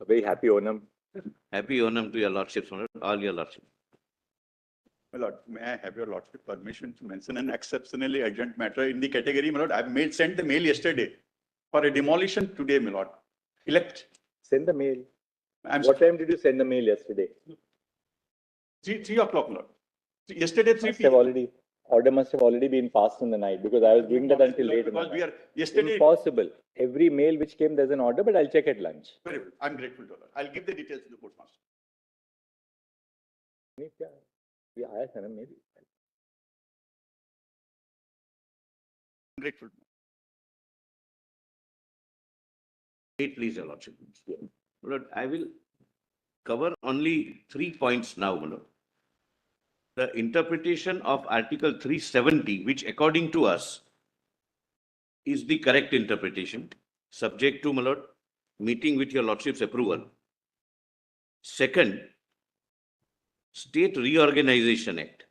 A very happy Onam. Happy Onam to your lordships, my lord, all your lordships. My lord, may I have your lordship permission to mention an exceptionally urgent matter in the category, my lord? I've sent the mail yesterday for a demolition today, my lord. Send the mail. What time did you send the mail yesterday? 3 o'clock, my lord. Yesterday, 3 Must have p.m. Order must have already been passed in the night because I was doing that until late. Because we are yesterday. Impossible. Every mail which came, there's an order, but I'll check at lunch. Very good. I'm grateful to her. I'll give the details to the postmaster. Yeah, I sent a mail. I'm grateful. Wait, please, your lordship. My lord, I will cover only 3 points now, my lord. The interpretation of Article 370, which according to us is the correct interpretation, subject to, my lord, meeting with your lordship's approval. Second, State Reorganization Act.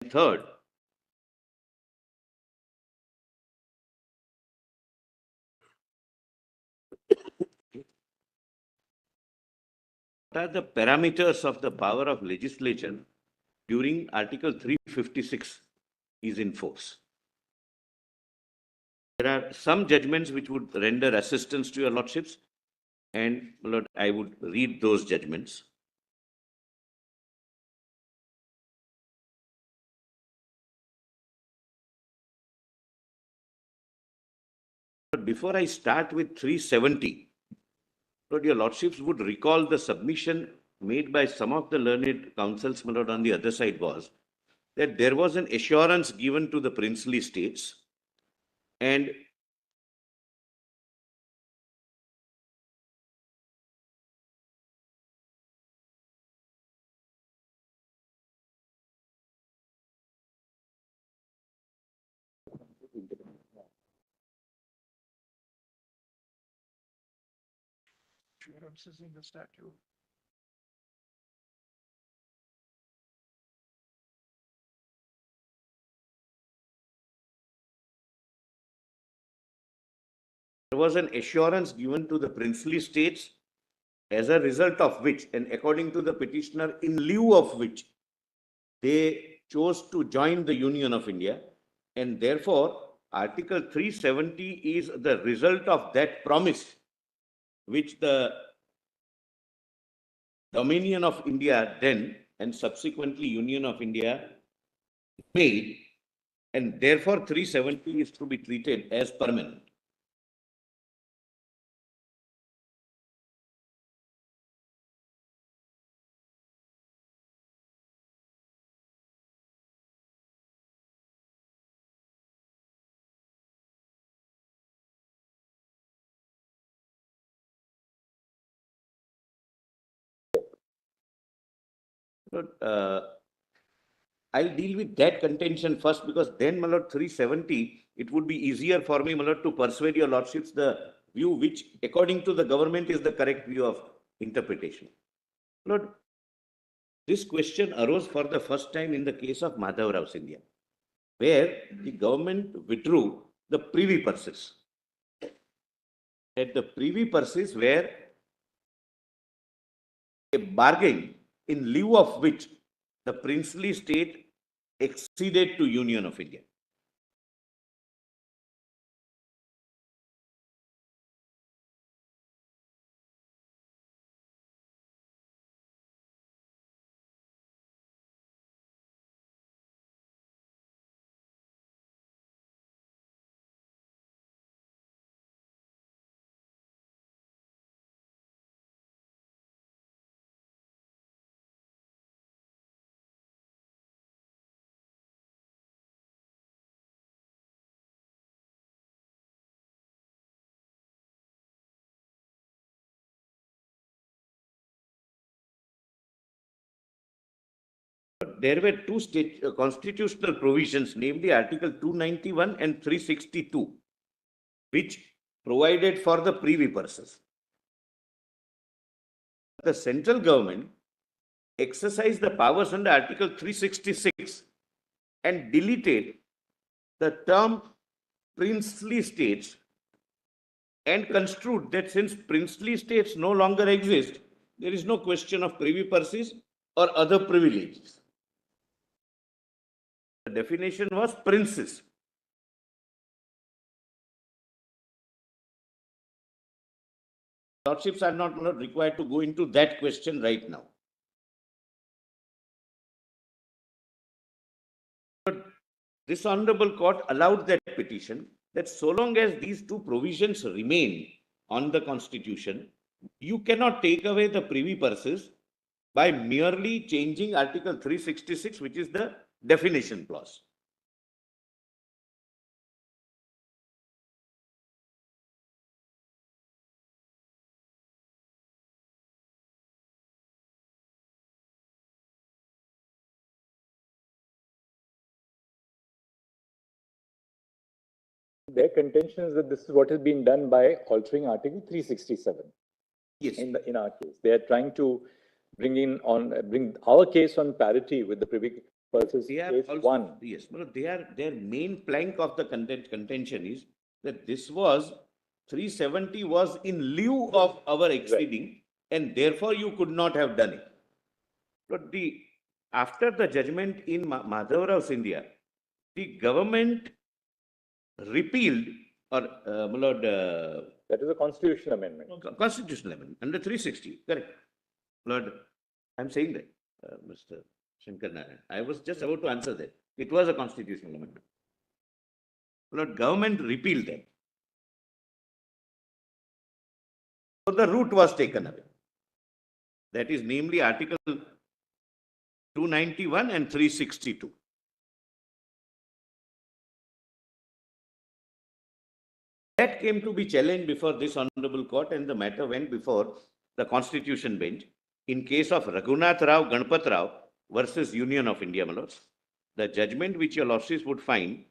Third, what are the parameters of the power of legislature during Article 356 is in force? There are some judgments which would render assistance to your lordships, and my lord, I would read those judgments. But before I start with 370, Lord, your lordships would recall the submission made by some of the learned counsels, my lord, on the other side was that there was an assurance given to the princely states, and Assurances in the statute. there was an assurance given to the princely states, as a result of which, and according to the petitioner, in lieu of which, they chose to join the Union of India, and therefore Article 370 is the result of that promise which the Dominion of India then and subsequently Union of India made, and therefore 370 is to be treated as permanent. I'll deal with that contention first, because then, my lord, 370, it would be easier for me, my lord, to persuade your lordships the view which, according to the government, is the correct view of interpretation. Lord, this question arose for the first time in the case of Madhav Rao Scindia, where the government withdrew the privy purses. At the privy purses were a bargain in lieu of which the princely state acceded to Union of India. There were two state constitutional provisions, namely Article 291 and 362, which provided for the privy purses. the central government exercised the powers under Article 366 and deleted the term princely states and construed that since princely states no longer exist, there is no question of privy purses or other privileges. The definition was princes. Lordships are not required to go into that question right now. But this Honorable Court allowed that petition that so long as these two provisions remain on the Constitution, you cannot take away the privy purses by merely changing Article 366, which is the definition clause. Their contention is that this is what has been done by altering Article 367. Yes. In our case, they are trying to bring our case on parity with the privy purses case also, one. Yes, but their main plank of the contention is that this was 370 was in lieu of our exceeding, right, and therefore you could not have done it. But after the judgment in Madhavrao India, the government repealed or that is a constitutional amendment. Constitutional amendment under 360, correct. Lord, I'm saying that, Mr. Shankar Narayan. I was just about to answer that. It was a constitutional amendment. Lord, government repealed that. So the root was taken away. That is namely Article 291 and 362. That came to be challenged before this Honorable Court, and the matter went before the Constitution Bench in case of Raghunath Rao Ganpat Rao versus Union of India, my lords. The judgment which your lordships would find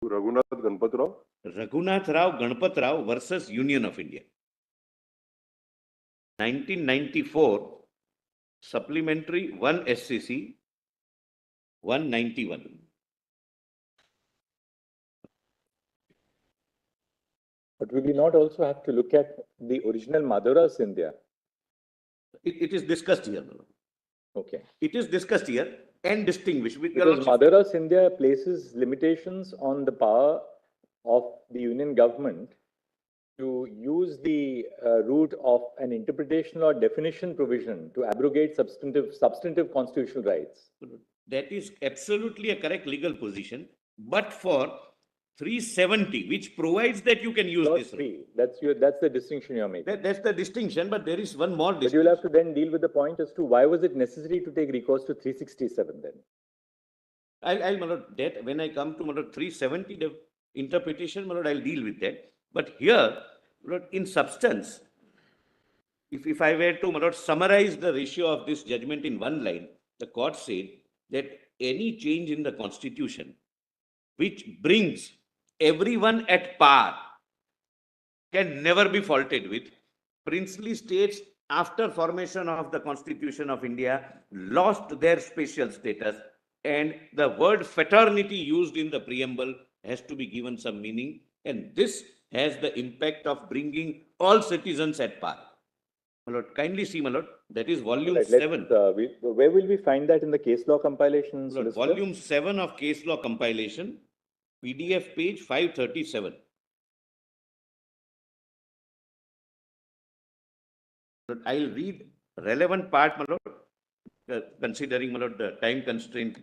Raghunath Ganpat Rao? Raghunath Rao Ganpat Rao versus Union of India. 1994, supplementary 1 SCC 191. But will we not also have to look at the original Madhavrao India? It is discussed here. Okay. It is discussed here and distinguished. Because Madhavrao India places limitations on the power of the union government to use the route of an interpretation or definition provision to abrogate substantive constitutional rights. That is absolutely a correct legal position, but for 370, which provides that you can use this route. That's the distinction you're making. That's the distinction, but there is one more distinction. But you'll have to then deal with the point as to why was it necessary to take recourse to 367 then? That when I come to 370 the interpretation, I'll deal with that. But here, in substance, if I were to summarize the ratio of this judgment in one line, the court said that any change in the Constitution which brings everyone at par can never be faulted with. Princely states after formation of the Constitution of India lost their special status, and the word fraternity used in the preamble has to be given some meaning, and this has the impact of bringing all citizens at par. My lord, kindly see, my lord, that is volume 7. Where will we find that in the case law compilation? Lord, volume 7 of case law compilation, PDF page 537. I'll read relevant part, my lord, considering, my lord, the time constraint.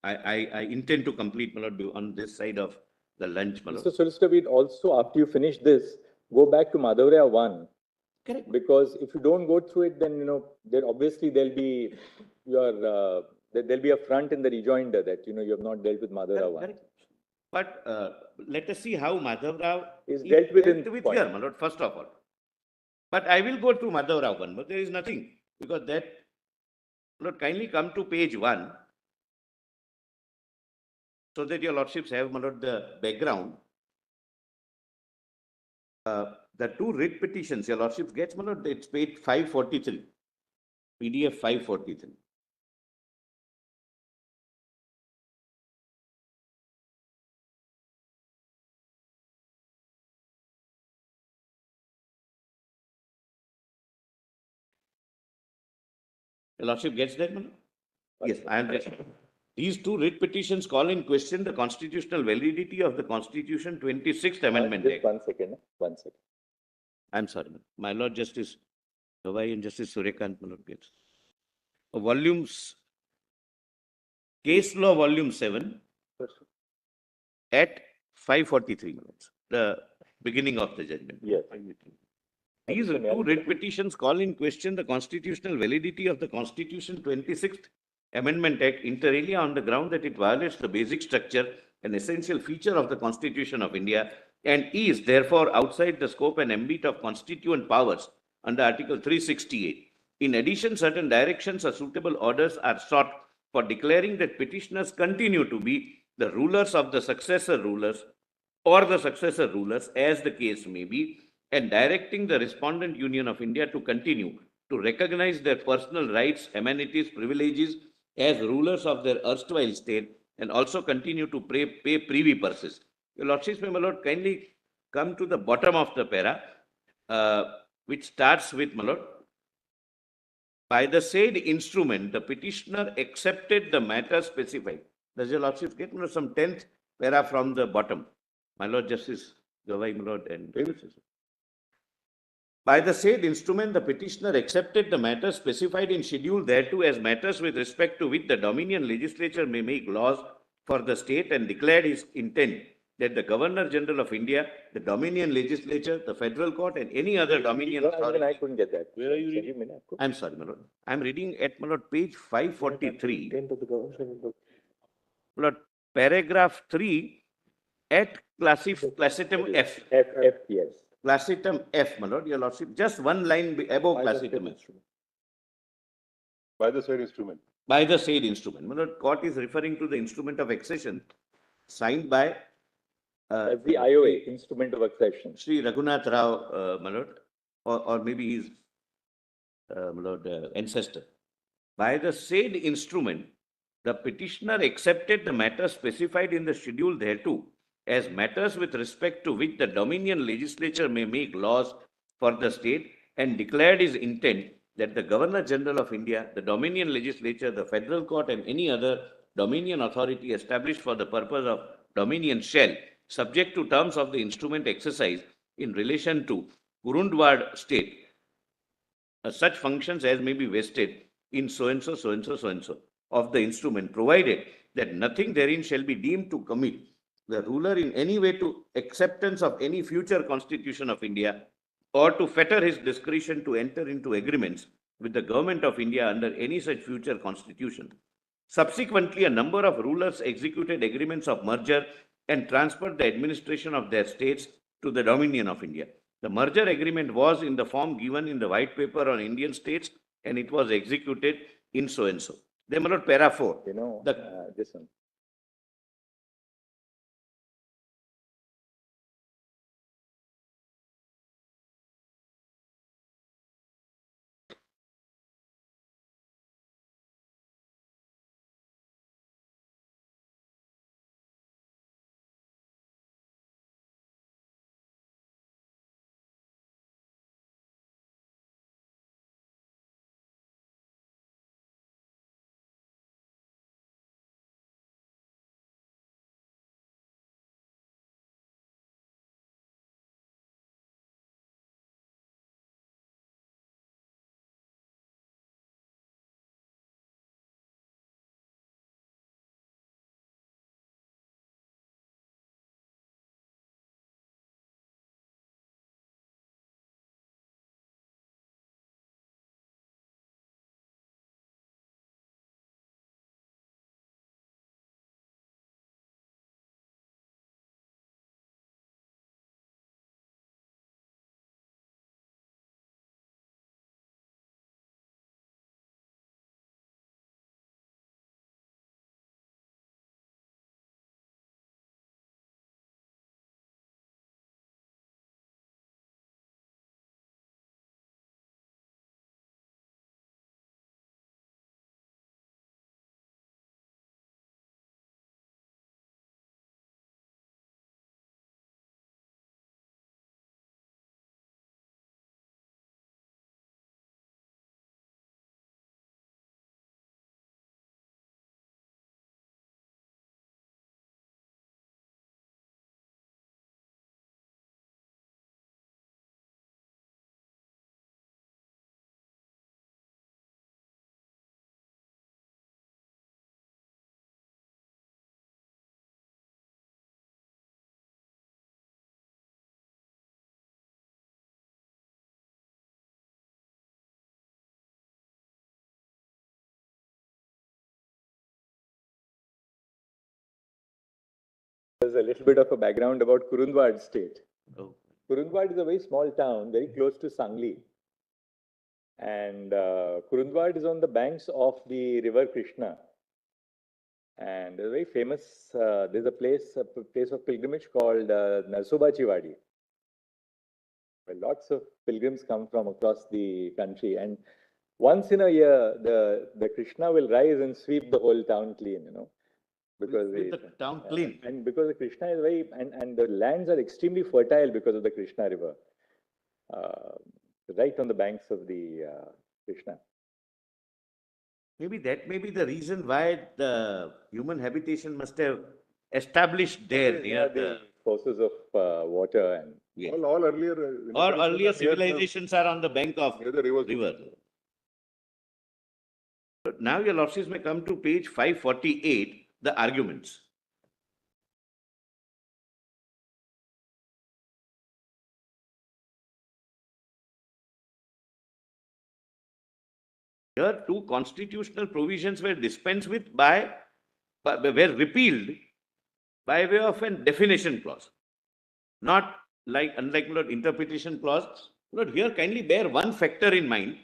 I intend to complete, my lord, on this side of the lunch, my lord. Mr. Solicitor, we'd also, after you finish this, go back to Madhavrao 1. Correct. Because if you don't go through it, then, then obviously there'll be there'll be a front in the rejoinder that, you have not dealt with Madhavrao 1. Correct. But let us see how Madhavrao is dealt with here, my lord, first of all. But I will go to Madhavrao 1, but there is nothing, because that, Lord, kindly come to page 1, so that your lordships have, my lord, the background. the two writ petitions, your lordship gets, my lord, it's paid 543. PDF 543. Your lordship gets that, my lord? Yes, I am just. These two writ petitions call in question the constitutional validity of the Constitution 26th Amendment Just Act. 1 second. 1 second. I'm sorry, my Lord Justice Gawai and Justice Suryakant, my Lord gets. Volumes, Case Law, Volume 7, at 543 minutes, the beginning of the judgment. Yes. These two writ petitions call in question the constitutional validity of the Constitution 26th Amendment Act inter alia on the ground that it violates the basic structure and essential feature of the Constitution of India and is therefore outside the scope and ambit of constituent powers under Article 368. In addition, certain directions or suitable orders are sought for declaring that petitioners continue to be the rulers of the successor rulers or the successor rulers, as the case may be, and directing the respondent Union of India to continue to recognize their personal rights, amenities, privileges as rulers of their erstwhile state and also continue to pay privy purses. Your Lordships, my Lord, kindly come to the bottom of the para, which starts with, my Lord, by the said instrument, the petitioner accepted the matter specified. Does your Lordship get, my Lord, some 10th para from the bottom? My Lord Justice Gawai, my Lord, and by the said instrument, the petitioner accepted the matters specified in schedule thereto as matters with respect to which the Dominion legislature may make laws for the state and declared his intent that the Governor General of India, the Dominion legislature, the federal court, and any other Dominion authority. I couldn't get that. Where are you reading? I'm sorry, my Lord. I'm reading at, my Lord, page 543. My Lord, paragraph 3 at classitum F. F, yes. Classitum F, my Lord, your Lordship, just one line above classitum F. By the said instrument. By the said instrument. My Lord, court is referring to the instrument of accession signed by the IOA, Instrument of Accession. Sri Raghunath Rao, my Lord, or maybe his my Lord, ancestor. By the said instrument, the petitioner accepted the matter specified in the schedule thereto as matters with respect to which the Dominion legislature may make laws for the state and declared his intent that the Governor General of India, the Dominion legislature, the federal court, and any other Dominion authority established for the purpose of Dominion shall, subject to terms of the instrument exercise in relation to Kurundwad state, such functions as may be vested in so-and-so, so-and-so, so-and-so of the instrument, provided that nothing therein shall be deemed to commit the ruler in any way to acceptance of any future constitution of India or to fetter his discretion to enter into agreements with the government of India under any such future constitution. Subsequently, a number of rulers executed agreements of merger and transferred the administration of their states to the Dominion of India. The merger agreement was in the form given in the white paper on Indian states and it was executed in so-and-so. Then, my Lord, para 4. This one. There's a little bit of a background about Kurundwad state. Oh. Kurundwad is a very small town, very close to Sangli. And Kurundwad is on the banks of the river Krishna. And there's a very famous, there's a place of pilgrimage called Narsoba Chiwadi, where lots of pilgrims come from across the country. And once in a year, the Krishna will rise and sweep the whole town clean, you know. Because With the town clean. And because the Krishna is very, and the lands are extremely fertile because of the Krishna river, right on the banks of the Krishna. Maybe that may be the reason why the human habitation must have established there near the sources of water and yeah. All earlier. Or earlier civilizations are on the bank of Near the river. river. Now your lordships may come to page 548, the arguments. Here, two constitutional provisions were dispensed with were repealed by way of a definition clause. Not like, unlike interpretation clause. Here kindly bear one factor in mind.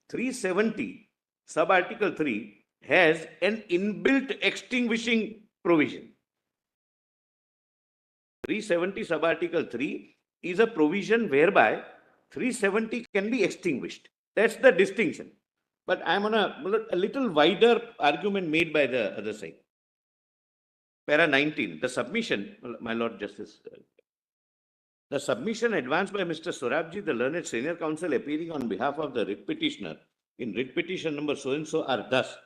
370, sub-article 3, has an inbuilt extinguishing provision. 370, sub-article 3 is a provision whereby 370 can be extinguished. That's the distinction. But I'm on a little wider argument made by the other side. Para 19, the submission, my Lord Justice. The submission advanced by Mr. Sorabji, the learned senior counsel appearing on behalf of the writ petitioner in writ petition number so-and-so are thus.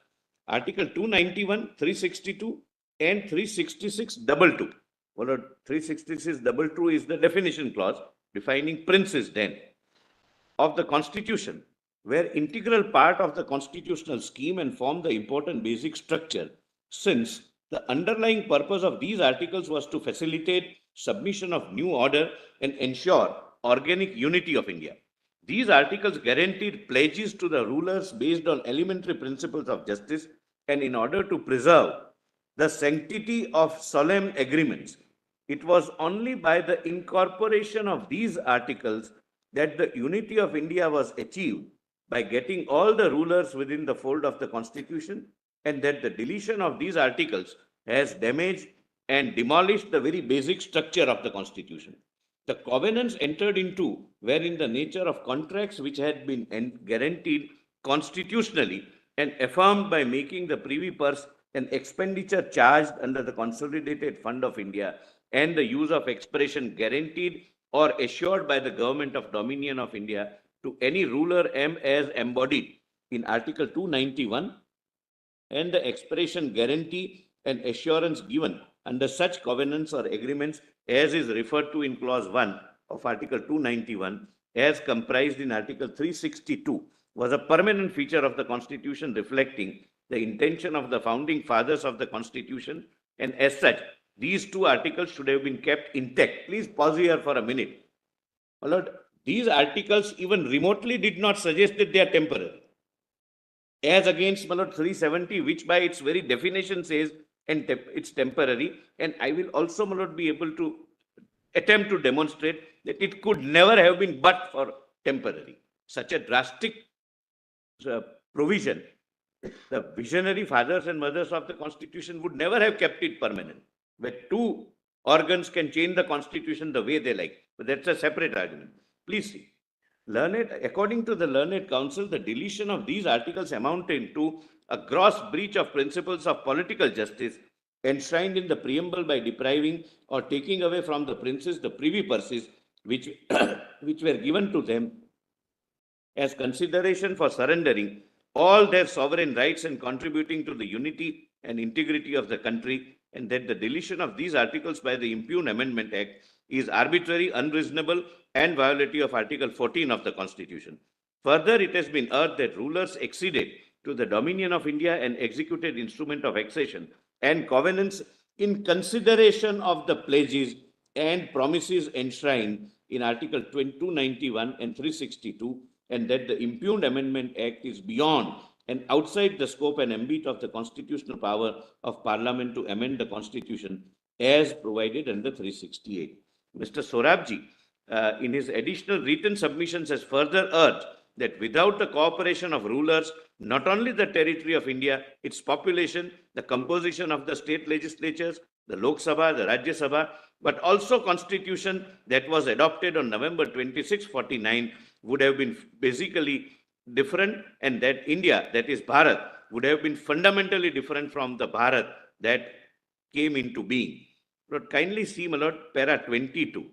Article 291, 362 and 366(2). Well, 366(2) is the definition clause defining princes then of the Constitution, were integral part of the constitutional scheme and form the important basic structure, since the underlying purpose of these articles was to facilitate submission of new order and ensure organic unity of India. These articles guaranteed pledges to the rulers based on elementary principles of justice, and in order to preserve the sanctity of solemn agreements, it was only by the incorporation of these articles that the unity of India was achieved, by getting all the rulers within the fold of the Constitution, and that the deletion of these articles has damaged and demolished the very basic structure of the Constitution. The covenants entered into were in the nature of contracts which had been guaranteed constitutionally and affirmed by making the privy purse an expenditure charged under the Consolidated Fund of India, and the use of expression guaranteed or assured by the Government of Dominion of India to any ruler as embodied in Article 291, and the expression guarantee and assurance given under such covenants or agreements as is referred to in Clause 1 of Article 291, as comprised in Article 362, was a permanent feature of the Constitution, reflecting the intention of the founding fathers of the Constitution, and as such, these two articles should have been kept intact. Please pause here for a minute. My Lord, these articles even remotely did not suggest that they are temporary. As against 370, which by its very definition says and it's temporary, and I will also be able to attempt to demonstrate that it could never have been but for temporary. Such a drastic provision, the visionary fathers and mothers of the Constitution would never have kept it permanent, where two organs can change the Constitution the way they like. But that's a separate argument. Please see. According to the learned counsel, the deletion of these articles amounted to a gross breach of principles of political justice enshrined in the preamble by depriving or taking away from the princes the privy purses which were given to them as consideration for surrendering all their sovereign rights and contributing to the unity and integrity of the country, and that the deletion of these articles by the Impugned Amendment Act is arbitrary, unreasonable, and violative of Article 14 of the Constitution. Further, it has been urged that rulers acceded to the dominion of India and executed instrument of accession and covenants in consideration of the pledges and promises enshrined in Article 291 and 362, and that the Impugned Amendment Act is beyond and outside the scope and ambit of the constitutional power of Parliament to amend the Constitution, as provided under 368. Mr. Sorabji, in his additional written submissions, has further urged that without the cooperation of rulers, not only the territory of India, its population, the composition of the state legislatures, the Lok Sabha, the Rajya Sabha, but also constitution that was adopted on November 26, 49 would have been basically different, and that India, that is Bharat, would have been fundamentally different from the Bharat that came into being. But kindly see, my lord, para 22.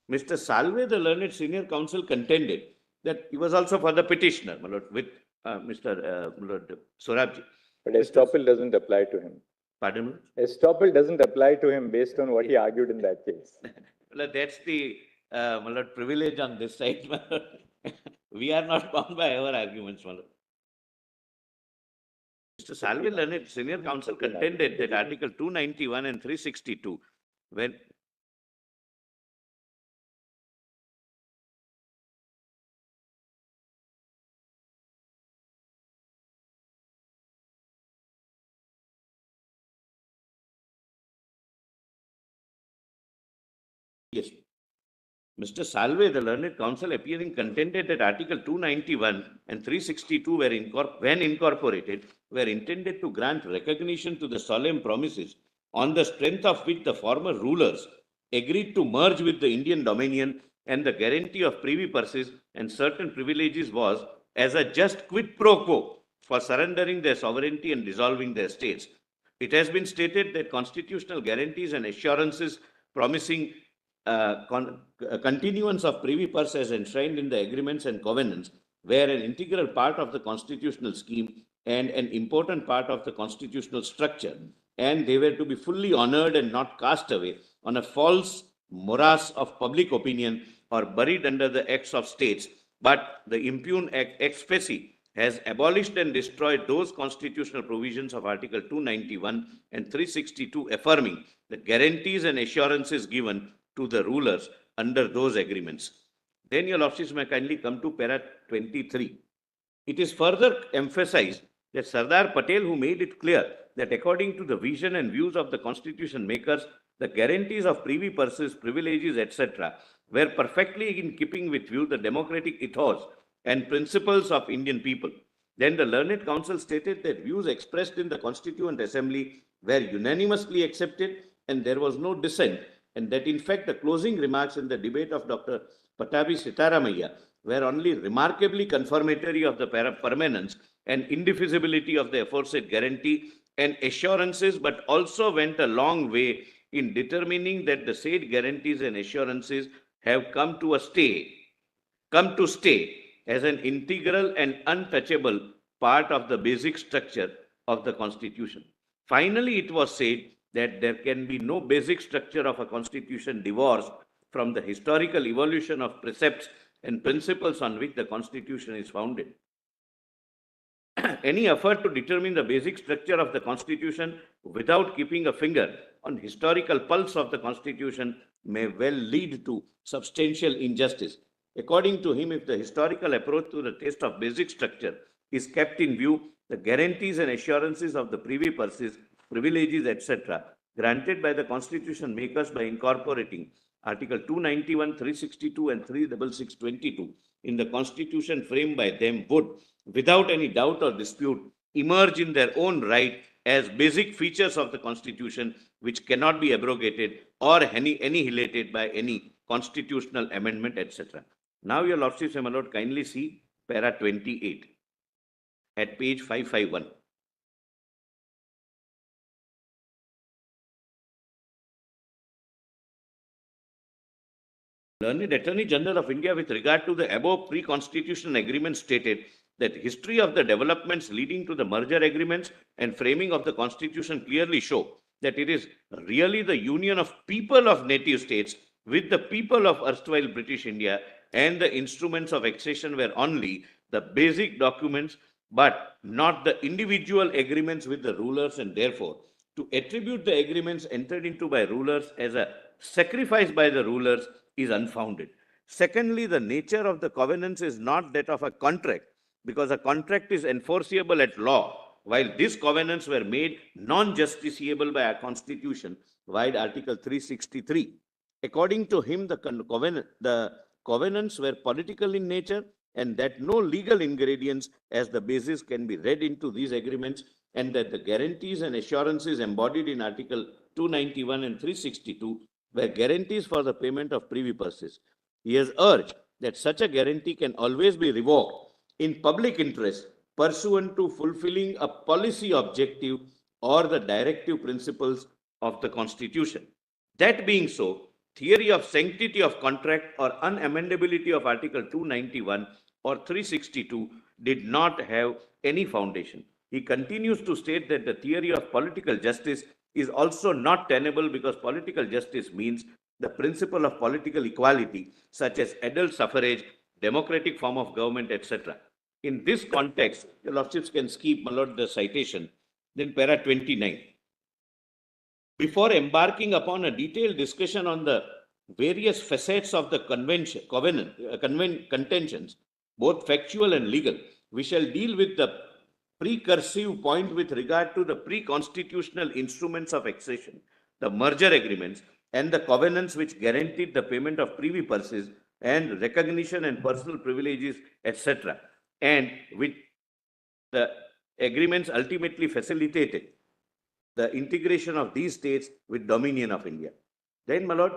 Mr. Salve, the learned senior counsel, contended that he was also for the petitioner, my lord, with Mr. Lord Sorabji. But estoppel doesn't apply to him. Pardon me? Estoppel doesn't apply to him based on what he argued in that case. Well, that's the my lord, privilege on this side, my lord. We are not bound by our arguments, my lord. Mr. Salve, learned senior counsel, contended that Article 291 and 362, when yes. Mr. Salve, the learned counsel, appearing contended that Article 291 and 362 were when incorporated, were intended to grant recognition to the solemn promises on the strength of which the former rulers agreed to merge with the Indian dominion, and the guarantee of privy purses and certain privileges was as a just quid pro quo for surrendering their sovereignty and dissolving their states. It has been stated that constitutional guarantees and assurances promising continuance of privy purse as enshrined in the agreements and covenants were an integral part of the constitutional scheme and an important part of the constitutional structure, and they were to be fully honored and not cast away on a false morass of public opinion or buried under the acts of states. But the impune ex specie has abolished and destroyed those constitutional provisions of Article 291 and 362, affirming the guarantees and assurances given to the rulers under those agreements. Then your lordships may kindly come to para 23. It is further emphasized that Sardar Patel, who made it clear that according to the vision and views of the constitution makers, the guarantees of privy purses, privileges, etc., were perfectly in keeping with view the democratic ethos and principles of Indian people. Then the learned counsel stated that views expressed in the Constituent Assembly were unanimously accepted and there was no dissent, and that in fact the closing remarks in the debate of Dr. Patabi Sitaramaiah were only remarkably confirmatory of the permanence and indefeasibility of the aforesaid guarantee and assurances, but also went a long way in determining that the said guarantees and assurances have come to stay as an integral and untouchable part of the basic structure of the Constitution. Finally, it was said that there can be no basic structure of a constitution divorced from the historical evolution of precepts and principles on which the Constitution is founded. Any effort to determine the basic structure of the Constitution without keeping a finger on historical pulse of the Constitution may well lead to substantial injustice. According to him, if the historical approach to the test of basic structure is kept in view, the guarantees and assurances of the privy purses, privileges, etc., granted by the Constitution makers by incorporating Article 291, 362, and 36622 in the Constitution framed by them would, without any doubt or dispute, emerge in their own right as basic features of the Constitution, which cannot be abrogated or annihilated by any constitutional amendment, etc. Now, your lordships and my lord, kindly see para 28 at page 551. Learned Attorney General of India, with regard to the above pre-constitutional agreement, stated that history of the developments leading to the merger agreements and framing of the Constitution clearly show that it is really the union of people of native states with the people of erstwhile British India, and the instruments of accession were only the basic documents, but not the individual agreements with the rulers, and therefore to attribute the agreements entered into by rulers as a sacrifice by the rulers is unfounded. Secondly, the nature of the covenants is not that of a contract, because a contract is enforceable at law, while these covenants were made non-justiciable by a constitution, vide Article 363. According to him, the covenants were political in nature and that no legal ingredients as the basis can be read into these agreements, and that the guarantees and assurances embodied in Article 291 and 362 were guarantees for the payment of privy purses. He has urged that such a guarantee can always be revoked in public interest pursuant to fulfilling a policy objective or the directive principles of the Constitution. That being so, theory of sanctity of contract or unamendability of Article 291 or 362 did not have any foundation. He continues to state that the theory of political justice is also not tenable because political justice means the principle of political equality, such as adult suffrage, democratic form of government, etc. In this context, the Lordships can skip, my lord, the citation. Then para 29. Before embarking upon a detailed discussion on the various facets of the contentions, both factual and legal, we shall deal with the precursive point with regard to the pre-constitutional instruments of accession, the merger agreements, and the covenants which guaranteed the payment of privy purses and recognition and personal privileges, etc., and which the agreements ultimately facilitated the integration of these states with dominion of India. Then, my lord,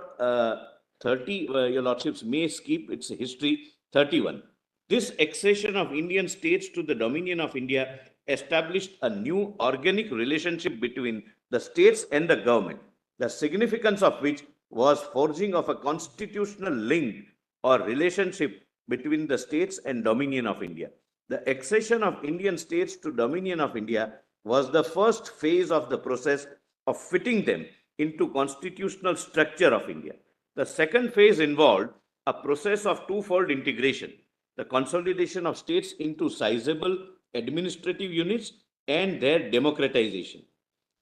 30, your lordships may skip its history. 31. This accession of Indian states to the dominion of India established a new organic relationship between the states and the government, the significance of which was forging of a constitutional link or relationship between the states and dominion of India. The accession of Indian states to dominion of India was the first phase of the process of fitting them into constitutional structure of India. The second phase involved a process of twofold integration, the consolidation of states into sizable administrative units and their democratization.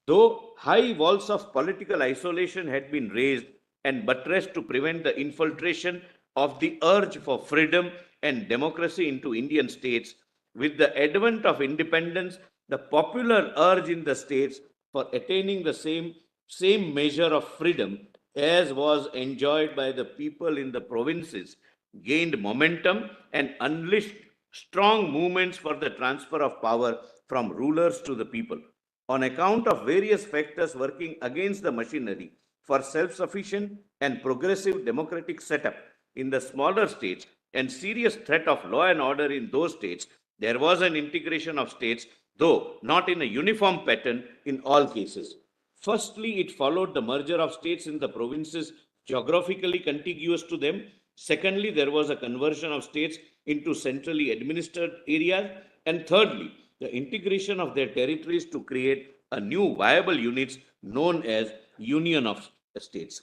Though high walls of political isolation had been raised and buttressed to prevent the infiltration of the urge for freedom and democracy into Indian states, with the advent of independence, the popular urge in the states for attaining the same measure of freedom as was enjoyed by the people in the provinces gained momentum and unleashed strong movements for the transfer of power from rulers to the people. On account of various factors working against the machinery for self-sufficient and progressive democratic setup in the smaller states and serious threat of law and order in those states, there was an integration of states, though not in a uniform pattern in all cases. Firstly, it followed the merger of states in the provinces geographically contiguous to them. Secondly, there was a conversion of states into centrally administered areas. And thirdly, the integration of their territories to create a new viable units known as Union of States.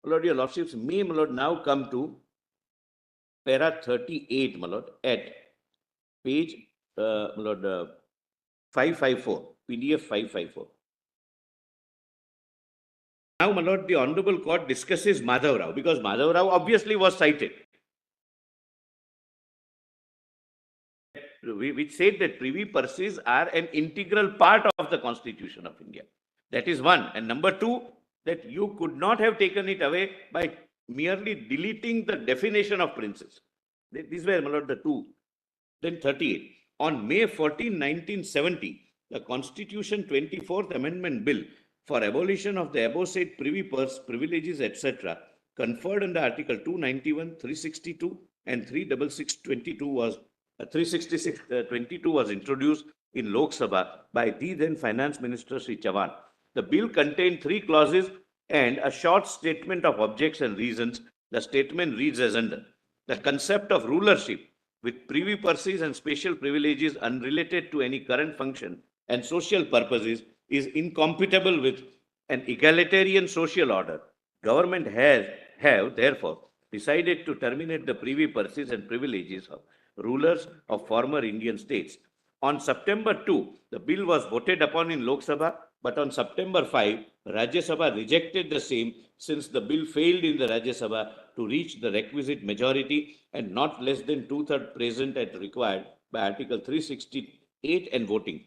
My lord, your lordships may, my lord, now come to para 38, my lord, at page, my lord, 554, PDF 554. Now, my lord, the Honorable Court discusses Madhav Rao, because Madhav Rao obviously was cited, which said that privy purses are an integral part of the Constitution of India. That is one. And number two, that you could not have taken it away by merely deleting the definition of princes. These were, my lord, the two. Then 38. On May 14, 1970, the Constitution 24th Amendment Bill for abolition of the aforesaid privy purse privileges, etc., conferred under Article 291, 362, and 36622 was 366-22 was introduced in Lok Sabha by the then Finance Minister Sri Chavan. The bill contained 3 clauses and a short statement of objects and reasons. The statement reads as under: the concept of rulership with privy purses and special privileges unrelated to any current function and social purposes is incompatible with an egalitarian social order. Government have therefore decided to terminate the privy purses and privileges of rulers of former Indian states. On September 2, the bill was voted upon in Lok Sabha, but on September 5, Rajya Sabha rejected the same since the bill failed in the Rajya Sabha to reach the requisite majority and not less than 2/3 present as required by Article 368 and voting.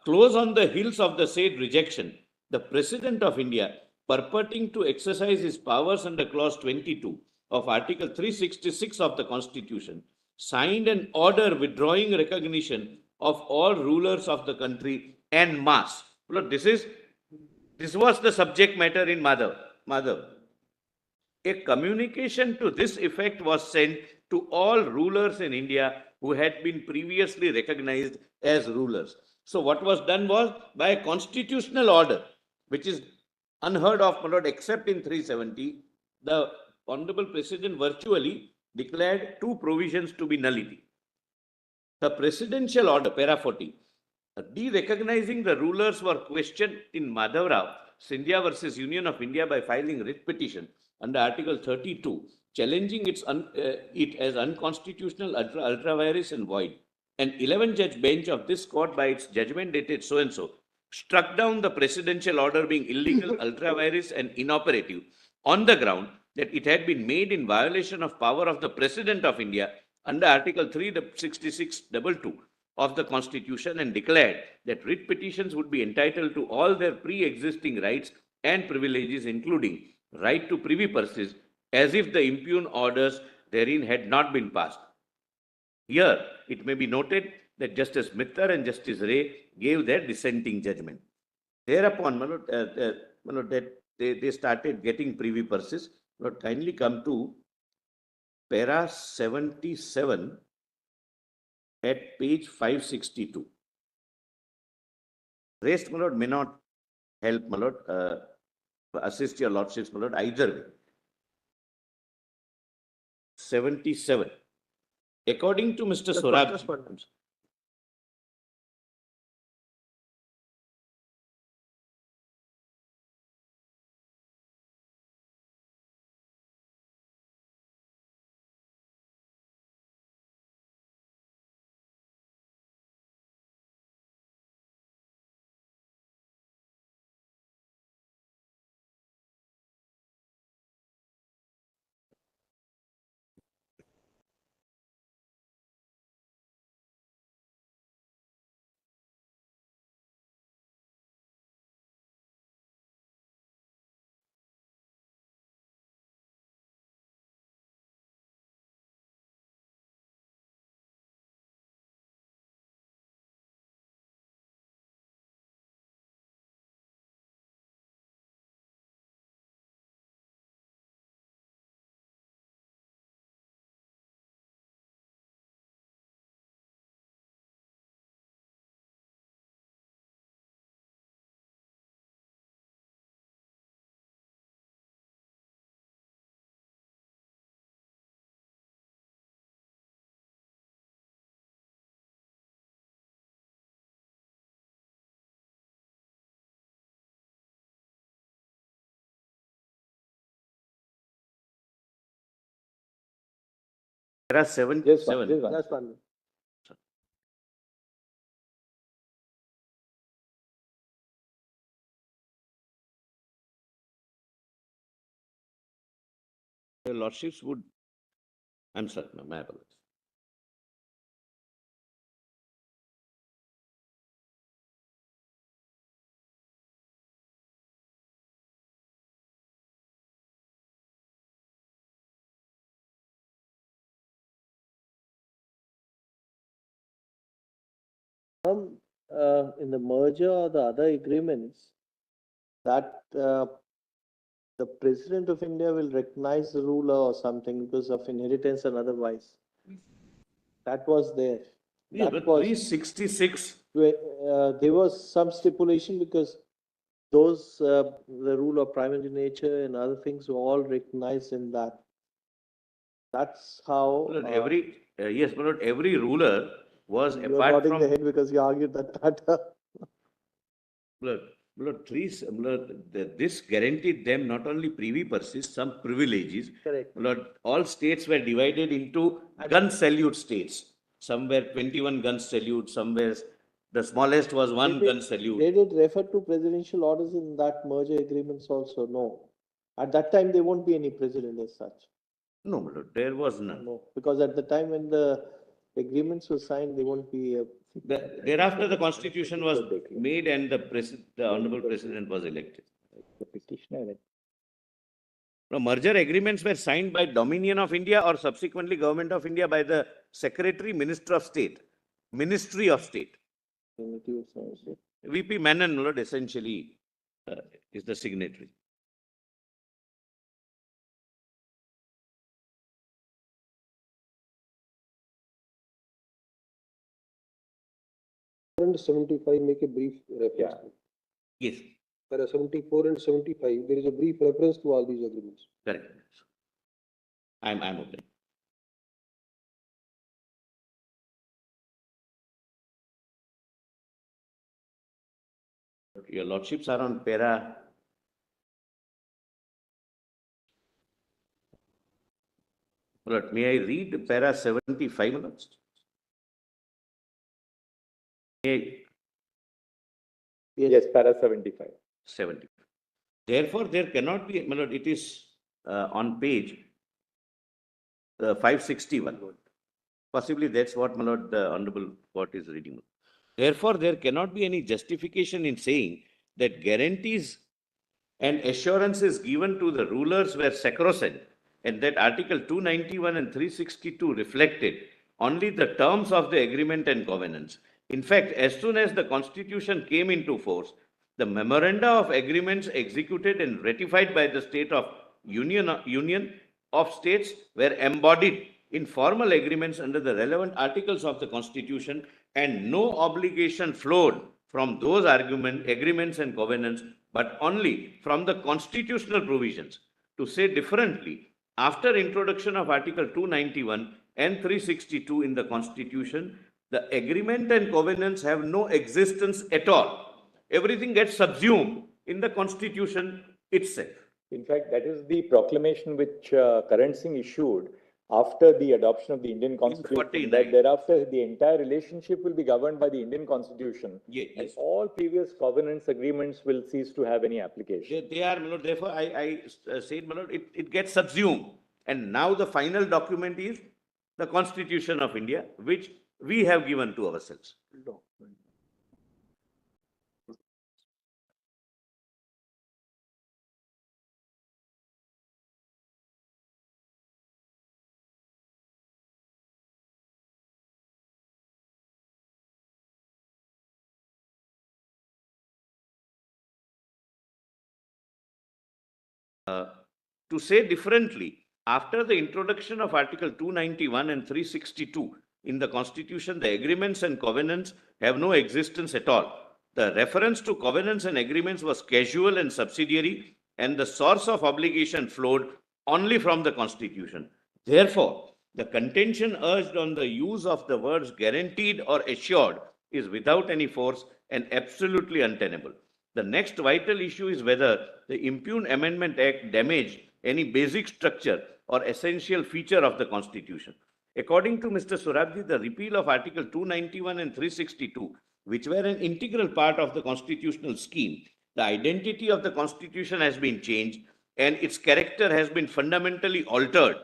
Close on the heels of the said rejection the President of India, purporting to exercise his powers under Clause 22 of Article 366 of the Constitution, signed an order withdrawing recognition of all rulers of the country en masse. Look, this was the subject matter in Madhav. A communication to this effect was sent to all rulers in India who had been previously recognized as rulers. So what was done was, by a constitutional order, which is unheard of, my lord, except in 370, the Honorable President virtually declared two provisions to be nullity. The presidential order, para 40, de-recognizing the rulers were questioned in Madhav Rao, Scindia versus Union of India, by filing writ petition under Article 32, challenging it as unconstitutional, ultra vires and void. An 11-judge bench of this court, by its judgment dated so-and-so, struck down the presidential order being illegal, ultra vires and inoperative on the ground that it had been made in violation of power of the President of India under Article 366(2) of the Constitution, and declared that writ petitions would be entitled to all their pre-existing rights and privileges, including right to privy purses, as if the impugned orders therein had not been passed. Here, it may be noted that Justice Mittar and Justice Ray gave their dissenting judgment. Thereupon, that they started getting privy purses. Lord, kindly come to para 77 at page 562. Rest, my lord, may not help, my lord, assist your lordships, my lord, either way. 77. According to Mr. Sorab, para 77. Just one. Your lordships would, I'm sorry, my apologies. In the merger or the other agreements, that the President of India will recognize the ruler or something because of inheritance and otherwise. That was there. Yeah, That but was, 366. there was some stipulation because those, the rule of primary nature and other things were all recognized in that. That's how. Lord, yes, my lord, every ruler was You are apart nodding from. the head because you argued that matter. This guaranteed them not only privy purses, some privileges. Correct. Lord, all states were divided into gun salute states. Some were 21 gun salute, somewhere the smallest was one gun salute. They did refer to presidential orders in that merger agreements also, no. At that time, there won't be any president as such. No, my lord, there was none. No, because at the time when the agreements were signed, there won't be a Thereafter, the constitution was made and the honorable president was elected. The petitioner. No, merger agreements were signed by Dominion of India or subsequently Government of India by the Secretary, Minister of State, Ministry of State. VP Menon, Lord, essentially is the signatory. And 75 make a brief reference. Yeah. Yes, Para 74 and 75, there is a brief reference to all these agreements. correct. I'm okay. Your lordships are on para. Lord, may I read para 75, Lord? May I? Yes, para 75. 70. Therefore, there cannot be, my lord, it is on page 561. Possibly that's what, my lord, the Honorable Court is reading. Therefore, there cannot be any justification in saying that guarantees and assurances given to the rulers were sacrosanct and that Article 291 and 362 reflected only the terms of the agreement and covenants. In fact, as soon as the Constitution came into force, the memoranda of agreements executed and ratified by the State of Union of States were embodied in formal agreements under the relevant articles of the Constitution, and no obligation flowed from those agreements and covenants, but only from the constitutional provisions. To say differently, after introduction of Article 291 and 362 in the Constitution, the agreement and covenants have no existence at all. Everything gets subsumed in the Constitution itself. In fact, that is the proclamation which Karan Singh issued after the adoption of the Indian Constitution. 49. That thereafter, the entire relationship will be governed by the Indian Constitution. Yes. And all previous covenants, agreements will cease to have any application. They are, my lord, therefore, I said, my lord, it gets subsumed. And now the final document is the Constitution of India, which we have given to ourselves. To say differently, after the introduction of Article 291 and 362 in the Constitution, the agreements and covenants have no existence at all. The reference to covenants and agreements was casual and subsidiary, and the source of obligation flowed only from the Constitution. Therefore, the contention urged on the use of the words guaranteed or assured is without any force and absolutely untenable. The next vital issue is whether the Impugned Amendment Act damaged any basic structure or essential feature of the Constitution. According to Mr. Surabji, the repeal of Article 291 and 362, which were an integral part of the constitutional scheme, the identity of the Constitution has been changed and its character has been fundamentally altered.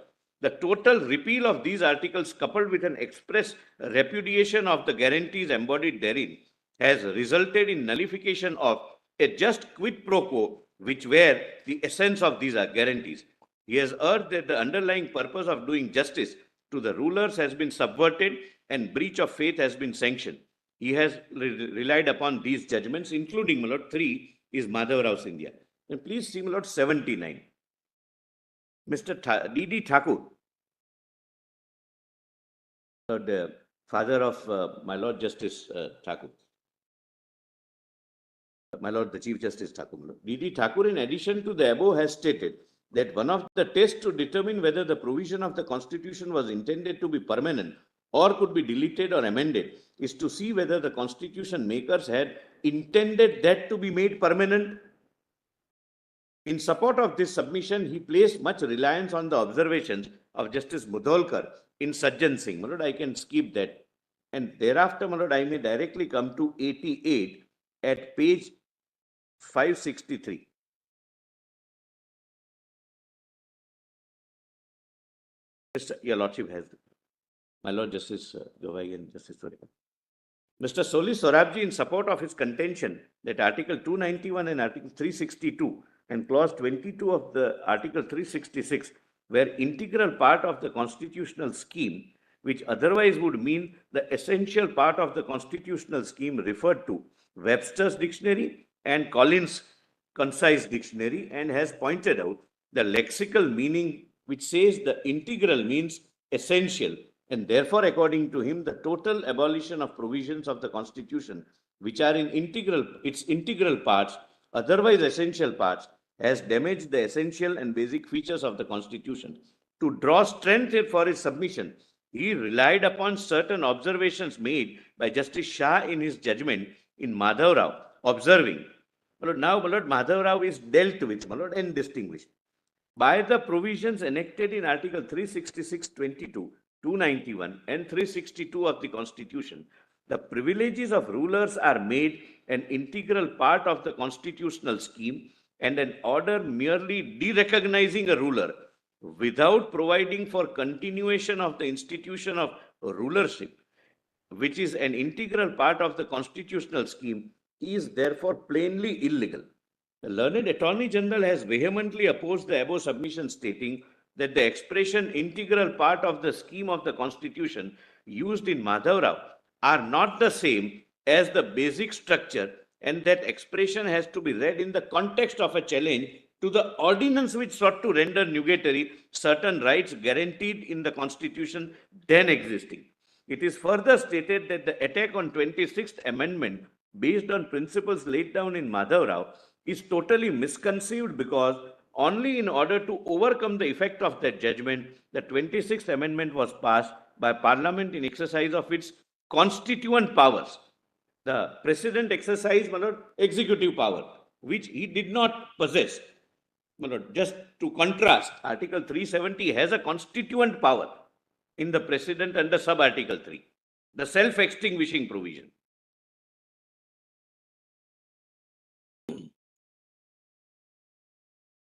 The total repeal of these articles, coupled with an express repudiation of the guarantees embodied therein, has resulted in nullification of a just quid pro quo, which were the essence of these guarantees. He has urged that the underlying purpose of doing justice to the rulers has been subverted and breach of faith has been sanctioned. He has relied upon these judgments, including, my lord, 3 is Madhav Rao Scindia. And please see, my lord, 79. Mr. D.D. Thakur, the father of my Lord Justice Thakur. My Lord, the Chief Justice Thakur. D.D. Thakur, in addition to the above, has stated that one of the tests to determine whether the provision of the Constitution was intended to be permanent or could be deleted or amended is to see whether the Constitution makers had intended that to be made permanent. In support of this submission, he placed much reliance on the observations of Justice Mudholkar in Sajjan Singh. My Lord, I can skip that. And thereafter, my Lord, I may directly come to 88 at page 563. Your Lordship has, my Lord Justice Govai and Justice Surya. Mr. Soli Sorabji, in support of his contention that Article 291 and Article 362 and Clause 22 of the Article 366 were integral part of the constitutional scheme, which otherwise would mean the essential part of the constitutional scheme referred to Webster's Dictionary and Collins' Concise Dictionary, and has pointed out the lexical meaning which says the integral means essential, and therefore, according to him, the total abolition of provisions of the Constitution, which are in its integral parts, otherwise essential parts, has damaged the essential and basic features of the Constitution. To draw strength for his submission, he relied upon certain observations made by Justice Shah in his judgment in Madhav Rao, observing, now Madhav Rao is dealt with, and distinguished by the provisions enacted in Article 366(22), 291 and 362 of the Constitution. The privileges of rulers are made an integral part of the constitutional scheme, and an order merely derecognizing a ruler without providing for continuation of the institution of rulership, which is an integral part of the constitutional scheme, is therefore plainly illegal. The learned Attorney General has vehemently opposed the above submission, stating that the expression integral part of the scheme of the Constitution used in Madhav Rao are not the same as the basic structure, and that expression has to be read in the context of a challenge to the ordinance which sought to render nugatory certain rights guaranteed in the Constitution then existing. It is further stated that the attack on 26th Amendment based on principles laid down in Madhav Rao is totally misconceived, because only in order to overcome the effect of that judgment, the 26th Amendment was passed by Parliament in exercise of its constituent powers. The President exercised executive power, which he did not possess. Just to contrast, Article 370 has a constituent power in the President under sub-Article 3, the self-extinguishing provision.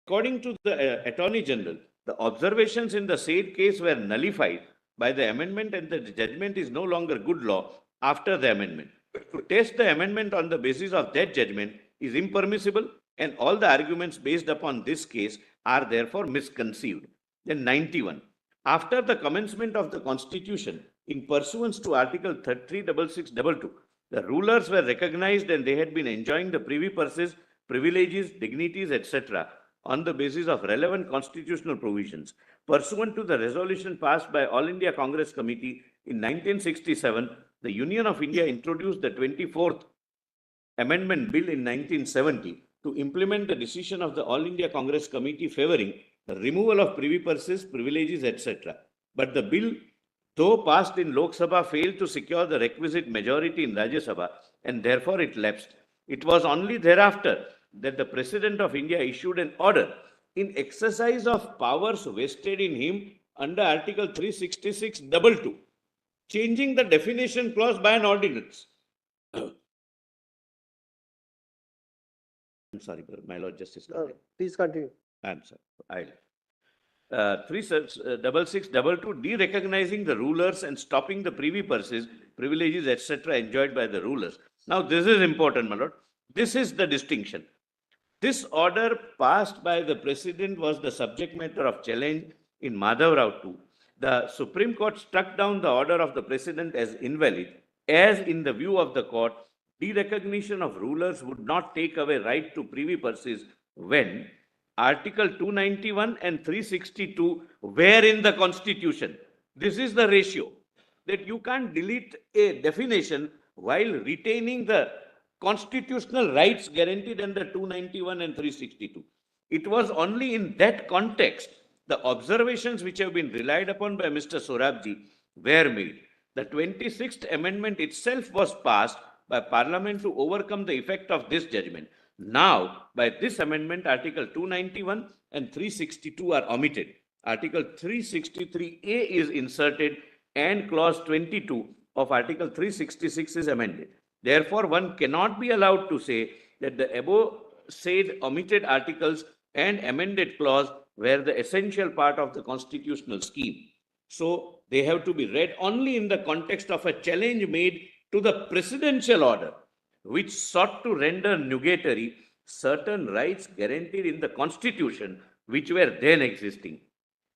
According to the Attorney General, the observations in the said case were nullified by the amendment, and the judgment is no longer good law after the amendment. To test the amendment on the basis of that judgment is impermissible, and all the arguments based upon this case are therefore misconceived. Then 91. After the commencement of the Constitution, in pursuance to Article 36622, the rulers were recognized, and they had been enjoying the privy purses, privileges, dignities, etc. on the basis of relevant constitutional provisions. Pursuant to the resolution passed by All India Congress Committee in 1967, the Union of India introduced the 24th Amendment Bill in 1970 to implement the decision of the All India Congress Committee favoring the removal of privy purses, privileges, etc. But the bill, though passed in Lok Sabha, failed to secure the requisite majority in Rajya Sabha, and therefore it lapsed. It was only thereafter that the President of India issued an order in exercise of powers vested in him under Article 366(22), changing the definition clause by an ordinance. I'm sorry, my Lord Justice. Please continue. I'm sorry. 36622, derecognizing the rulers and stopping the privy purses, privileges, etc. enjoyed by the rulers. Now, this is important, my Lord. This is the distinction. This order passed by the President was the subject matter of challenge in Madhav Rao 2. The Supreme Court struck down the order of the President as invalid, as in the view of the court, derecognition of rulers would not take away right to privy purses when Article 291 and 362 were in the Constitution. This is the ratio, that you can't delete a definition while retaining the constitutional rights guaranteed under 291 and 362. It was only in that context the observations which have been relied upon by Mr. Sorabji were made. The 26th Amendment itself was passed by Parliament to overcome the effect of this judgment. Now, by this amendment, Article 291 and 362 are omitted. Article 363A is inserted, and Clause 22 of Article 366 is amended. Therefore, one cannot be allowed to say that the above said omitted articles and amended clause were the essential part of the constitutional scheme. So, they have to be read only in the context of a challenge made to the presidential order, which sought to render nugatory certain rights guaranteed in the Constitution, which were then existing.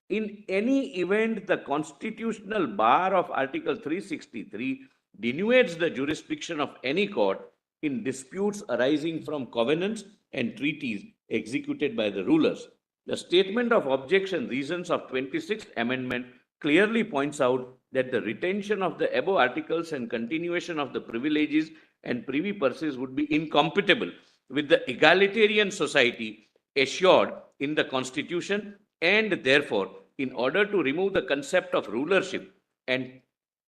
In any event, the constitutional bar of Article 363 denies the jurisdiction of any court in disputes arising from covenants and treaties executed by the rulers. The statement of objection reasons of 26th Amendment clearly points out that the retention of the above articles and continuation of the privileges and privy purses would be incompatible with the egalitarian society assured in the Constitution, and therefore, in order to remove the concept of rulership and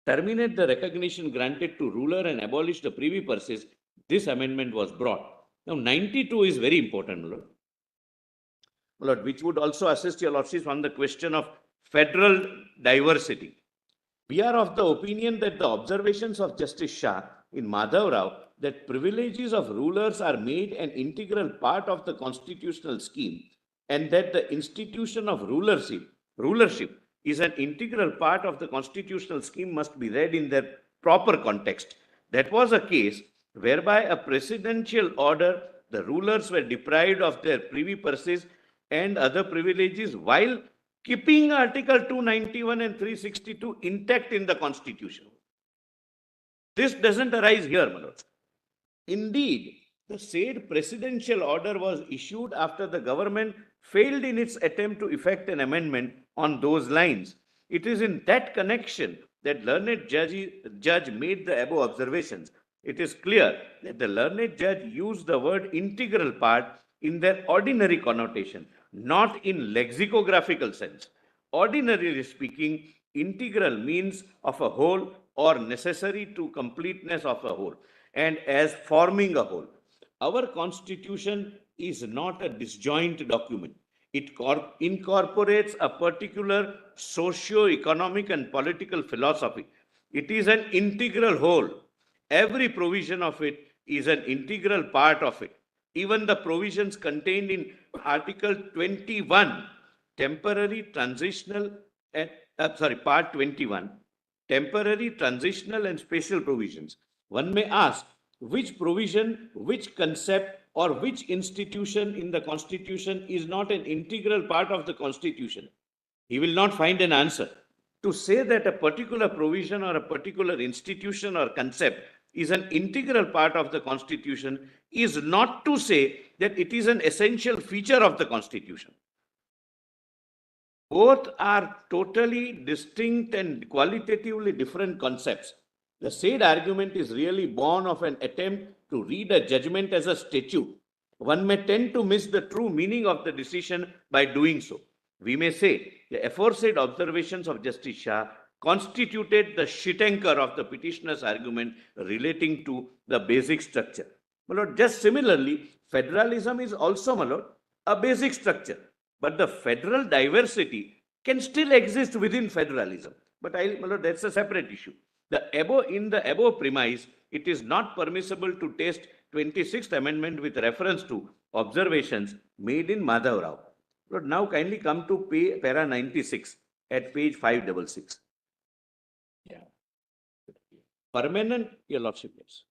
terminate the recognition granted to ruler and abolish the privy purses, this amendment was brought. Now, 92 is very important, my Lord. My Lord, which would also assist your Lordships on the question of federal diversity. We are of the opinion that the observations of Justice Shah in Madhav Rao that privileges of rulers are made an integral part of the constitutional scheme, and that the institution of rulership is an integral part of the constitutional scheme must be read in their proper context. That was a case whereby a presidential order, the rulers were deprived of their privy purses and other privileges while keeping Article 291 and 362 intact in the Constitution. This doesn't arise here, my lords. Indeed, the said presidential order was issued after the government failed in its attempt to effect an amendment on those lines. It is in that connection that learned judge made the above observations. It is clear that the learned judge used the word integral part in their ordinary connotation, not in lexicographical sense. Ordinarily speaking, integral means of a whole or necessary to completeness of a whole, and as forming a whole. Our Constitution is not a disjoint document. It incorporates a particular socio-economic and political philosophy. It is an integral whole. Every provision of it is an integral part of it. Even the provisions contained in Article 21, temporary, transitional, and Part 21, temporary, transitional, and special provisions. One may ask, which provision, which concept, or which institution in the Constitution is not an integral part of the Constitution? He will not find an answer. To say that a particular provision or a particular institution or concept is an integral part of the Constitution is not to say that it is an essential feature of the Constitution. Both are totally distinct and qualitatively different concepts. The said argument is really born of an attempt to read a judgment as a statute. One may tend to miss the true meaning of the decision by doing so. We may say the aforesaid observations of Justice Shah constituted the shit anchor of the petitioner's argument relating to the basic structure. My lord, just similarly, federalism is also, my lord, a basic structure. But the federal diversity can still exist within federalism. But my lord, that's a separate issue. In the above premise, it is not permissible to test 26th Amendment with reference to observations made in Madhav Rao. Lord, now kindly come to para 96 at page 566. Yeah. Permanent, your lordship, yes.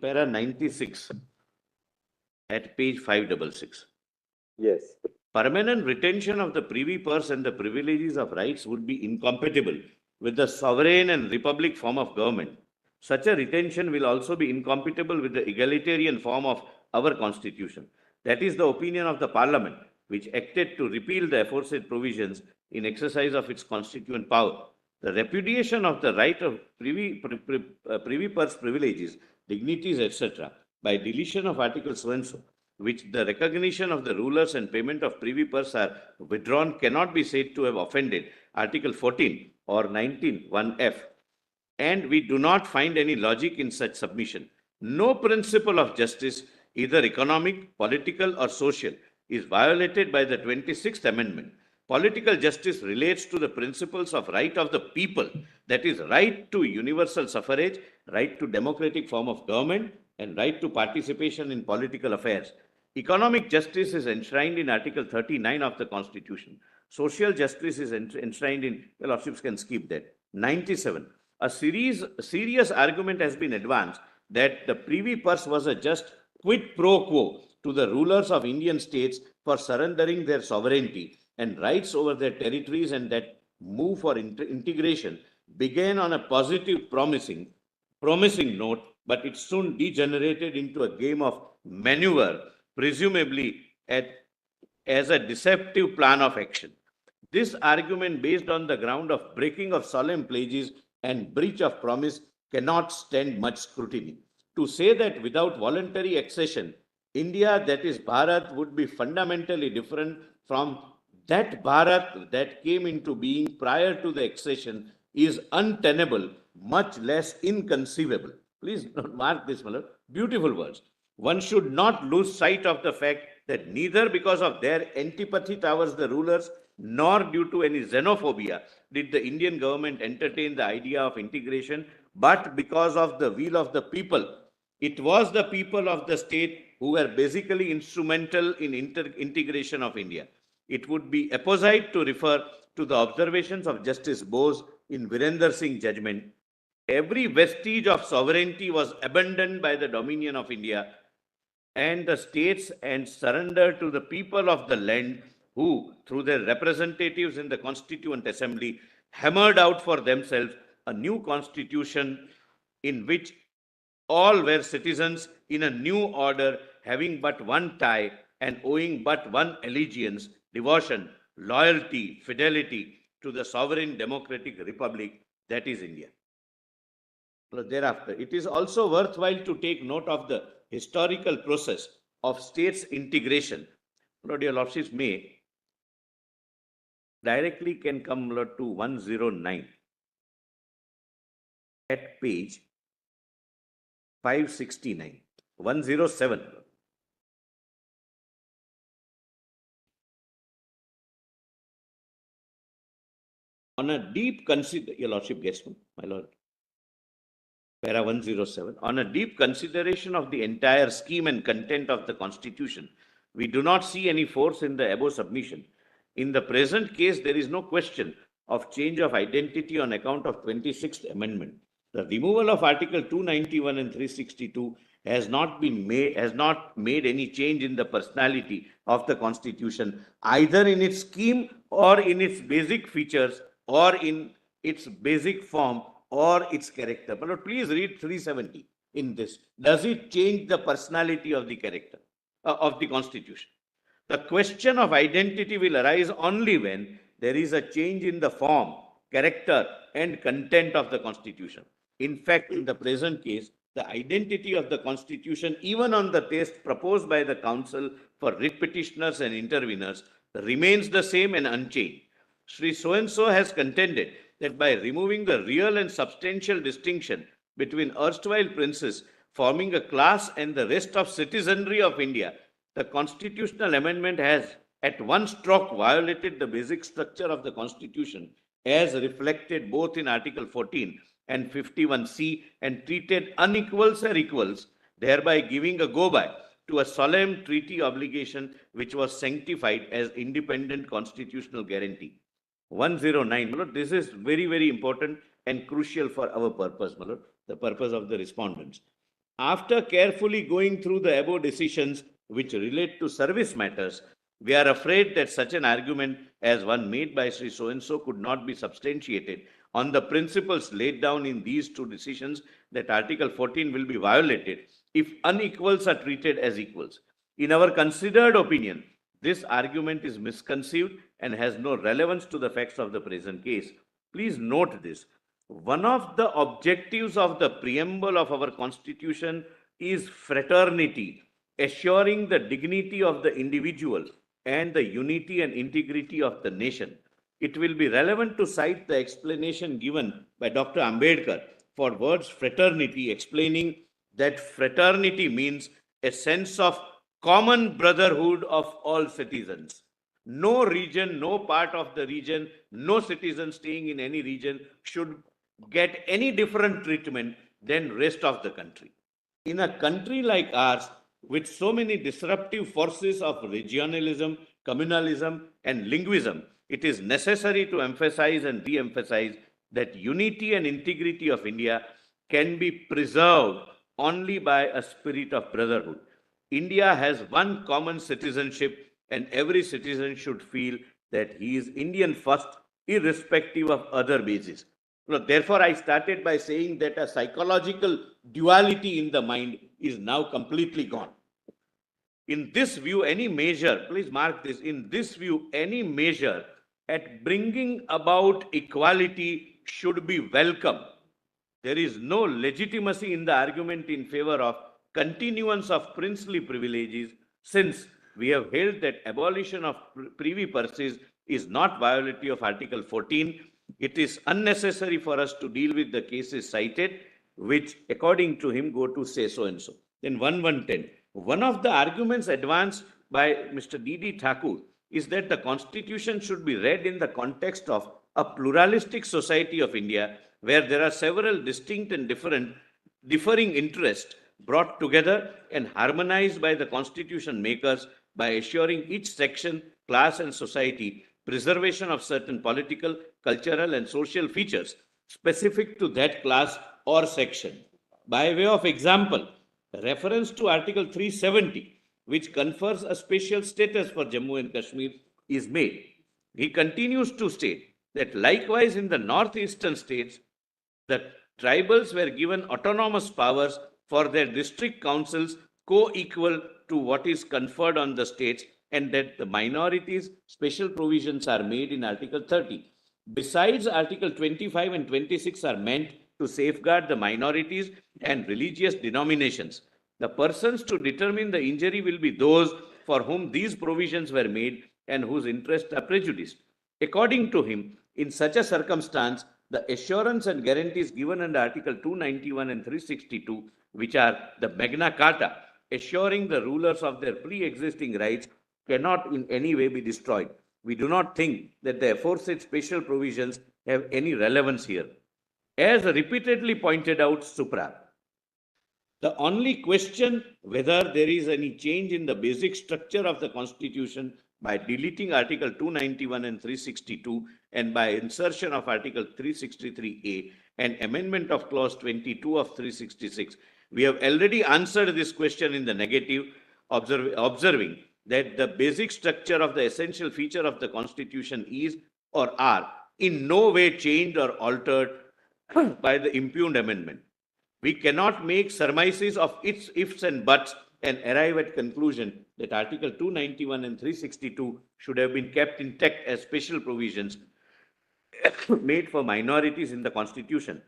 Para 96 at page 566. Yes. Permanent retention of the privy purse and the privileges of rights would be incompatible with the sovereign and republic form of government. Such a retention will also be incompatible with the egalitarian form of our constitution. That is the opinion of the parliament, which acted to repeal the aforesaid provisions in exercise of its constituent power. The repudiation of the right of privy purse privileges, dignities, etc., by deletion of Article so and so, which the recognition of the rulers and payment of privy purse are withdrawn, cannot be said to have offended Article 14 or 19 1F. And we do not find any logic in such submission. No principle of justice, either economic, political, or social, is violated by the 26th Amendment. Political justice relates to the principles of right of the people, that is, right to universal suffrage, right to democratic form of government, and right to participation in political affairs. Economic justice is enshrined in Article 39 of the Constitution. Social justice is enshrined in, well, Lordships can skip that, 97. A serious argument has been advanced that the privy purse was a just quid pro quo to the rulers of Indian states for surrendering their sovereignty and rights over their territories, and that move for integration began on a positive promising note, but it soon degenerated into a game of maneuver, presumably as a deceptive plan of action. This argument, based on the ground of breaking of solemn pledges and breach of promise, cannot stand much scrutiny. To say that without voluntary accession, India, that is Bharat, would be fundamentally different from that Bharat that came into being prior to the accession is untenable, much less inconceivable. Please mark this, Malad. Beautiful words. One should not lose sight of the fact that neither because of their antipathy towards the rulers nor due to any xenophobia did the Indian government entertain the idea of integration, but because of the will of the people. It was the people of the state who were basically instrumental in integration of India. It would be apposite to refer to the observations of Justice Bose in Virender Singh judgment. Every vestige of sovereignty was abandoned by the dominion of India and the states and surrendered to the people of the land, who, through their representatives in the Constituent Assembly, hammered out for themselves a new constitution in which all were citizens in a new order, having but one tie and owing but one allegiance, devotion, loyalty, fidelity to the sovereign democratic republic, that is India. Thereafter, it is also worthwhile to take note of the historical process of states integration. Your Lordships may directly can come to 109 at page 569, 107. On a deep your Lordship gets me, my Lord. Para 107. On a deep consideration of the entire scheme and content of the Constitution, we do not see any force in the above submission. In the present case, there is no question of change of identity on account of 26th Amendment. The removal of Article 291 and 362 has not made any change in the personality of the Constitution, either in its scheme or in its basic features or in its basic form or its character. But please read 370 in this. Does it change the personality of the character of the Constitution? The question of identity will arise only when there is a change in the form, character, and content of the Constitution. In fact, in the present case, the identity of the Constitution, even on the test proposed by the Council for writ petitioners and interveners, remains the same and unchanged. Sri So-and-so has contended that by removing the real and substantial distinction between erstwhile princes forming a class and the rest of citizenry of India, the constitutional amendment has at one stroke violated the basic structure of the Constitution as reflected both in Article 14 and 51C and treated unequals as equals, thereby giving a go-by to a solemn treaty obligation which was sanctified as independent constitutional guarantee. 109, Malord, this is very, very important and crucial for our purpose, Malord, the purpose of the respondents. After carefully going through the above decisions which relate to service matters, We are afraid that such an argument as one made by Sri So-and-so could not be substantiated on the principles laid down in these two decisions, that Article 14 will be violated if unequals are treated as equals. In our considered opinion, this argument is misconceived and has no relevance to the facts of the present case. Please note this. One of the objectives of the preamble of our Constitution is fraternity, assuring the dignity of the individual and the unity and integrity of the nation. It will be relevant to cite the explanation given by Dr. Ambedkar for words fraternity, explaining that fraternity means a sense of common brotherhood of all citizens. No region, no part of the region, no citizen staying in any region should get any different treatment than rest of the country. In a country like ours, with so many disruptive forces of regionalism, communalism, and linguism, it is necessary to emphasize and re-emphasize that unity and integrity of India can be preserved only by a spirit of brotherhood. India has one common citizenship, and every citizen should feel that he is Indian first, irrespective of other bases. Therefore, I started by saying that a psychological duality in the mind is now completely gone. In this view, any measure, please mark this, in this view, any measure at bringing about equality should be welcome. There is no legitimacy in the argument in favor of continuance of princely privileges, since we have held that abolition of privy purses is not violative of Article 14. It is unnecessary for us to deal with the cases cited, which according to him go to say so and so. Then 1110. One of the arguments advanced by Mr. D.D. Thakur is that the Constitution should be read in the context of a pluralistic society of India, where there are several distinct and differing interests brought together and harmonized by the Constitution makers by assuring each section, class, and society preservation of certain political, cultural, and social features specific to that class or section. By way of example, reference to Article 370, which confers a special status for Jammu and Kashmir, is made. He continues to state that likewise in the northeastern states, the tribals were given autonomous powers for their district councils co-equal to what is conferred on the states, and that the minorities special provisions are made in Article 30. Besides, Article 25 and 26 are meant to safeguard the minorities and religious denominations. The persons to determine the injury will be those for whom these provisions were made and whose interests are prejudiced. According to him, in such a circumstance, the assurance and guarantees given under Article 291 and 362, which are the Magna Carta, assuring the rulers of their pre-existing rights, cannot in any way be destroyed. We do not think that the aforesaid special provisions have any relevance here. As repeatedly pointed out Supra, the only question whether there is any change in the basic structure of the Constitution by deleting Article 291 and 362 and by insertion of Article 363A and amendment of Clause 22 of 366. We have already answered this question in the negative, observing that the basic structure of the essential feature of the Constitution is or are in no way changed or altered by the impugned amendment. We cannot make surmises of its ifs and buts and arrive at conclusion that Article 291 and 362 should have been kept intact as special provisions made for minorities in the Constitution.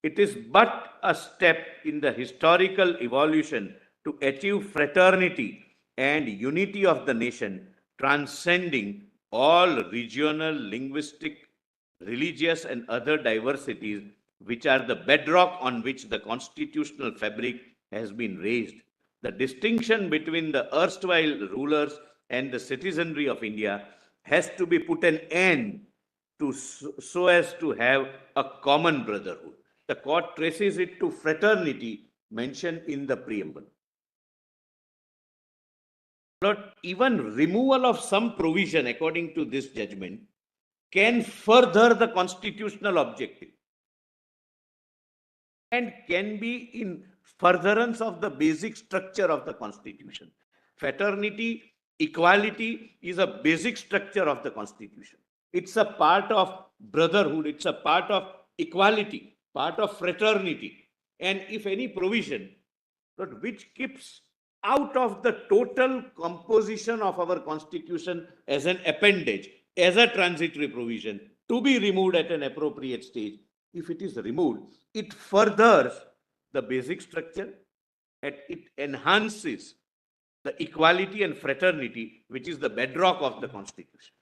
It is but a step in the historical evolution to achieve fraternity and unity of the nation, transcending all regional, linguistic, religious, and other diversities, which are the bedrock on which the constitutional fabric has been raised. The distinction between the erstwhile rulers and the citizenry of India has to be put an end to so as to have a common brotherhood. The court traces it to fraternity mentioned in the preamble. But even removal of some provision according to this judgment can further the constitutional objective and can be in furtherance of the basic structure of the Constitution. Fraternity equality is a basic structure of the Constitution. It's a part of brotherhood. It's a part of equality, part of fraternity. And if any provision which keeps out of the total composition of our Constitution as an appendage, as a transitory provision, to be removed at an appropriate stage, if it is removed, it furthers the basic structure and it enhances the equality and fraternity, which is the bedrock of the Constitution.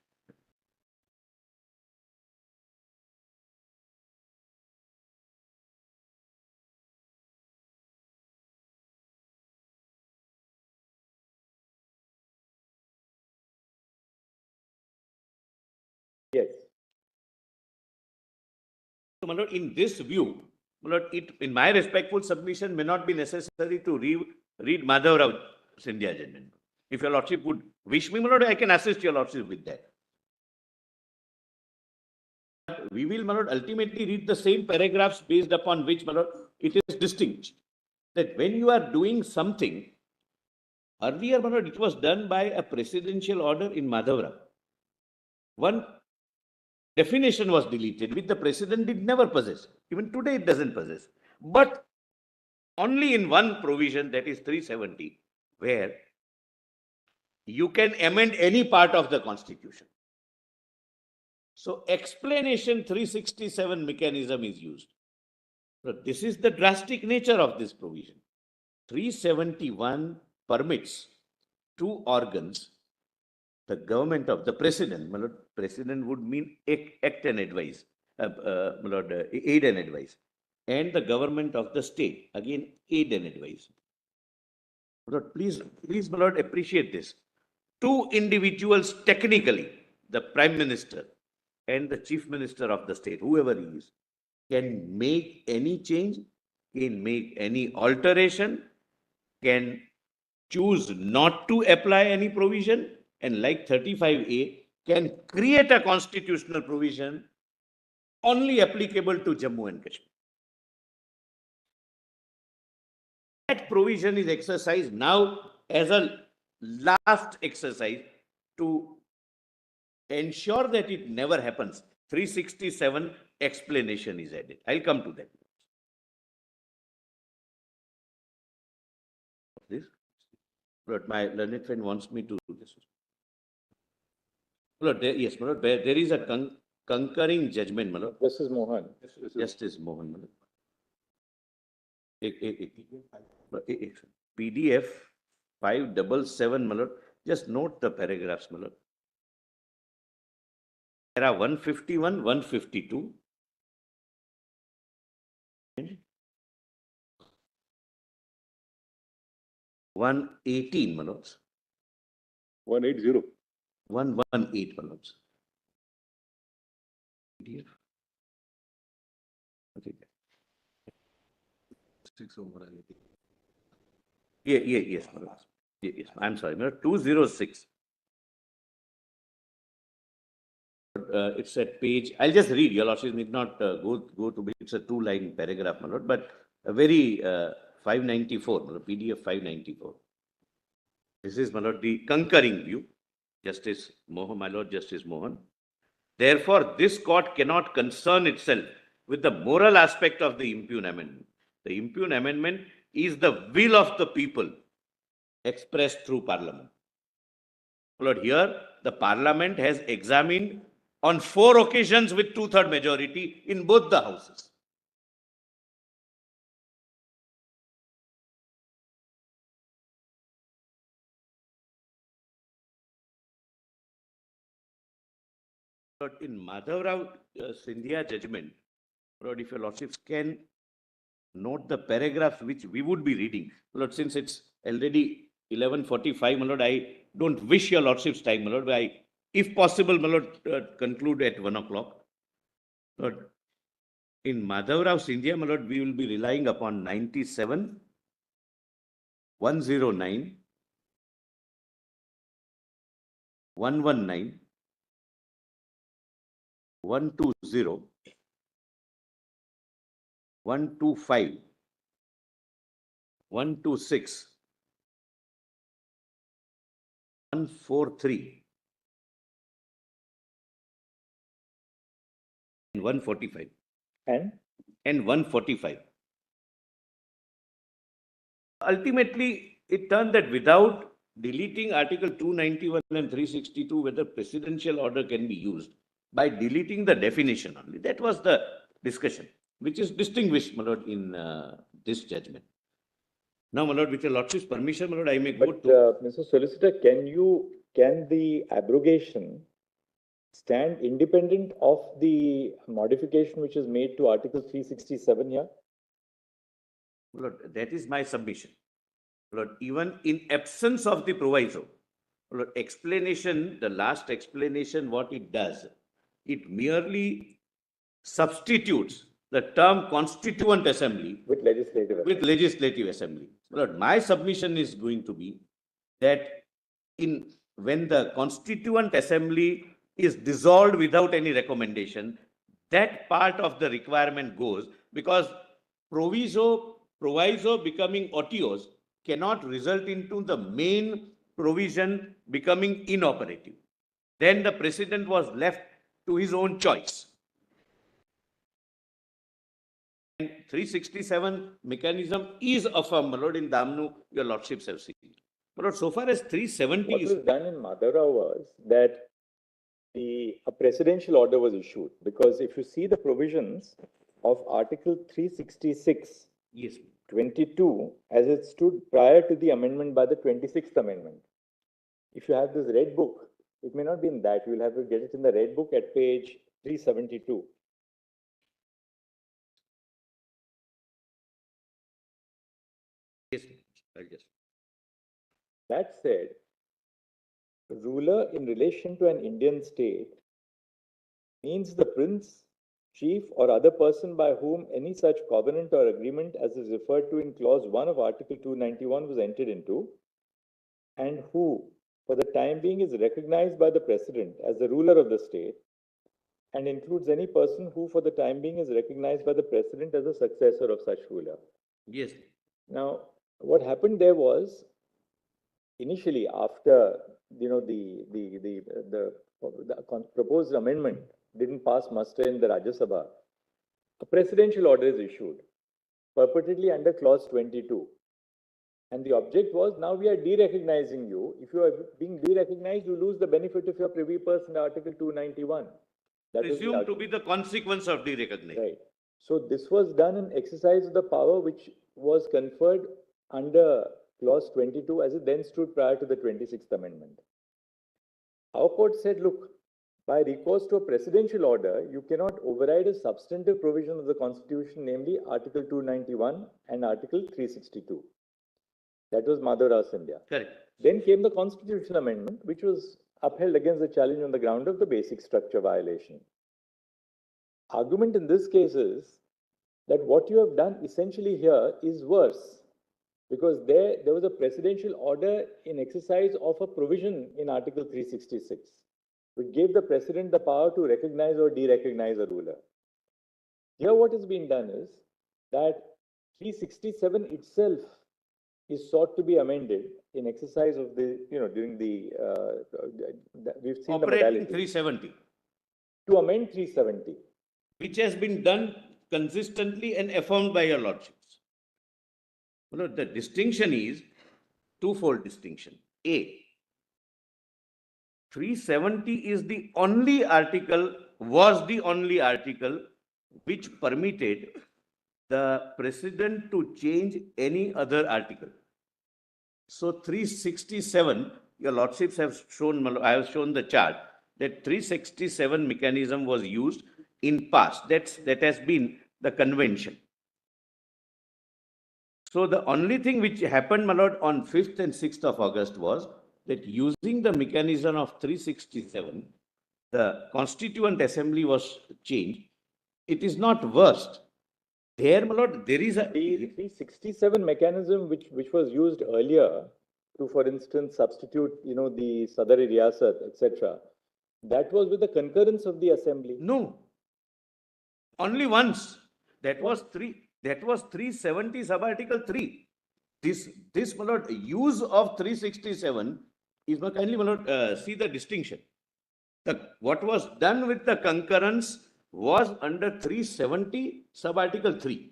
Yes. So, in this view, it, in my respectful submission, may not be necessary to read Madhav Rao's India judgment. If your lordship would wish me, I can assist your lordship with that. We will, ultimately read the same paragraphs based upon which, it is distinguished. That when you are doing something, earlier, it was done by a presidential order in Madhav Rao. One definition was deleted, which the president did never possess. Even today, it doesn't possess. But only in one provision, that is 370, where you can amend any part of the Constitution. So, explanation 367 mechanism is used. So, this is the drastic nature of this provision. 371 permits two organs, the government of the president, president would mean act and advise, aid and advise, and the government of the state, again, aid and advise. Please, my lord, appreciate this. Two individuals, technically, the prime minister and the chief minister of the state, whoever he is, can make any change, can make any alteration, can choose not to apply any provision, and like 35A, can create a constitutional provision only applicable to Jammu and Kashmir. That provision is exercised now as a last exercise to ensure that it never happens. 367 explanation is added. I'll come to that. This, but my learned friend wants me to do this. Yes, there is a concurring judgment, Justice Mohan. Justice Mohan. PDF 577, just note the paragraphs, There are 151, 152. 118, 180. 118, PDF. Okay. Yes, yes. I'm sorry, 206. It's at page. I'll just read. Your lordship need not go to. It's a 2-line paragraph, but a very 594, PDF 594. This is, the concurring view. Justice Mohan, my lord, Justice Mohan. Therefore, this court cannot concern itself with the moral aspect of the impugn amendment. The impugn amendment is the will of the people expressed through Parliament. Lord, here the Parliament has examined on 4 occasions with 2/3 majority in both the houses. But in Madhav Rao Scindia judgment, Lord, if your lordships can note the paragraphs which we would be reading, Lord, since it's already 11:45, my lord, I don't wish your lordship's time, my lord, but I, if possible, my lord, conclude at 1 o'clock. Lord, in Madhav Rao Scindia, my lord, we will be relying upon 97, 109, 119, 120, 125, 126, 143 and 145 And and 145. Ultimately, it turned that without deleting Article 291 and 362, whether presidential order can be used, by deleting the definition only. That was the discussion, which is distinguished, my lord, in this judgment. Now, my lord, with your lordship's permission, my lord, I may go but, to. Mr. Solicitor, can the abrogation stand independent of the modification which is made to Article 367 here? Lord, that is my submission. Lord, even in absence of the proviso, Lord, explanation, the last explanation, what it does, it merely substitutes the term constituent assembly With legislative. with legislative assembly. Lord, my submission is going to be that when the constituent assembly is dissolved without any recommendation, that part of the requirement goes, because proviso becoming otiose cannot result into the main provision becoming inoperative. Then the president was left to his own choice. And 367 mechanism is affirmed, my lord, in Damnu, your lordships have seen. My lord, so far as 370 What is. was done in Madura was that a presidential order was issued, because if you see the provisions of Article 366, Yes. 22, as it stood prior to the amendment by the 26th Amendment. If you have this red book, it may not be in that. You will have to get it in the red book at page 372. Yes, I'll just. That said, ruler in relation to an Indian state means the prince, chief, or other person by whom any such covenant or agreement as is referred to in clause 1 of Article 291 was entered into, and who, for the time being, is recognized by the president as the ruler of the state, and includes any person who, for the time being, is recognized by the president as a successor of such ruler. Yes. Now, what happened there was, initially, after the proposed amendment didn't pass muster in the Rajya Sabha, a presidential order is issued, purportedly under clause 22. And the object was, now we are de-recognizing you. If you are being de-recognized, you lose the benefit of your privy purse in Article 291. That is Presumed to be the consequence of de-recognition. right. So this was done in exercise of the power which was conferred under clause 22 as it then stood prior to the 26th Amendment. Our court said, look, by recourse to a presidential order, you cannot override a substantive provision of the Constitution, namely Article 291 and Article 362. That was Madhura's India. Correct. Then came the Constitutional Amendment, which was upheld against the challenge on the ground of the basic structure violation. Argument in this case is that what you have done essentially here is worse, because there was a presidential order in exercise of a provision in Article 366, which gave the president the power to recognize or de-recognize a ruler. Here what is being done is that 367 itself is sought to be amended in exercise of the, during the, we've seen Operating the modality. 370, To amend 370. which has been done consistently and affirmed by your lordships. Well, the distinction is twofold distinction. A, 370 is the only article, was the only article which permitted the president to change any other article. So 367, your lordships have shown, I have shown the chart, that 367 mechanism was used in past. That has been the convention. So the only thing which happened, my lord, on 5th and 6th of August was that using the mechanism of 367, the Constituent Assembly was changed. It is not worst. There, my lord, there is a... The 367 mechanism which was used earlier to, for instance, substitute, the Sadari Riyasat, etc., that was with the concurrence of the assembly. No. Only once. That was 370 sub-article 3. This, my lord, use of 367 is not kindly, my lord, see the distinction. What was done with the concurrence was under 370 sub-article 3.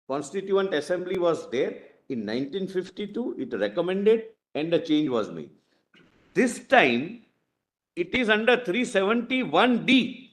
Constituent Assembly was there in 1952, it recommended and a change was made. This time, it is under 371D.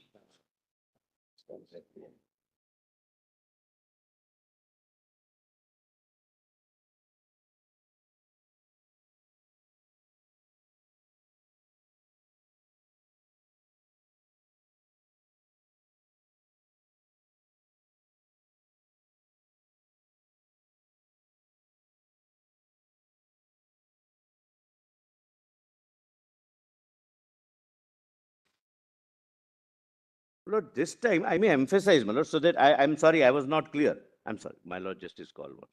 Lord, this time I may emphasize, my lord, so that I'm sorry, I was not clear. I'm sorry, my lord Justice Caldwell.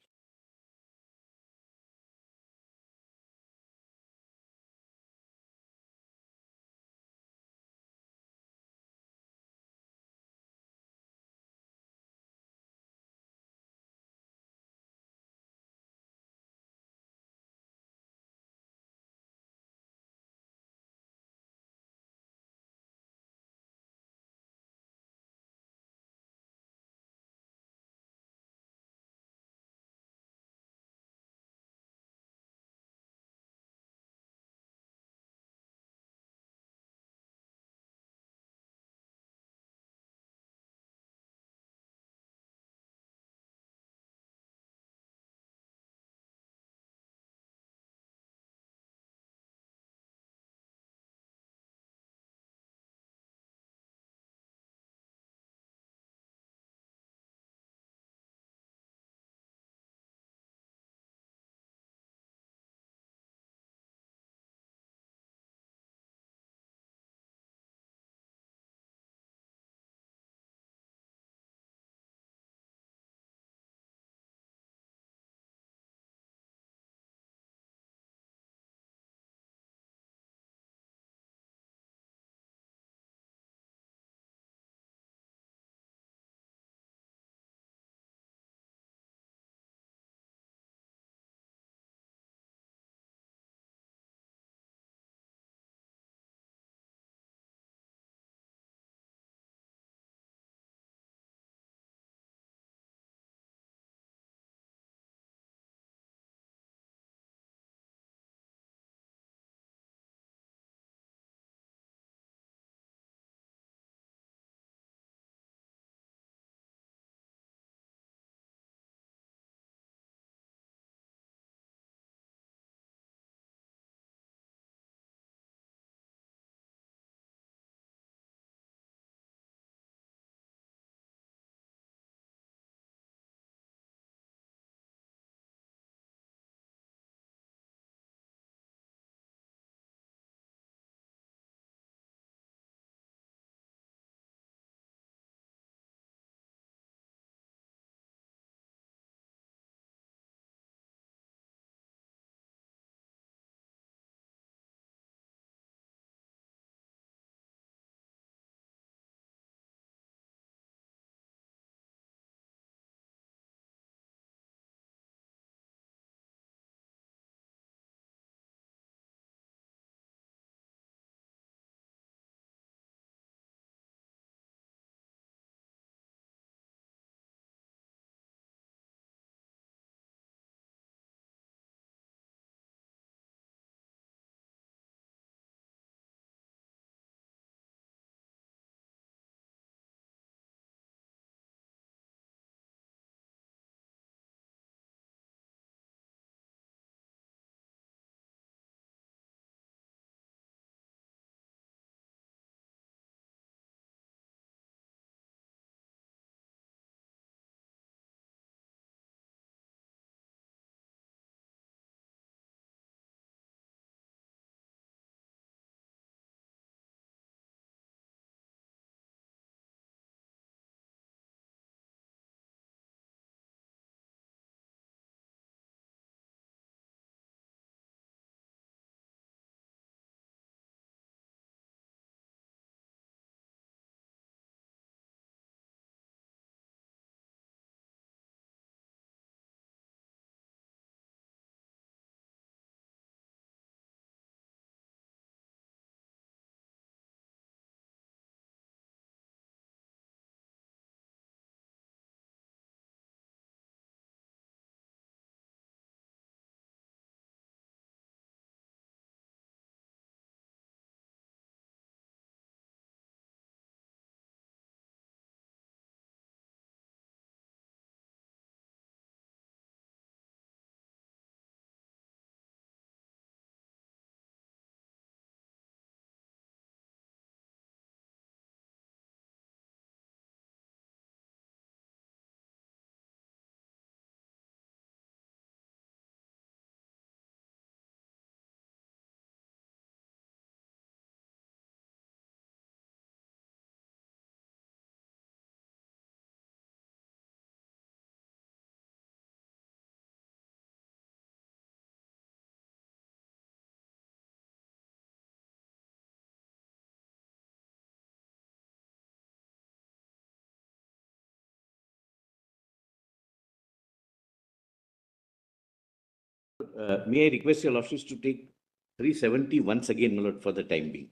may I request your lordships to take 370 once again, my lord, for the time being,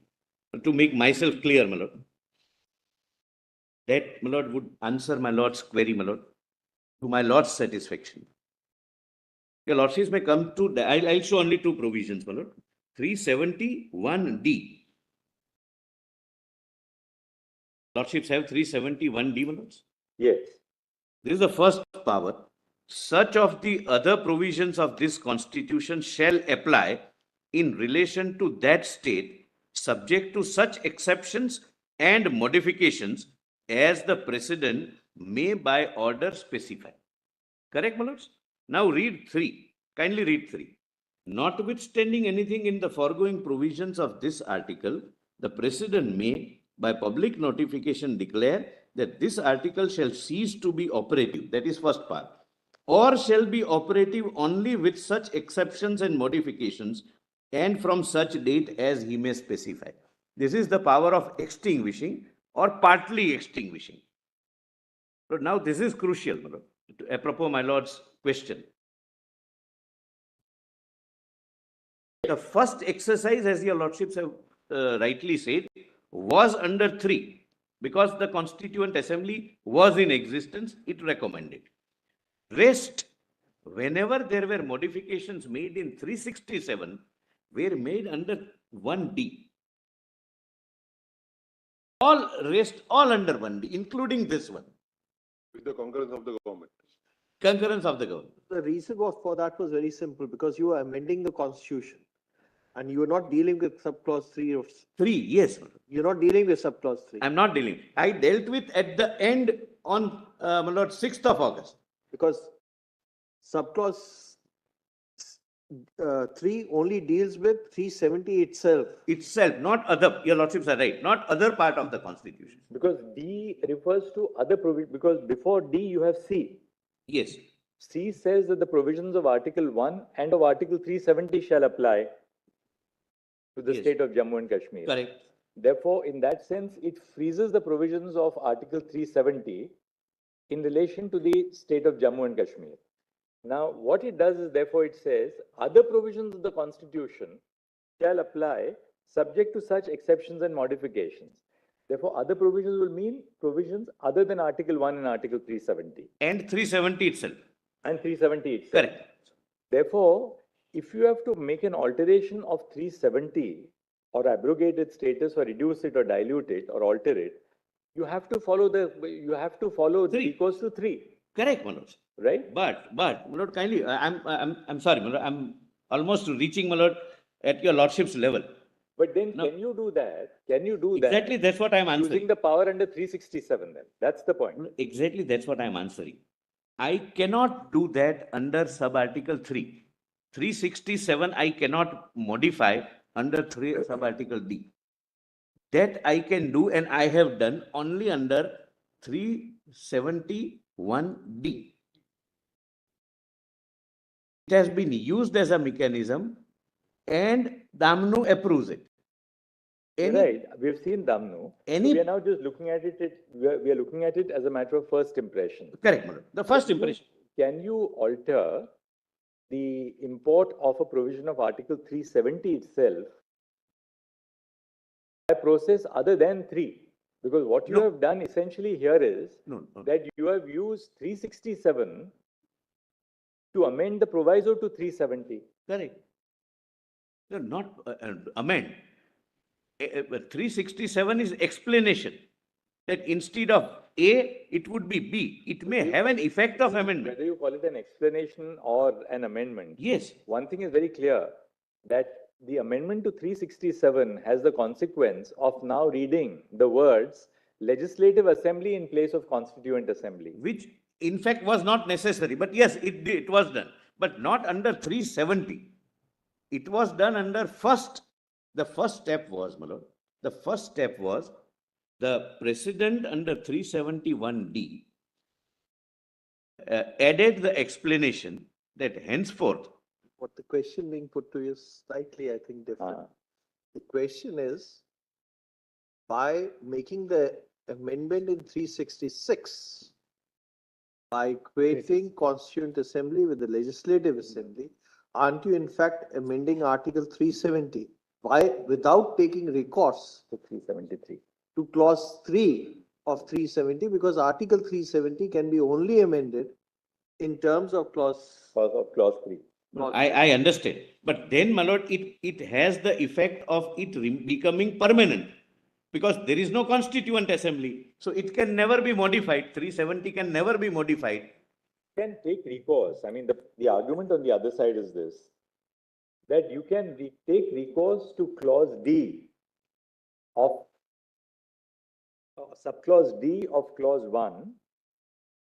to make myself clear, my lord. That, my lord, would answer my lord's query, my lord, to my lord's satisfaction. Your lordships may come to, I'll show only two provisions, my lord. 371D. Lordships have 371D, my lords. Yes. This is the first power. Such of the other provisions of this constitution shall apply in relation to that state, subject to such exceptions and modifications as the president may by order specify. Correct, my lords? Now read 3. Kindly read 3. Notwithstanding anything in the foregoing provisions of this article, the president may by public notification declare that this article shall cease to be operative. That is first part. Or shall be operative only with such exceptions and modifications and from such date as he may specify. This is the power of extinguishing or partly extinguishing. So now this is crucial, my lord, apropos my lord's question. The first exercise, as your lordships have rightly said, was under 3. Because the Constituent Assembly was in existence, it recommended. Rest, whenever there were modifications made in 367, were made under 1D. All rest, all under 1D, including this one. With the concurrence of the government. Concurrence of the government. The reason for that was very simple, because you were amending the constitution and you were not dealing with subclause 3 of, 3, yes. you're not dealing with subclause 3. I'm not dealing. I dealt with at the end on, my lord, 6th of August. Because subclause 3 only deals with 370 itself. Itself, not other, your lordships are right, not other part of the Constitution. Because D refers to other provisions, because before D you have C. Yes. C says that the provisions of Article 1 and of Article 370 shall apply to the Yes. state of Jammu and Kashmir. Correct. Therefore, in that sense, it freezes the provisions of Article 370 in relation to the state of Jammu and Kashmir. Now, what it does is, therefore, it says, other provisions of the Constitution shall apply subject to such exceptions and modifications. Therefore, other provisions will mean provisions other than Article 1 and Article 370. And 370 itself. And 370 itself. Correct. Therefore, if you have to make an alteration of 370 or abrogate its status or reduce it or dilute it or alter it, you have to follow Three. 3 equals to 3, Correct, my lord. right? But, my lord, kindly, I'm sorry, my lord, I'm almost reaching, my lord, at your lordship's level. But then No. can you do that? Can you do that? Exactly, that's what I'm answering. Using the power under 367 then. That's the point. Exactly, that's what I'm answering. I cannot do that under sub-article 3. 367, I cannot modify under sub-article D. That I can do and I have done only under 371D. It has been used as a mechanism and Damnu approves it. Right. We've seen Damnu. any- We are now just looking at it, we are looking at it as a matter of first impression. Correct, my lord. The first impression. Can you alter the import of a provision of Article 370 itself by a process other than 3? Because what you No. have done essentially here is No, no. that you have used 367 to amend the proviso to 370. Correct. No, not amend. 367 is explanation that instead of A, it would be B. It may have an effect of amendment. Whether you call it an explanation or an amendment, Yes, one thing is very clear, that the amendment to 367 has the consequence of now reading the words Legislative Assembly in place of Constituent Assembly. which in fact was not necessary, but yes, it was done, but not under 370. It was done under the first step was, my lord, the first step was the president under 371D added the explanation that henceforth, What the question being put to you is slightly, I think, different. The question is, by making the amendment in 366, by equating Constituent Assembly with the Legislative Assembly, aren't you in fact amending Article 370 without taking recourse to 373. to clause 3 of 370? Because Article 370 can be only amended in terms of clause. Clause of clause 3. I understand, but then, my lord, it has the effect of it becoming permanent. Because there is no constituent assembly, so it can never be modified. 370 can never be modified. Can take recourse. I mean, the argument on the other side is this, that you can take recourse to clause D of subclause D of clause 1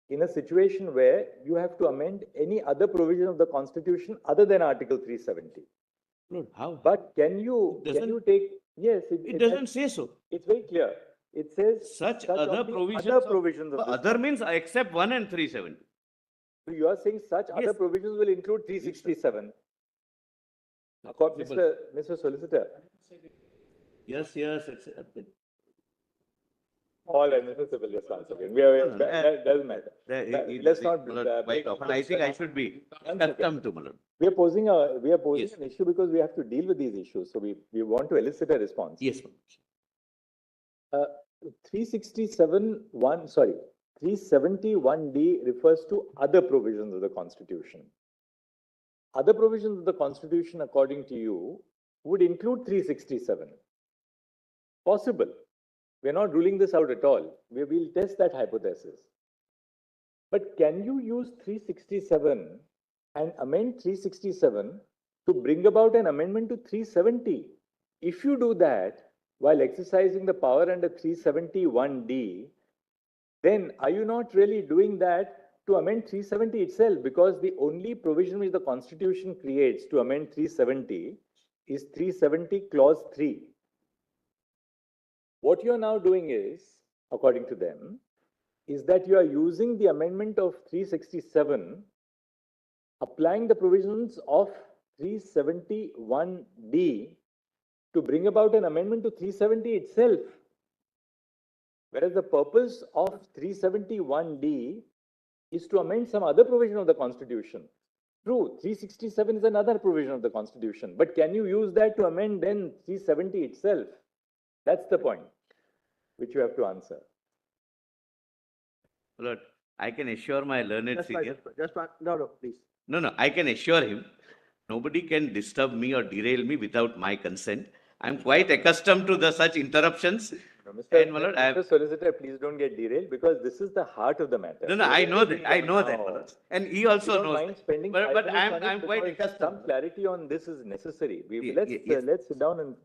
in a situation where you have to amend any other provision of the Constitution other than Article 370. Lord, how? But can you take, yes, It doesn't say so. It's very clear. It says Such of other the provisions. other provisions of this Other means except 1 and 370. So you are saying such other Yes. provisions will include 367. Mr. Solicitor. Yes, it's. All right, Mr. Civil, just once again. That doesn't matter. Let's not. Quite often, I think I should be accustomed to, my lord. We are posing Yes. an issue because we have to deal with these issues. So we want to elicit a response. Yes, my lord. 371D refers to other provisions of the Constitution. Other provisions of the Constitution, according to you, would include 367. Possible. We're not ruling this out at all. We will test that hypothesis. But can you use 367 and amend 367 to bring about an amendment to 370? If you do that while exercising the power under 371D, then are you not really doing that to amend 370 itself? Because the only provision which the Constitution creates to amend 370 is 370 clause 3. What you are now doing is, according to them, is that you are using the amendment of 367, applying the provisions of 371D to bring about an amendment to 370 itself. Whereas the purpose of 371D is to amend some other provision of the Constitution. True, 367 is another provision of the Constitution, but can you use that to amend then 370 itself? That's the point which you have to answer. Lord, I can assure my learned senior. No, please. No, I can assure him, nobody can disturb me or derail me without my consent. I'm quite accustomed to such interruptions. No, And, my lord, Mr. Solicitor, please don't get derailed because this is the heart of the matter. No, I know that, my lord. And he also don't knows. mind spending But 5 minutes I'm on it quite because accustomed. some clarity on this is necessary. Yes. Let's sit down and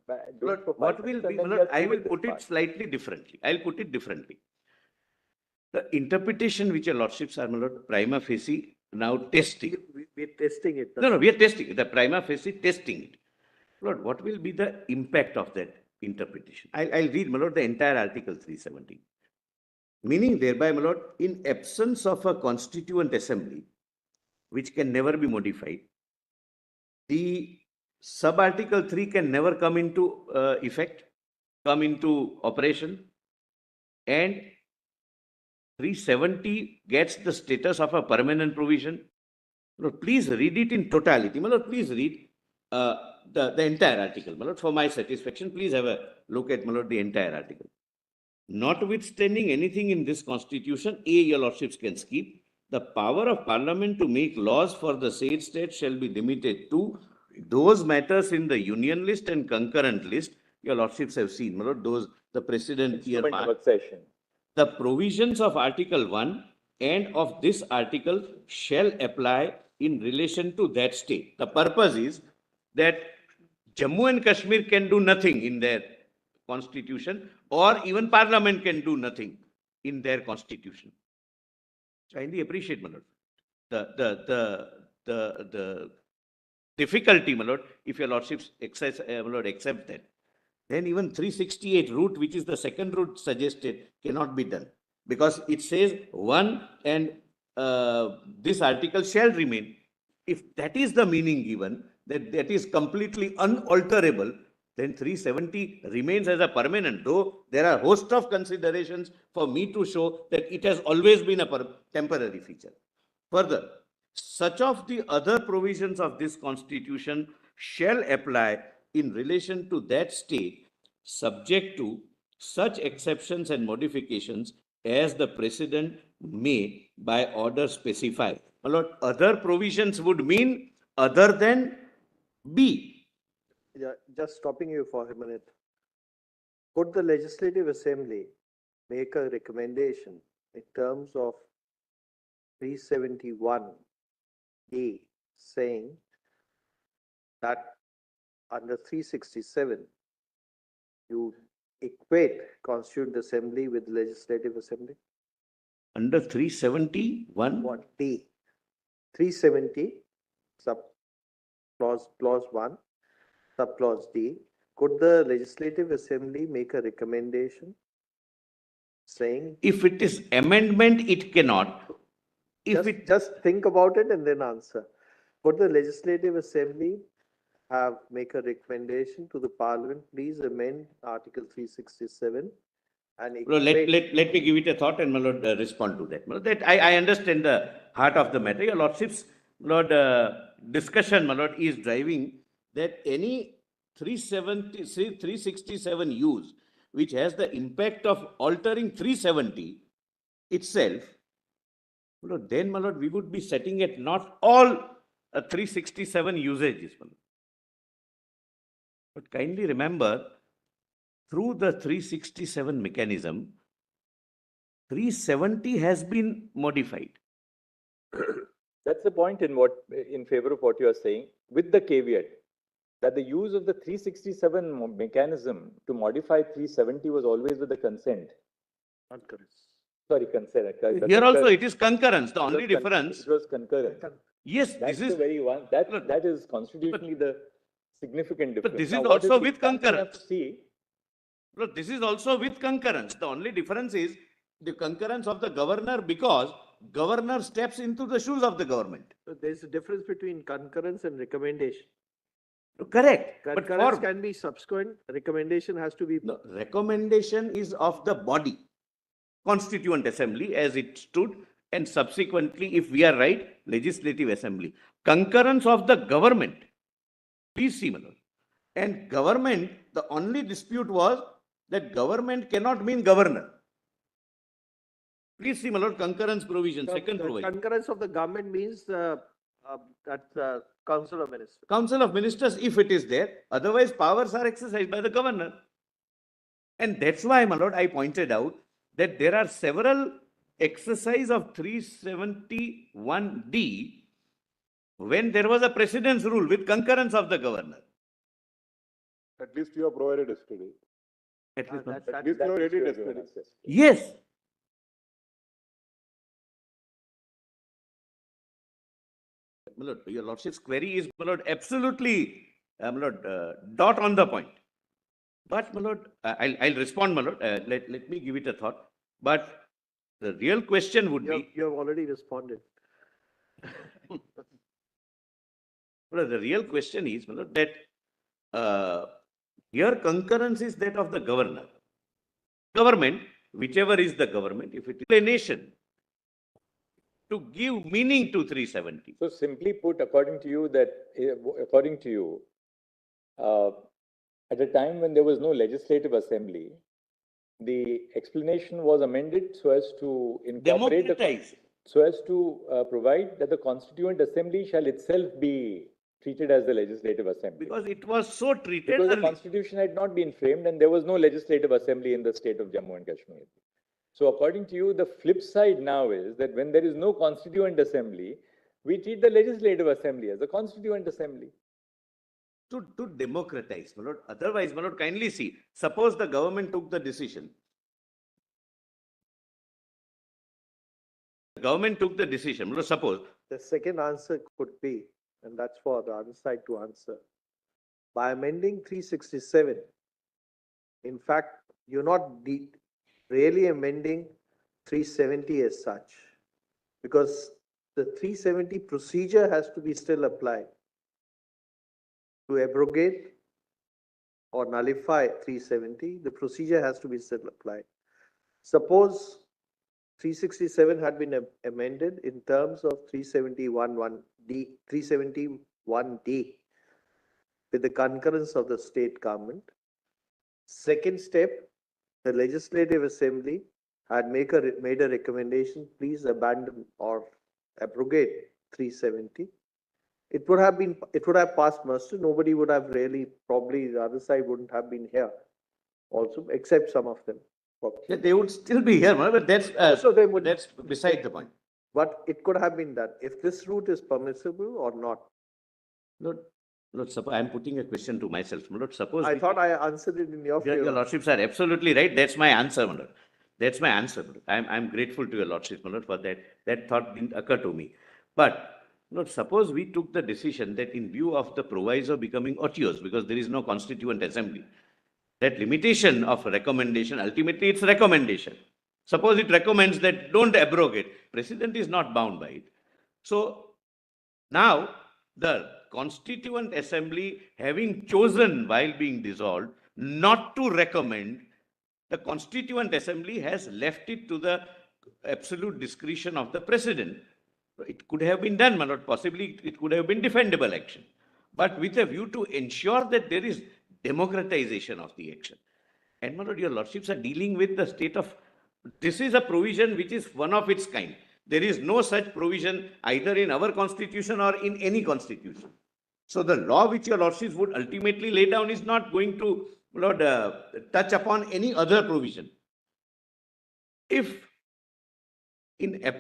do it for 5 What will minutes be, and then my lord, we are I through will with this put it part. slightly differently. I'll put it differently. The interpretation which your lordships are, my lord, prima facie now testing. We're testing it. No, we are testing it. The prima facie testing it. Lord, what will be the impact of that interpretation? I'll read, my lord, the entire Article 370. Meaning thereby, my lord, in absence of a constituent assembly, which can never be modified, the sub-article 3 can never come into effect, come into operation, and 370 gets the status of a permanent provision. Lord, please read it in totality. My lord, please read the entire article. My lord, for my satisfaction, please have a look at, my lord, the entire article. Notwithstanding anything in this constitution, your lordships can skip. The power of parliament to make laws for the said state shall be limited to those matters in the union list and concurrent list. Your lordships have seen, my lord, those the precedent here. Instrument of accession. The provisions of Article 1 and of this article shall apply in relation to that state. The purpose is that Jammu and Kashmir can do nothing in their constitution, or even Parliament can do nothing in their constitution. So I really appreciate, my lord, the difficulty, my lord, if your lordships accept that. Then even 368 route, which is the second route suggested, cannot be done. Because it says 1 and this article shall remain. If that is the meaning given, that is completely unalterable, then 370 remains as a permanent, though there are a host of considerations for me to show that it has always been a temporary feature. Further, such of the other provisions of this constitution shall apply in relation to that state, subject to such exceptions and modifications as the president may by order specify. My lord, other provisions would mean other than B. Yeah, just stopping you for a minute. Could the Legislative Assembly make a recommendation in terms of 371A saying that under 367, you equate Constituent Assembly with Legislative Assembly? Under 371, What D? 370, sub clause 1, subclause D. Could the Legislative Assembly make a recommendation saying, if it is amendment, it cannot. If it, just think about it and then answer. Could the Legislative Assembly make a recommendation to the Parliament, please amend Article 367 and well, equate. let me give it a thought and my lord respond to that. My lord, that I understand the heart of the matter. Your lordship's lord discussion, my lord, is driving that any 367 use which has the impact of altering 370 itself, my lord, then my lord, we would be setting at not all 367 usages. My lord. But kindly remember, through the 367 mechanism, 370 has been modified. That's the point in favor of what you are saying, with the caveat that the use of the 367 mechanism to modify 370 was always with the consent. Sorry, consent. Here also it is concurrence. The only difference. It was concurrent. Yes, That's this is the very one. That is constitutionally the significant difference. But this Now, is what also we with have to concurrence. see, Look, this is also with concurrence. The only difference is the concurrence of the governor because governor steps into the shoes of the government. There's a difference between concurrence and recommendation. Correct. But Concurrence for can be subsequent, recommendation has to be. no, recommendation is of the body, Constituent Assembly as it stood, and subsequently, if we are right, Legislative Assembly. Concurrence of the government. Please see, my lord. And government, the only dispute was that government cannot mean governor. Please see, my lord, concurrence provision, second provision. Concurrence of the government means that Council of Ministers. Council of Ministers, if it is there, otherwise powers are exercised by the governor. And that's why, my lord, I pointed out that there are several exercise of 371D when there was a precedence rule with concurrence of the governor. At least you have provided yesterday. At least, At least you have read it yesterday. yes. My lord, your lordship's query is, my lord, absolutely, my lord, dot on the point. But, my lord, I'll respond, my lord. Let me give it a thought. But the real question would be, You have already responded. well, the real question is, my lord, that here concurrence is that of the governor. Government, whichever is the government, if it is a nation, to give meaning to 370. so simply put, according to you, at a time when there was no legislative assembly, the explanation was amended so as to incorporate Democratize. so as to provide that the Constituent Assembly shall itself be treated as the Legislative Assembly. Because it was so treated Because the early. Constitution had not been framed and there was no Legislative Assembly in the state of Jammu and Kashmir. So according to you, the flip side now is that when there is no Constituent Assembly, we treat the Legislative Assembly as a Constituent Assembly. To democratize, my lord. Otherwise, my lord, kindly see, suppose the government took the decision. The government took the decision, my lord, suppose. The second answer could be, and that's for the other side to answer, by amending 367, in fact, you're not really amending 370 as such, because the 370 procedure has to be still applied. To abrogate or nullify 370, the procedure has to be still applied. Suppose 367 had been amended in terms of 371(1)(d), 371(d), with the concurrence of the state government. Second step, the Legislative Assembly had made a recommendation, please abandon or abrogate 370. It would have passed muster. Nobody would have really, probably the other side wouldn't have been here also, except some of them. Yeah, they would still be here, but that's, So they would, that's beside the point. but it could have been done. If this route is permissible or not. Lord, suppose I'm putting a question to myself. Lord, suppose I thought I answered it in your your favor. lordships are absolutely right. That's my answer, my lord. That's my answer. My lord. I'm grateful to your lordship, my lord, for that. That thought didn't occur to me. But Lord, suppose we took the decision that in view of the proviso becoming otious, because there is no constituent assembly, that limitation of recommendation, ultimately it's recommendation. Suppose it recommends that don't abrogate. President is not bound by it. So now the Constituent Assembly, having chosen while being dissolved not to recommend, the Constituent Assembly has left it to the absolute discretion of the President. It could have been done, my lord. Possibly it could have been defendable action, but with a view to ensure that there is democratization of the action. And my lord, your lordships are dealing with the state of, this is a provision which is one of its kind. There is no such provision either in our constitution or in any constitution. So the law which your lordships would ultimately lay down is not going to, Lord, touch upon any other provision. If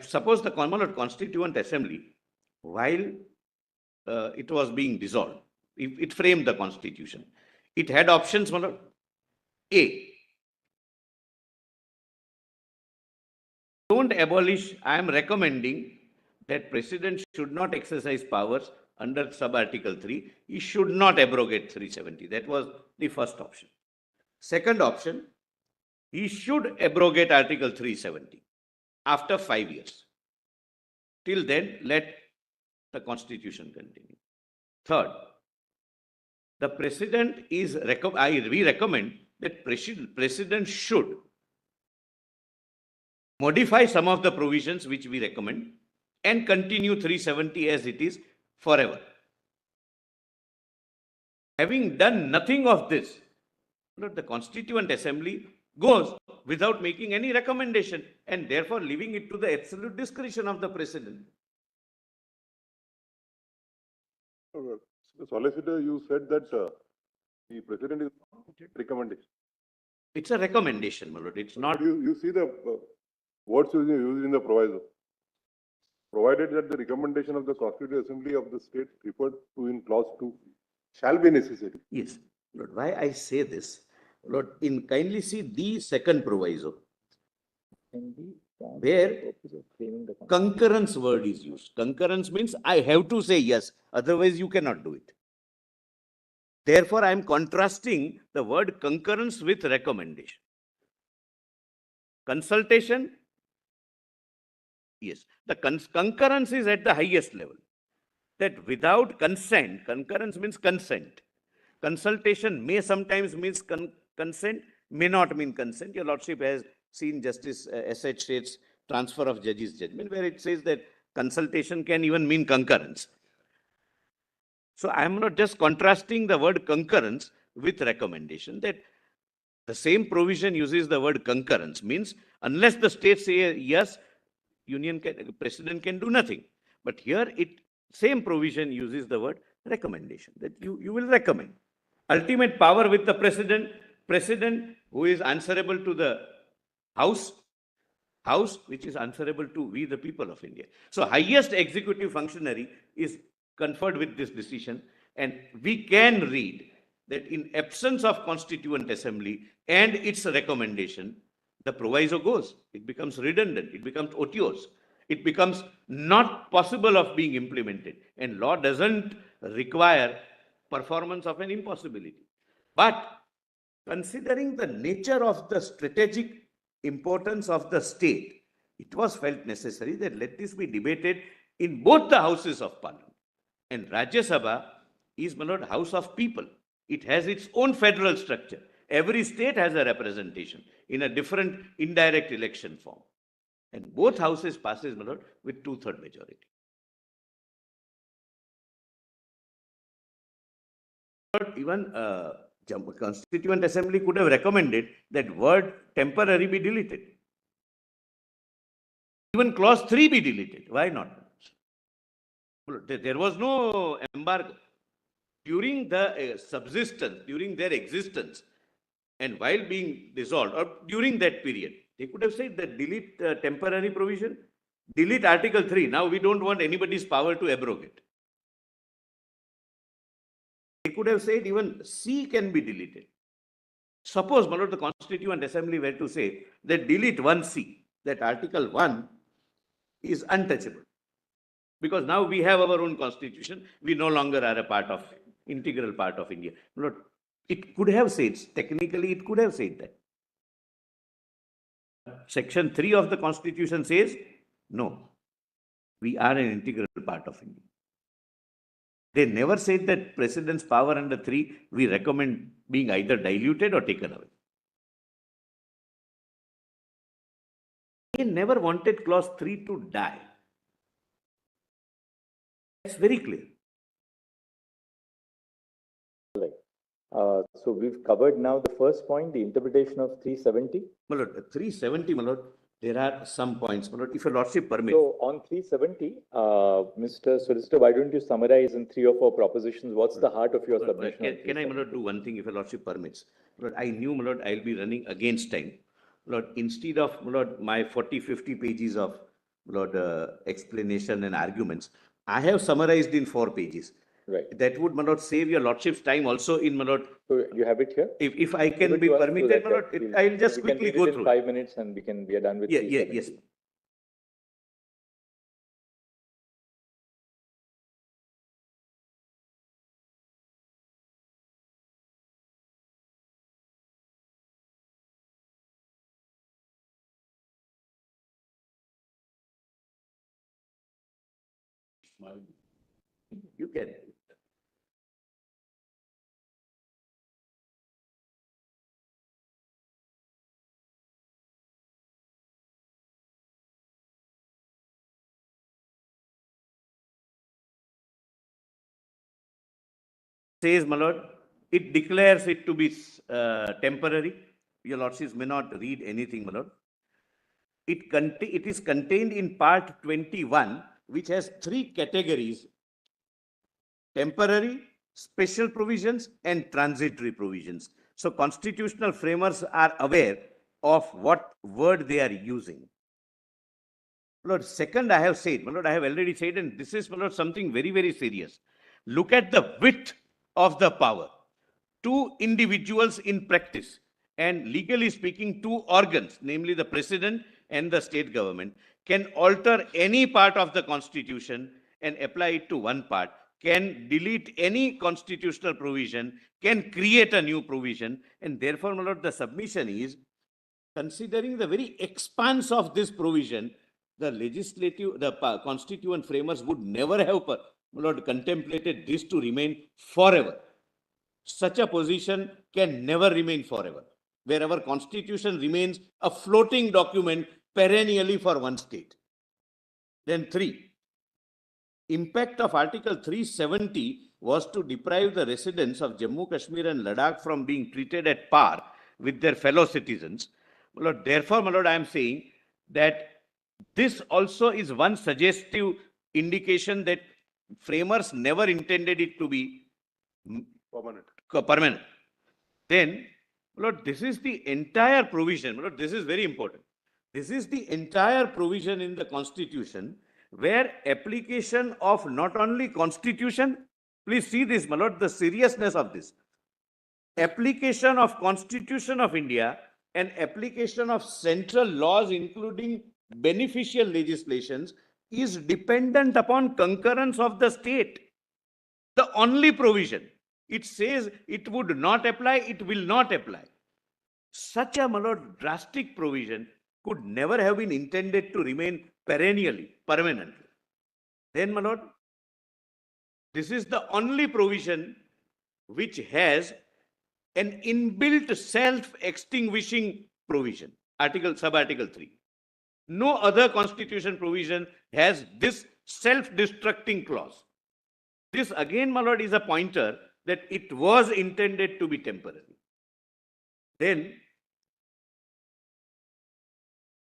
suppose the Constituent Assembly, while it was being dissolved, if it framed the constitution, it had options. A, don't abolish. I am recommending that President should not exercise powers under sub-article 3. He should not abrogate 370. That was the first option. Second option, he should abrogate Article 370 after 5 years. Till then, let the Constitution continue. Third, the President is, we recommend that President should modify some of the provisions which we recommend and continue 370 as it is forever. Having done nothing of this, the Constituent Assembly goes without making any recommendation and therefore leaving it to the absolute discretion of the President. The solicitor, you said that the President is recommendation. It's a recommendation, my lord. It's not. You see the words used in the proviso. Provided that the recommendation of the Constituent Assembly of the state referred to in clause 2 shall be necessary. Yes, Lord. Why I say this, Lord, kindly see the second proviso, where concurrence word is used. Concurrence means I have to say yes, otherwise you cannot do it. Therefore, I am contrasting the word concurrence with recommendation. Consultation, yes, the concurrence is at the highest level. That without consent, concurrence means consent. Consultation may sometimes means consent, may not mean consent. Your lordship has seen Justice S.H. State's transfer of judge's judgment, where it says that consultation can even mean concurrence. So I am not just contrasting the word concurrence with recommendation, that the same provision uses the word concurrence, means unless the state say yes, President can do nothing. But here same provision uses the word recommendation, that you will recommend. Ultimate power with the President who is answerable to the House which is answerable to we the people of India. So highest executive functionary is conferred with this decision, and we can read that in absence of Constituent Assembly and its recommendation, the proviso goes. It becomes redundant. It becomes otious. It becomes not possible of being implemented. And law doesn't require performance of an impossibility. But considering the nature of the strategic importance of the state, it was felt necessary that let this be debated in both the houses of Parliament. And Rajya Sabha is, my lord, house of people. It has its own federal structure. Every state has a representation in a different indirect election form. And both houses passes, my lord, with 2/3 majority. But even Constituent Assembly could have recommended that word temporary be deleted. Even clause 3 be deleted. Why not? There was no embargo. During the subsistence, during their existence, and while being dissolved, or during that period, they could have said that delete temporary provision, delete Article 3. Now we don't want anybody's power to abrogate. They could have said even C can be deleted. Suppose, my lord, the Constituent Assembly were to say that delete 1C, that Article 1 is untouchable. Because now we have our own constitution, we no longer are a part of, integral part of India. My lord, it could have said, technically it could have said that. Section 3 of the Constitution says, no, we are an integral part of India. They never said that President's power under 3, we recommend being either diluted or taken away. They never wanted clause 3 to die. That's very clear. So we've covered now the first point, the interpretation of 370. My lord, 370, my lord, there are some points, my lord, if your lordship permits. So on 370, Mr. Solicitor, why don't you summarize in 3 or 4 propositions? What's the heart of your submission? Can I, my lord, do one thing if your lordship permits? My lord, I knew, my lord, I'll be running against time. My lord, instead of, my lord, my 40-50 pages of, my lord, explanation and arguments, I have summarized in 4 pages. Right. That would, my lord, save your lordship's time also in, my lord. So you have it here? If I can be permitted, my lord, I'll just quickly go through. 5 minutes and we are done with. Yes. You can. Says, my lord, it declares it to be temporary. Your lordships may not read anything, my lord. It is contained in part 21, which has 3 categories: temporary, special provisions, and transitory provisions. So constitutional framers are aware of what word they are using. My lord, second, I have said, my lord, I have already said, and this is, my lord, something very, very serious. Look at the width of the power. 2 individuals in practice, and legally speaking, 2 organs, namely the president and the state government, can alter any part of the constitution and apply it to one part, can delete any constitutional provision, can create a new provision. And therefore, my lord, the submission is, considering the very expanse of this provision, the constituent framers would never have, my lord, contemplated this to remain forever. Such a position can never remain forever, where our constitution remains a floating document perennially for one state. Then 3, impact of Article 370 was to deprive the residents of Jammu, Kashmir and Ladakh from being treated at par with their fellow citizens. My lord, therefore, my lord, I am saying that this also is one suggestive indication that framers never intended it to be permanent. Then, Lord, this is the entire provision. Lord, this is very important. This is the entire provision in the Constitution where application of not only Constitution, please see this, my lord, the seriousness of this. Application of Constitution of India and application of central laws, including beneficial legislations, is dependent upon concurrence of the state. The only provision. It says it would not apply, it will not apply. Such a, my lord, drastic provision could never have been intended to remain perennially, permanently. Then, my lord, this is the only provision which has an inbuilt self-extinguishing provision, sub-article 3. No other constitution provision has this self-destructing clause. This again, my lord, is a pointer that it was intended to be temporary. Then,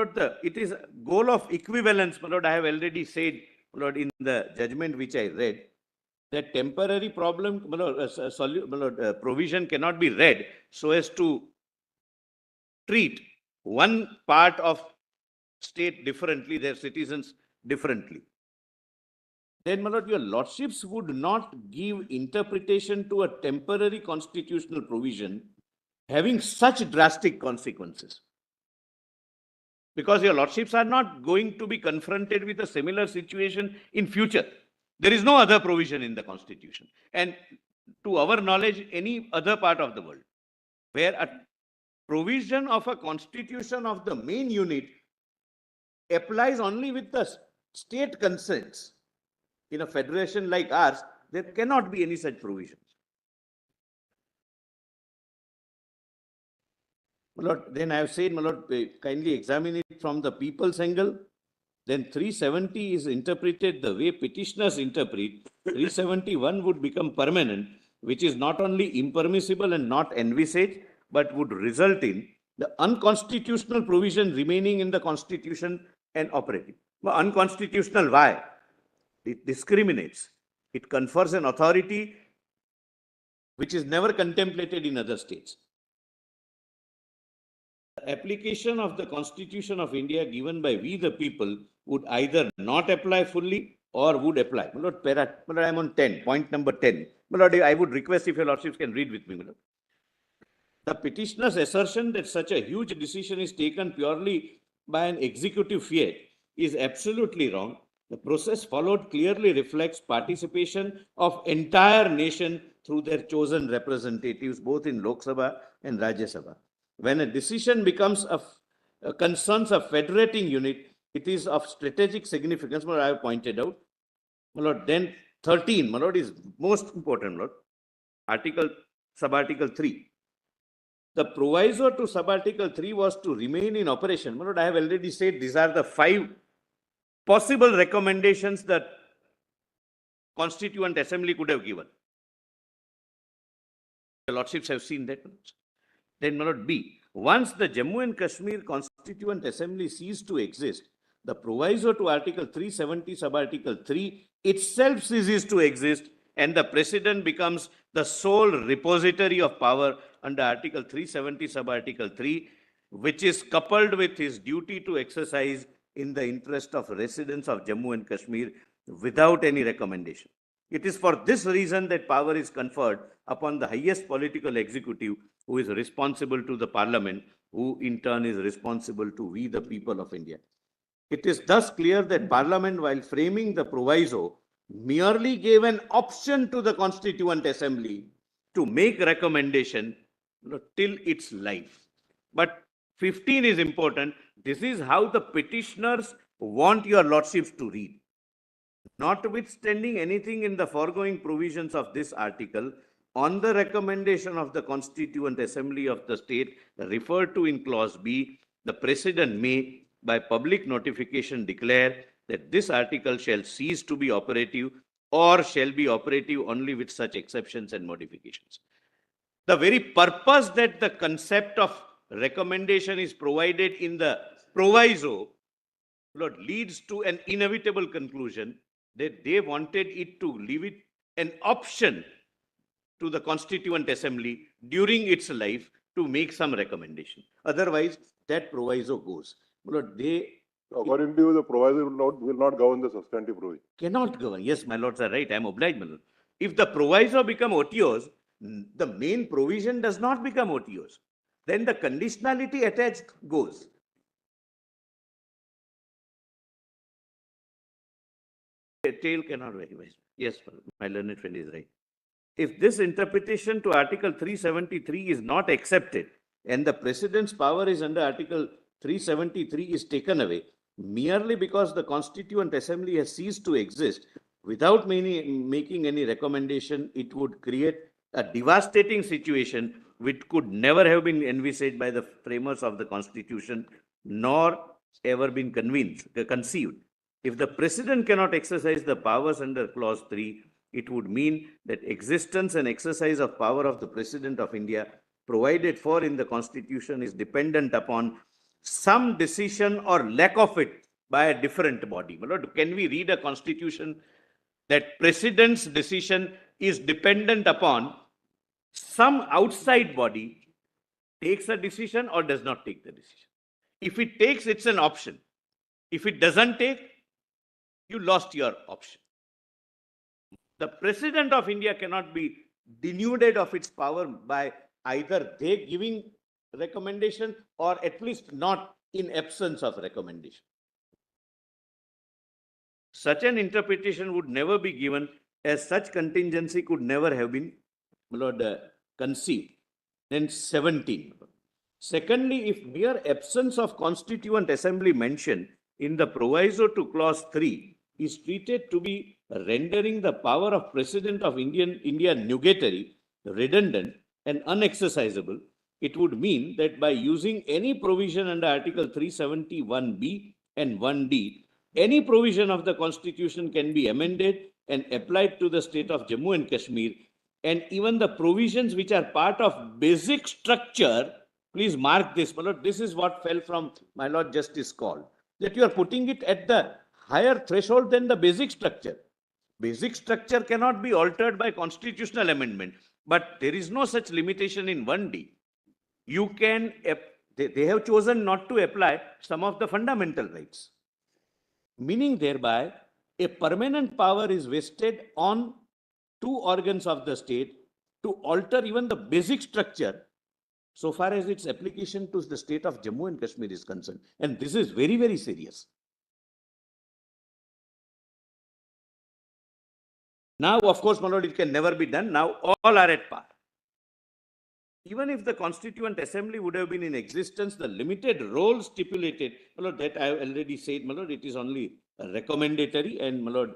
it is goal of equivalence, my lord, I have already said, my lord, in the judgment which I read, that temporary problem, my lord, provision cannot be read so as to treat one part of state differently, their citizens differently. Then, my lord, your lordships would not give interpretation to a temporary constitutional provision having such drastic consequences. Because your lordships are not going to be confronted with a similar situation in future. There is no other provision in the constitution. And to our knowledge, any other part of the world where a provision of a constitution of the main unit applies only with the state consents. In a federation like ours, there cannot be any such provisions. My lord, then I have said, my lord, kindly examine it from the people's angle. Then 370 is interpreted the way petitioners interpret. 371 would become permanent, which is not only impermissible and not envisaged, but would result in the unconstitutional provision remaining in the constitution and operating. Well, unconstitutional, why? It discriminates. It confers an authority which is never contemplated in other states. The application of the Constitution of India given by we the people would either not apply fully or would apply. My lord, I am on 10, point number 10. My lord, I would request if your lordships can read with me, my lord. The petitioner's assertion that such a huge decision is taken purely by an executive fiat is absolutely wrong. The process followed clearly reflects participation of entire nation through their chosen representatives, both in Lok Sabha and Rajya Sabha. When a decision becomes concerns a federating unit, it is of strategic significance, what I have pointed out. My lord, then 13, my lord, is most important, my lord. Subarticle 3. The proviso to subarticle 3 was to remain in operation. My lord, I have already said these are the 5 possible recommendations that Constituent Assembly could have given. The lordships have seen that. Then, my lord, B. Once the Jammu and Kashmir Constituent Assembly ceased to exist, the proviso to Article 370 subarticle 3 itself ceases to exist, and the President becomes the sole repository of power under Article 370 subarticle 3, which is coupled with his duty to exercise in the interest of residents of Jammu and Kashmir without any recommendation. It is for this reason that power is conferred upon the highest political executive, who is responsible to the Parliament, who in turn is responsible to we the people of India. It is thus clear that Parliament, while framing the proviso, merely gave an option to the Constituent Assembly to make recommendation till its life. But 15 is important. This is how the petitioners want your lordships to read. Notwithstanding anything in the foregoing provisions of this article, on the recommendation of the Constituent Assembly of the state referred to in clause B, the President may, by public notification, declare that this article shall cease to be operative or shall be operative only with such exceptions and modifications. The very purpose that the concept of recommendation is provided in the proviso, Lord, leads to an inevitable conclusion that they wanted it to leave it an option to the Constituent Assembly during its life to make some recommendation. Otherwise, that proviso goes. Lord, they According to you, the proviso will not govern the substantive provision. cannot govern. Yes, my lords are right. I am obliged, my lord. If the proviso become OTOs, the main provision does not become OTOs. Then the conditionality attached goes. A tail cannot verify. Yes, my learned friend is right. If this interpretation to Article 373 is not accepted and the President's power is under Article 373 is taken away, merely because the Constituent Assembly has ceased to exist, without making any recommendation, it would create a devastating situation which could never have been envisaged by the framers of the Constitution, nor ever been conceived. If the president cannot exercise the powers under clause 3, it would mean that existence and exercise of power of the president of India provided for in the constitution is dependent upon some decision or lack of it by a different body. My lord, can we read a constitution that president's decision is dependent upon some outside body takes a decision or does not take the decision? If it takes, it's an option. If it doesn't take, you lost your option. The president of India cannot be denuded of its power by either they giving recommendation or at least not in absence of recommendation. Such an interpretation would never be given, as such contingency could never have been, my lord, conceived. Then 17. Secondly, if mere absence of constituent assembly mentioned in the proviso to clause 3 is treated to be rendering the power of president of India nugatory, redundant and unexercisable, it would mean that by using any provision under Article 371B and 1D, any provision of the Constitution can be amended and applied to the state of Jammu and Kashmir, and even the provisions which are part of basic structure, please mark this, my lord, this is what fell from my lord Justice called, that you are putting it at the higher threshold than the basic structure. Basic structure cannot be altered by constitutional amendment, but there is no such limitation in 1D. You can, they have chosen not to apply some of the fundamental rights, meaning thereby a permanent power is vested on two organs of the state to alter even the basic structure so far as its application to the state of Jammu and Kashmir is concerned. And this is very, very serious. Now, of course, my lord, it can never be done. Now, all are at par. Even if the Constituent Assembly would have been in existence, the limited role stipulated, my lord, that I have already said, my lord, it is only recommendatory, and my lord,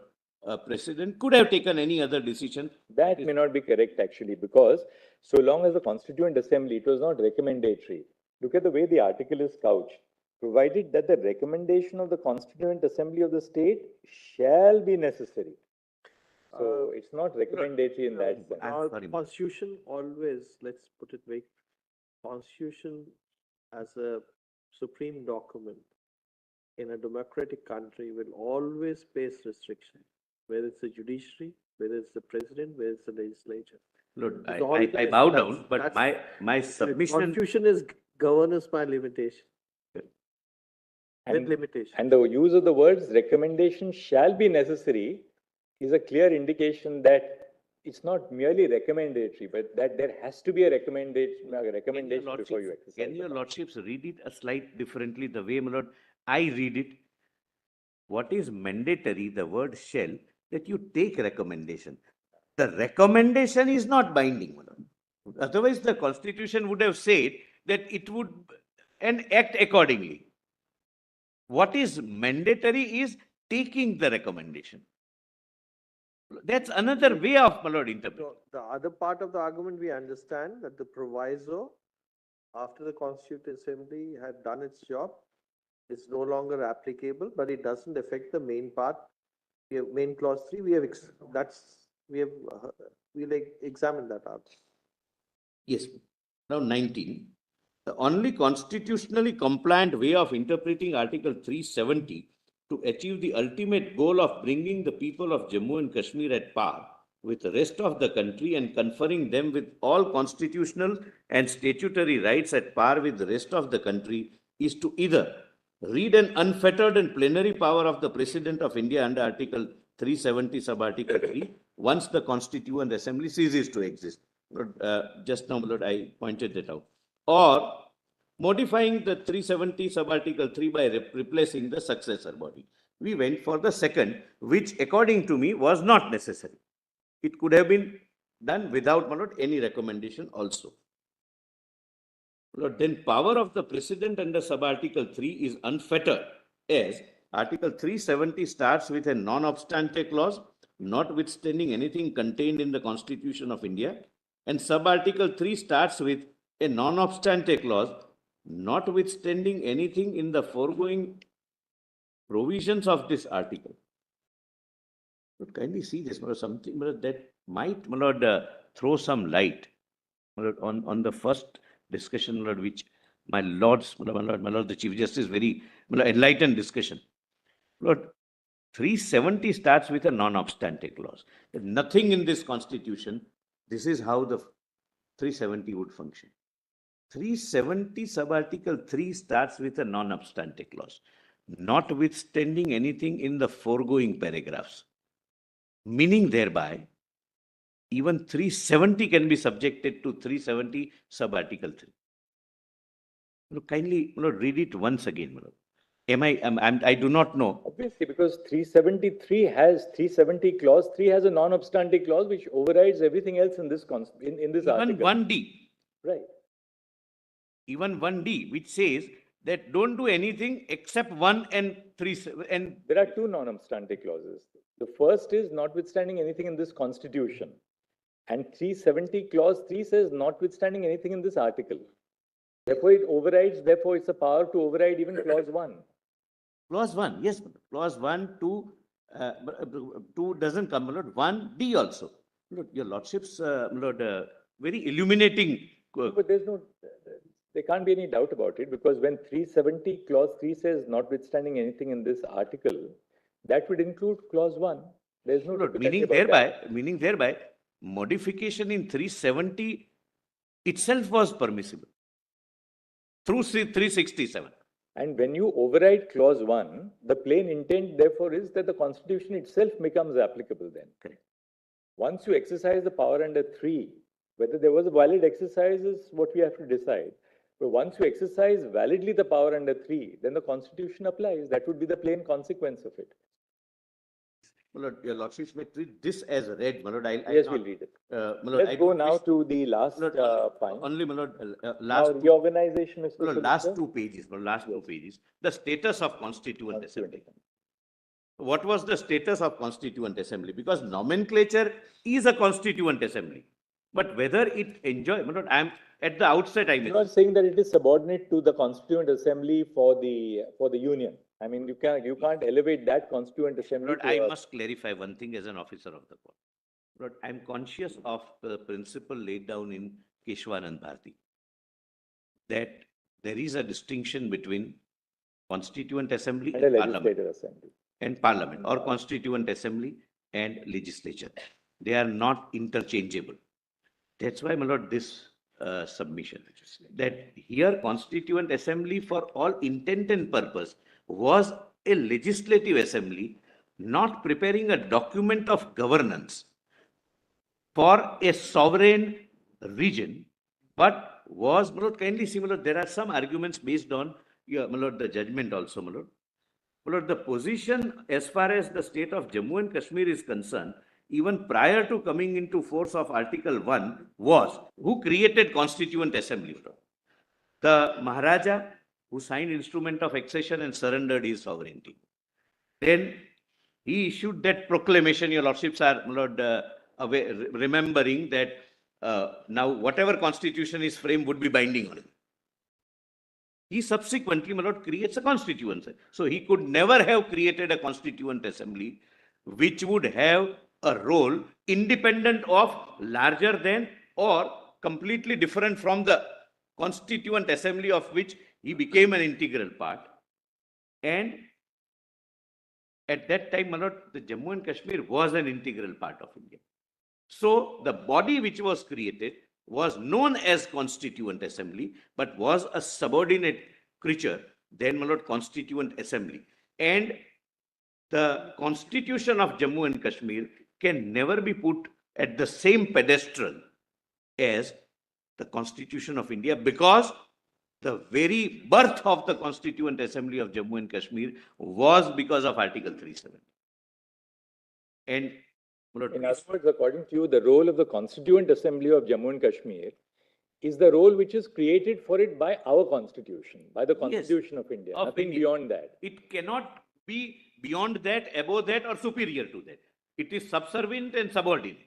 President could have taken any other decision. That may not be correct actually, because so long as the Constituent Assembly, it was not recommendatory. Look at the way the article is couched. Provided that the recommendation of the Constituent Assembly of the state shall be necessary. So it's not recommendatory in that sense. I'm sorry. Constitution always, let's put it very, Constitution as a supreme document in a democratic country will always face restriction, whether it's the judiciary, whether it's the president, whether it's the legislature. Lord, It's always- I bow down, that's- but my submission. Constitution is governance by limitation. With And, limitation. and the use of the words recommendation shall be necessary is a clear indication that it's not merely recommendatory, but that there has to be a recommendation before you exercise. Can your lordships read it a slight differently, the way, my lord, I read it? What is mandatory, the word shall, that you take recommendation. The recommendation is not binding, my lord. Otherwise, the Constitution would have said that it would and act accordingly. What is mandatory is taking the recommendation. That's another way of, my lord, interpreting. No, the other part of the argument, we understand that the proviso, after the Constituent Assembly had done its job, is no longer applicable, but it doesn't affect the main part. We have main clause 3, we have, we'll examine that out. Yes. Now 19. The only constitutionally compliant way of interpreting Article 370 to achieve the ultimate goal of bringing the people of Jammu and Kashmir at par with the rest of the country and conferring them with all constitutional and statutory rights at par with the rest of the country is to either read an unfettered and plenary power of the President of India under Article 370 sub-Article 3 once the Constituent Assembly ceases to exist. Just now, Lord, I pointed that out. Or modifying the 370 sub-Article 3 by replacing the successor body. We went for the second, which according to me was not necessary. It could have been done without, my lord, any recommendation also. Lord, then power of the President under sub-Article 3 is unfettered, as Article 370 starts with a non-obstante clause, notwithstanding anything contained in the Constitution of India, and sub-Article 3 starts with a non-obstante clause, notwithstanding anything in the foregoing provisions of this article. But kindly see this, my lord, something my lord, that might, my lord, throw some light, my lord, on the first discussion, my lord, which my lords, my lord, the Chief Justice, very, my lord, enlightened discussion. My lord, 370 starts with a non-obstante clause. There's nothing in this constitution. This is how the 370 would function. 370 subarticle 3 starts with a non-obstante clause, notwithstanding anything in the foregoing paragraphs, meaning thereby even 370 can be subjected to 370 subarticle 3. Look, kindly, read it once again, my lord. I do not know. Obviously, because 370 clause 3 has a non-obstante clause which overrides everything else in this in this Even article. 1D, Right. even 1D, which says that don't do anything except 1 and 3, and There are two non-obstante clauses. The first is notwithstanding anything in this constitution. And 370 clause 3 says notwithstanding anything in this article. Therefore, it overrides, therefore, it's a power to override even clause 1. Clause 1, yes, clause 1, 2, 2 doesn't come, my lord, 1D also. Lord, your lordships, Lord, very illuminating. But there can't be any doubt about it, because when 370 clause 3 says notwithstanding anything in this article, that would include clause 1. There's no Lord, difficulty about that. meaning thereby, modification in 370 itself was permissible through 367. And when you override clause 1, the plain intent, therefore, is that the constitution itself becomes applicable then. Correct. Once you exercise the power under 3, whether there was a valid exercise is what we have to decide. But once you exercise validly the power under 3, then the constitution applies. That would be the plain consequence of it. My lord, your lordships may treat this as read, my lord. Yes, we'll read it. My lord, Let's go now to the last Lord, point. only, my lord, Now, last reorganization, Mr. last Solicitor. 2 pages, my lord, last 2 pages. The status of Constituent Assembly. Constituent. What was the status of Constituent Assembly? Because nomenclature is a Constituent Assembly. But whether it enjoy, my lord, I am at the outset, I I'm mean, not saying that it is subordinate to the Constituent Assembly for the Union. I mean, you can't elevate that Constituent Assembly. Lord, I must clarify one thing as an officer of the court. Lord, I am conscious of the principle laid down in Keshwanand Bharti, that there is a distinction between Constituent Assembly and a and Parliament, legislative assembly. and Parliament, or Constituent Assembly and Legislature. They are not interchangeable. That's why, my lord, this submission, that here Constituent Assembly for all intent and purpose was a legislative assembly, not preparing a document of governance for a sovereign region, but was, my lord, kindly see, my lord, there are some arguments based on, my lord, the judgment also, my lord. My lord, the position as far as the state of Jammu and Kashmir is concerned, even prior to coming into force of Article 1, was who created Constituent Assembly? The Maharaja, who signed instrument of accession and surrendered his sovereignty. Then he issued that proclamation. Your lordships are, my lord, remembering that now whatever constitution is framed would be binding on him. He subsequently, my lord, creates a constituency. So he could never have created a Constituent Assembly which would have a role independent of, larger than, or completely different from the Constituent Assembly of which he became an integral part. And at that time, my lord, the Jammu and Kashmir was an integral part of India. So the body which was created was known as Constituent Assembly, but was a subordinate creature, then, my lord, Constituent Assembly. And the Constitution of Jammu and Kashmir can never be put at the same pedestal as the Constitution of India, because the very birth of the Constituent Assembly of Jammu and Kashmir was because of Article 370. And in other words, according to you, the role of the Constituent Assembly of Jammu and Kashmir is the role which is created for it by our Constitution, by the Constitution of India, nothing beyond that. It cannot be beyond that, above that, or superior to that. It is subservient and subordinate.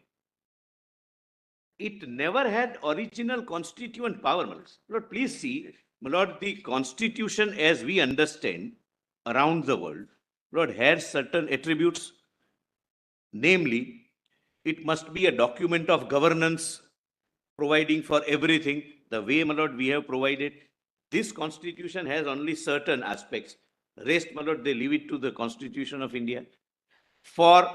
It never had original constituent power. Lord, please see, my lord, the Constitution as we understand around the world Lord, has certain attributes, namely, it must be a document of governance providing for everything the way, my lord, we have provided. This constitution has only certain aspects. Rest, my lord, they leave it to the Constitution of India. For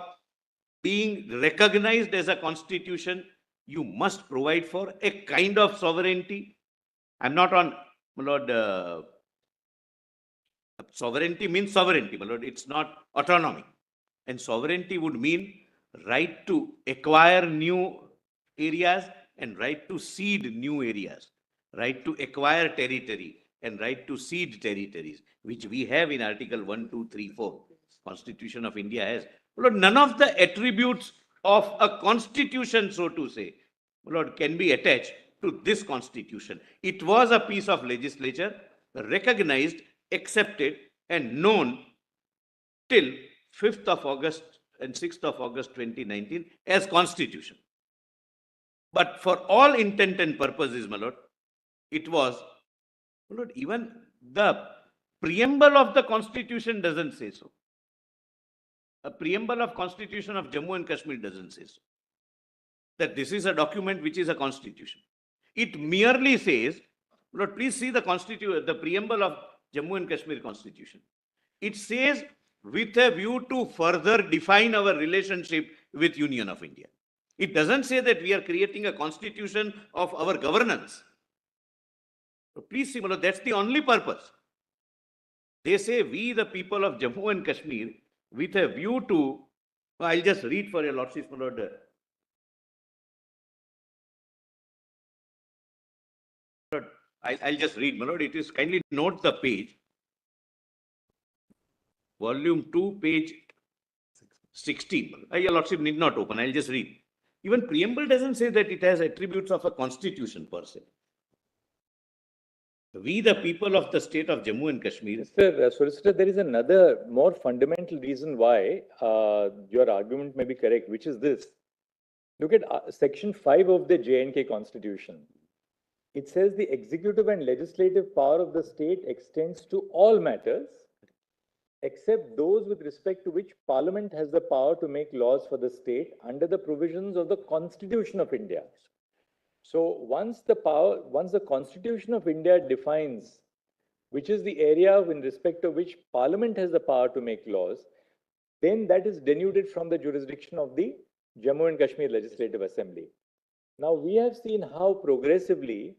being recognized as a constitution, you must provide for a kind of sovereignty. I'm not on, my lord, sovereignty means sovereignty, my lord. It's not autonomy. And sovereignty would mean right to acquire new areas and right to cede new areas, right to acquire territory and right to cede territories, which we have in Article 1, 2, 3, 4. Constitution of India has. Lord, none of the attributes of a constitution, so to say, Lord, can be attached to this constitution. It was a piece of legislature recognized, accepted, and known till 5th of August and 6th of August 2019 as constitution. But for all intent and purposes, my lord, it was, my lord, even the preamble of the constitution doesn't say so. A preamble of Constitution of Jammu and Kashmir doesn't say so, that this is a document which is a constitution. It merely says, Lord, please see the preamble of Jammu and Kashmir Constitution. It says, with a view to further define our relationship with Union of India. It doesn't say that we are creating a constitution of our governance. So please see, Lord, that's the only purpose. They say, we the people of Jammu and Kashmir, with a view to, I'll just read for your lordship, my lord. I'll just read, my lord. It is, kindly note the page. Volume 2, page 16. Your lordship need not open. I'll just read. Even preamble doesn't say that it has attributes of a constitution per se. We, the people of the state of Jammu and Kashmir. Mr. Solicitor, there is another more fundamental reason why your argument may be correct, which is this. Look at Section 5 of the J&K Constitution. It says the executive and legislative power of the state extends to all matters except those with respect to which Parliament has the power to make laws for the state under the provisions of the Constitution of India. So once the Constitution of India defines which is the area in respect of which Parliament has the power to make laws, then that is denuded from the jurisdiction of the Jammu and Kashmir Legislative Assembly. Now we have seen how progressively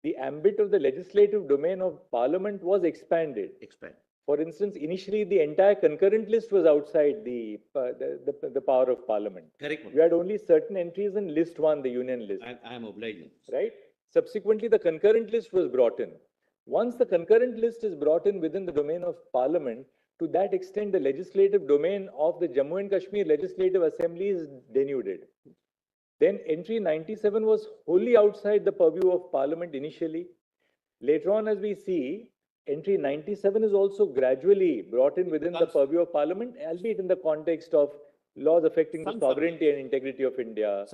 the ambit of the legislative domain of Parliament was expanded. For instance, initially the entire concurrent list was outside the power of Parliament. Correct. You had only certain entries in list 1, the union list. I am obliged. Right? Subsequently, the concurrent list was brought in. Once the concurrent list is brought in within the domain of Parliament, to that extent, the legislative domain of the Jammu and Kashmir Legislative Assembly is denuded. Then entry 97 was wholly outside the purview of Parliament initially. Later on, as we see, entry 97 is also gradually brought in within the purview of Parliament, albeit in the context of laws affecting the sovereignty and integrity of India,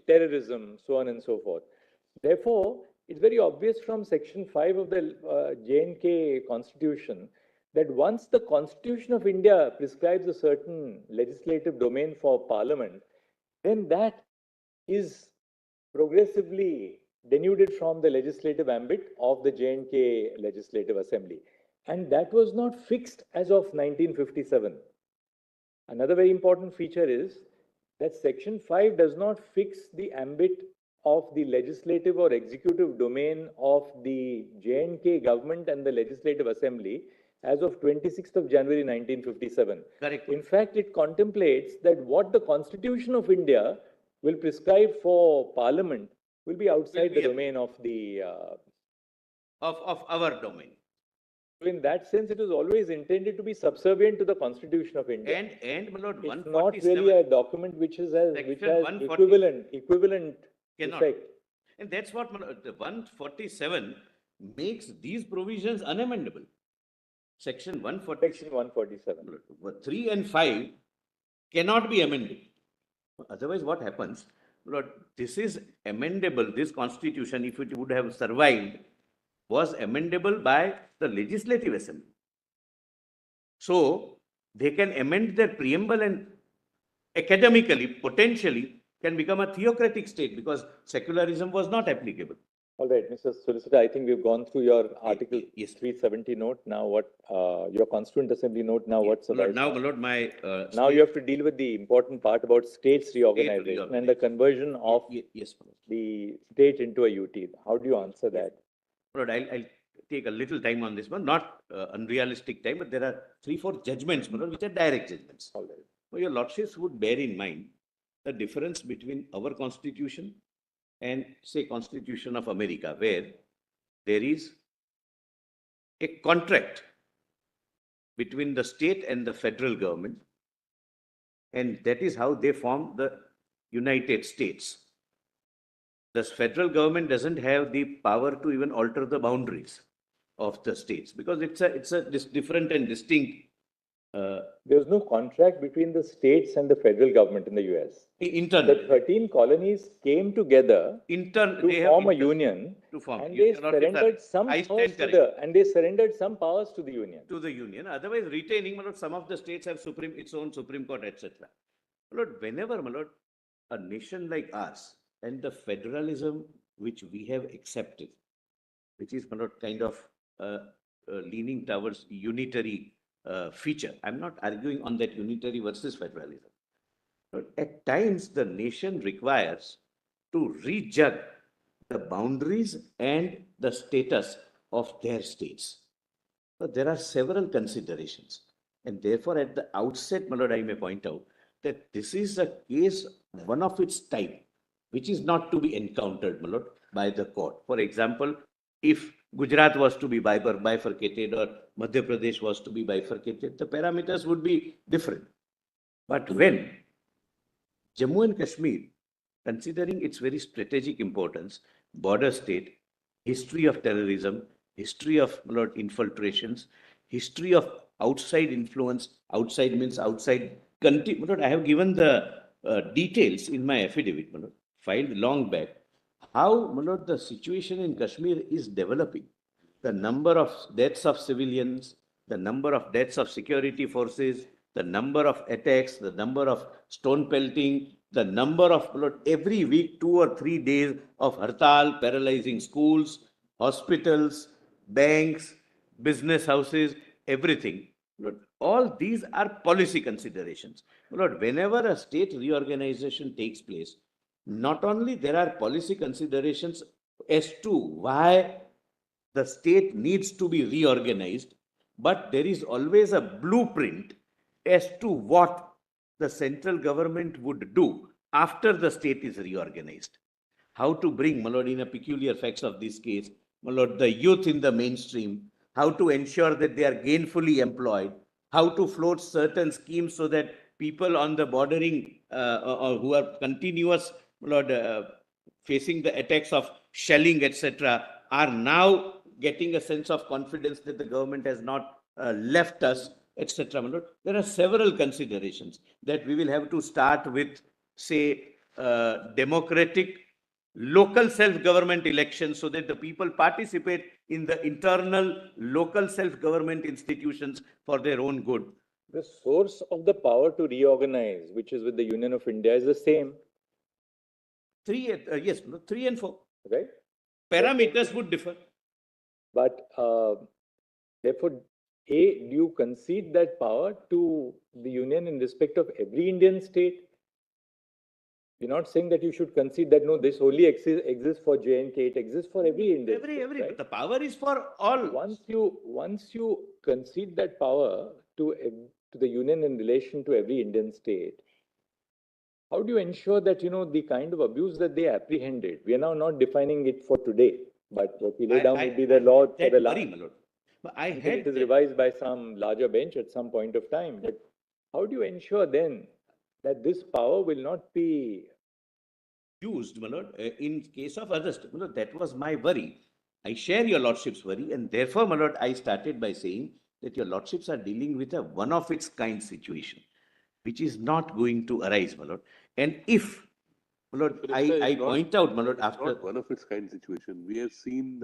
terrorism, so on and so forth. Therefore, it's very obvious from Section 5 of the J&K Constitution that once the Constitution of India prescribes a certain legislative domain for Parliament, then that is progressively denuded from the legislative ambit of the J&K Legislative Assembly. And that was not fixed as of 1957. Another very important feature is that Section 5 does not fix the ambit of the legislative or executive domain of the J&K government and the Legislative Assembly as of 26th of January 1957. Correct. In fact, it contemplates that what the Constitution of India will prescribe for Parliament will be outside the domain of the of our domain. In that sense, it is always intended to be subservient to the Constitution of India. And my lord, it's not really a document which has equivalent effect. And that's what the 147 makes these provisions unamendable. Section 147. 3 and 5 cannot be amended. Otherwise, what happens? Lord, this is amendable. This constitution, if it would have survived, was amendable by the Legislative Assembly. So, they can amend their preamble and academically, potentially, can become a theocratic state because secularism was not applicable. All right, Mr. Solicitor, I think we've gone through your Article Yes. 370 note. Now what, your Constituent Assembly note, now what's the My lord, vice? now, my lord, my Now you have to deal with the important part about states reorganization and the conversion of yes, my lord. the state into a UT. How do you answer that? My lord, I'll take a little time on this one, not unrealistic time, but there are 3-4 judgments, my lord, which are direct judgments. All right. Well, your lordships would bear in mind the difference between our constitution and say Constitution of America, where there is a contract between the state and the federal government, and that is how they form the United States. The federal government doesn't have the power to even alter the boundaries of the states because it's a different and distinct. There's no contract between the states and the federal government in the US. Internal. The 13 colonies came together to form a union, and they surrendered some powers to the union. To the union, otherwise retaining, my lord, some of the states have its own Supreme Court, etc. My lord, whenever, my lord, a nation like ours and the federalism which we have accepted, which is, my lord, kind of leaning towards unitary feature. I'm not arguing on that unitary versus federalism. But at times, the nation requires to rejudge the boundaries and the status of their states. So there are several considerations. And therefore, at the outset, my lord, I may point out that this is a case, one of its type, which is not to be encountered, my lord, by the court. For example, if Gujarat was to be bifurcated or Madhya Pradesh was to be bifurcated, the parameters would be different. But when Jammu and Kashmir, considering its very strategic importance, border state, history of terrorism, history of, my lord, infiltrations, history of outside influence, outside means outside country. My lord, I have given the details in my affidavit, my lord, filed long back, how, my lord, the situation in Kashmir is developing. The number of deaths of civilians, the number of deaths of security forces, the number of attacks, the number of stone pelting, the number of, my lord, every week, 2 or 3 days of hartal, paralyzing schools, hospitals, banks, business houses, everything. Lord, all these are policy considerations. Lord, whenever a state reorganization takes place, not only there are policy considerations as to why the state needs to be reorganized, but there is always a blueprint as to what the central government would do after the state is reorganized. How to bring, my lord, in a peculiar facts of this case, my lord, the youth in the mainstream, how to ensure that they are gainfully employed, how to float certain schemes so that people on the bordering or who are continuous, my lord, facing the attacks of shelling, etc., are now getting a sense of confidence that the government has not left us, etc. My lord, there are several considerations that we will have to start with, say, democratic local self-government elections so that the people participate in the internal local self-government institutions for their own good. The source of the power to reorganize, which is with the Union of India, is the same. 3, yes, 3 and 4. Right? Parameters would differ. But therefore, do you concede that power to the Union in respect of every Indian state? You're not saying that you should concede that, no, this only exists for J&K, it exists for every Indian state, Every, right? the power is for all. Once you concede that power to the Union in relation to every Indian state, how do you ensure that, the kind of abuse that they apprehended, we are now not defining it for today, but what we lay down would be the law for the last. It is revised by some larger bench at some point of time. But how do you ensure then that this power will not be used, my lord, in case of others? My lord, that was my worry. I share your lordship's worry, and therefore, my lord, I started by saying that your lordships are dealing with a one of its kind situation, which is not going to arise, my lord. And if, my lord, I point out, my lord, after not one of its kind situation, we have seen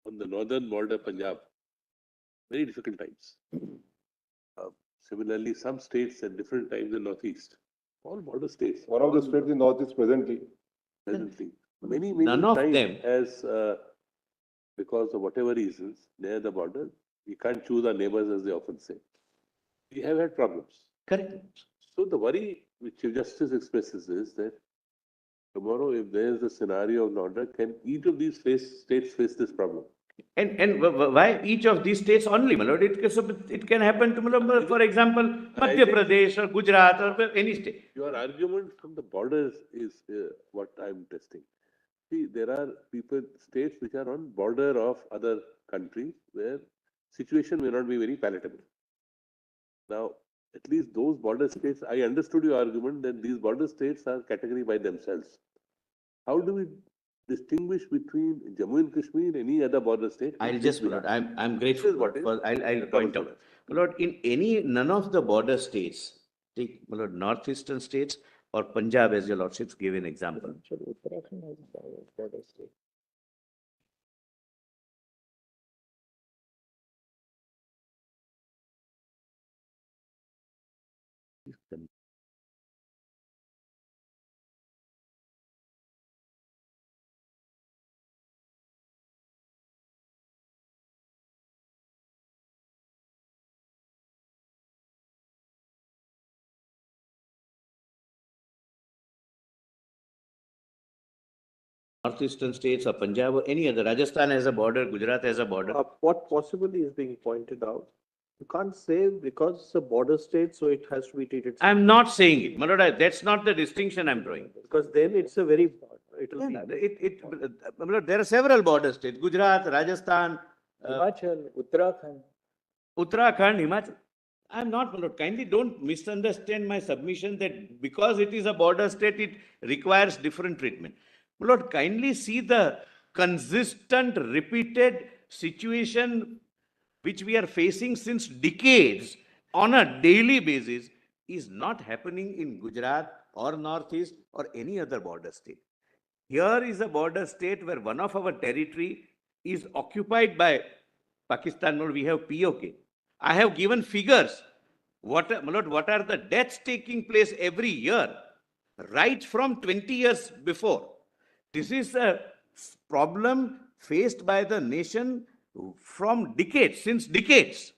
on the northern border, Punjab, very difficult times. Similarly, some states at different times in Northeast, all border states. One of the states in Northeast presently. Presently, many None of times them. as because of whatever reasons, near the border, we can't choose our neighbors, as they often say. We have had problems. Correct. So the worry which Chief Justice expresses is that tomorrow, if there is a scenario of order, can each of these states face this problem? And why each of these states only, my lord? It can happen to, for example, Madhya Pradesh or Gujarat or any state. Your argument from the borders is what I'm testing. See, there are states which are on border of other countries where situation may not be very palatable. Now, at least those border states, I understood your argument that these border states are category by themselves. How do we distinguish between Jammu and Kashmir, any other border state? I'll just, my lord, I'm grateful. I'll point out. My lord, none of the border states, take, my lord, northeastern states or Punjab, as your lordships gave an example. Uttarakhand has a border state. Northeastern states or Punjab or any other. Rajasthan has a border, Gujarat has a border. What possibly is being pointed out, you can't say because it's a border state, so it has to be treated. I'm not saying it, my lord, that's not the distinction I'm drawing. Because then it's a very, it'll be. My lord, there are several border states, Gujarat, Rajasthan, Himachal, Uttarakhand. Himachal. I'm not, my lord, kindly don't misunderstand my submission that because it is a border state, it requires different treatment. My lord, kindly see the consistent, repeated situation which we are facing since decades on a daily basis is not happening in Gujarat or Northeast or any other border state. Here is a border state where one of our territory is occupied by Pakistan. Lord, we have POK. I have given figures. My lord, what are the deaths taking place every year, right from 20 years before? This is a problem faced by the nation from decades, since decades,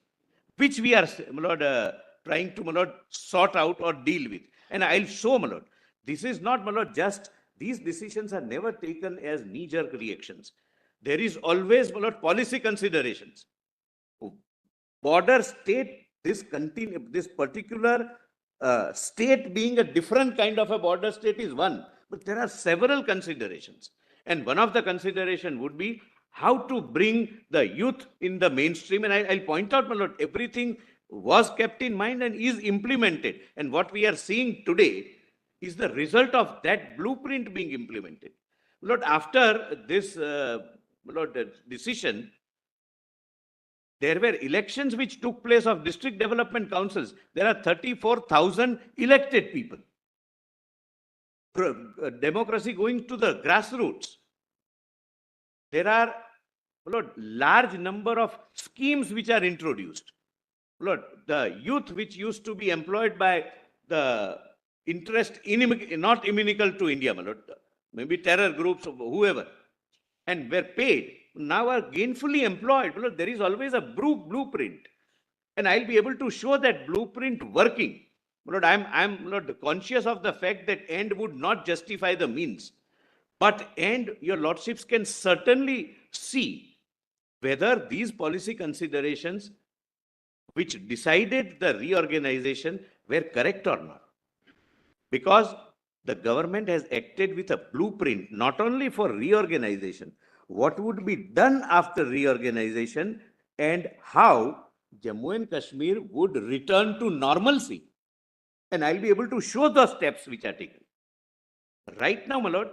which we are, my lord, trying to, my lord, sort out or deal with. And I'll show, my lord, this is not, my lord, just, these decisions are never taken as knee-jerk reactions. There is always, my lord, policy considerations. Border state, this particular state being a different kind of a border state is one, but there are several considerations. And one of the consideration would be how to bring the youth in the mainstream. And I'll point out, my lord, everything was kept in mind and is implemented. And what we are seeing today is the result of that blueprint being implemented. My lord, after this decision, there were elections which took place of district development councils. There are 34,000 elected people. Democracy going to the grassroots. There are, Lord, large number of schemes which are introduced. Lord, the youth which used to be employed by the interest not inimical to India, my lord, maybe terror groups or whoever, and were paid, now are gainfully employed. My lord, there is always a blueprint, and I'll be able to show that blueprint working. My lord, I'm not conscious of the fact that end would not justify the means, but end, your lordships can certainly see whether these policy considerations which decided the reorganization were correct or not. Because the government has acted with a blueprint, not only for reorganization, what would be done after reorganization and how Jammu and Kashmir would return to normalcy. And I'll be able to show the steps which are taken. Right now, my lord,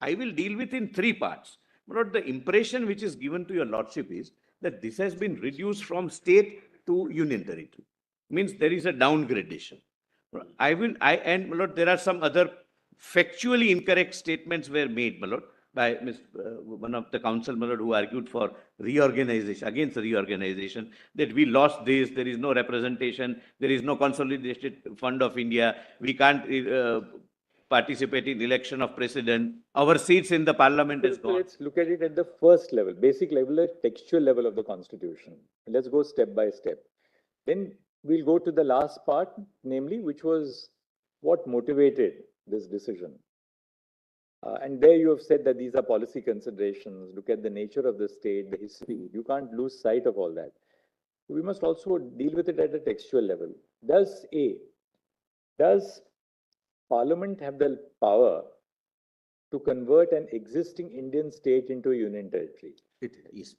I will deal with in three parts. My lord, the impression which is given to your lordship is that this has been reduced from state to union territory. Means there is a downgradation. And my lord, there are some other factually incorrect statements were made, my lord. by one of the council, my lord, who argued for reorganization, against reorganization, that we lost this, there is no representation, there is no consolidated fund of India, we can't participate in election of president, our seats in the parliament is So gone. let's look at it at the first level, basic level, the textual level of the Constitution. Let's go step by step. Then we'll go to the last part, namely, which was what motivated this decision. And there you have said that these are policy considerations. Look at the nature of the state, the history. You can't lose sight of all that. We must also deal with it at a textual level. Does Parliament have the power to convert an existing Indian state into a union territory? Yes.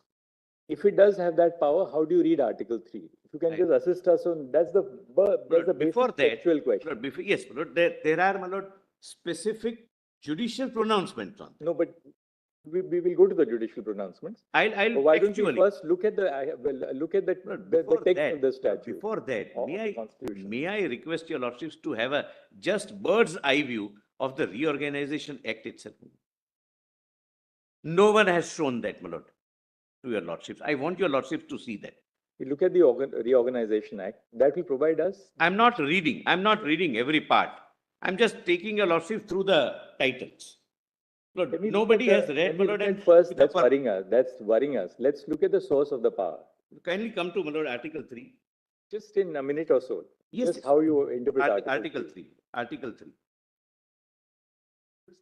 If it does have that power, how do you read Article 3? If you can just assist us on, that's the Before basic that, textual question. Lord, yes, Lord, there are, my lord, specific judicial pronouncements on that. No, but we will go to the judicial pronouncements. I'll But why don't you textually- first look at the text of the statute? Before that, of the Constitution. may I request your lordships to have a just bird's eye view of the Reorganization Act itself? No one has shown that, my lord, to your lordships. I want your lordships to see that. You look at the Reorganization Act, that will provide us. I'm not reading every part. I'm just taking your lordships through the titles. Lord, Let me look nobody at has the- read, let my me lord, look and at first, with the that's worrying us. Let's look at the source of the power. kindly come to, my lord, Article 3. Just in a minute or so. Yes, Just how you interpret Article 3. Article 3.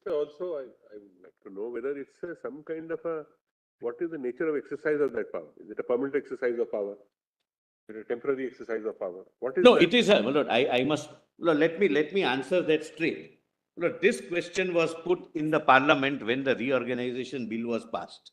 Also, I would like to know whether it's some kind of what is the nature of exercise of that power? Is it a permanent exercise of power? Is it a temporary exercise of power? What is No, that? it is, my lord, I must, Lord, let me answer that straight. Lord, this question was put in the parliament when the reorganization bill was passed.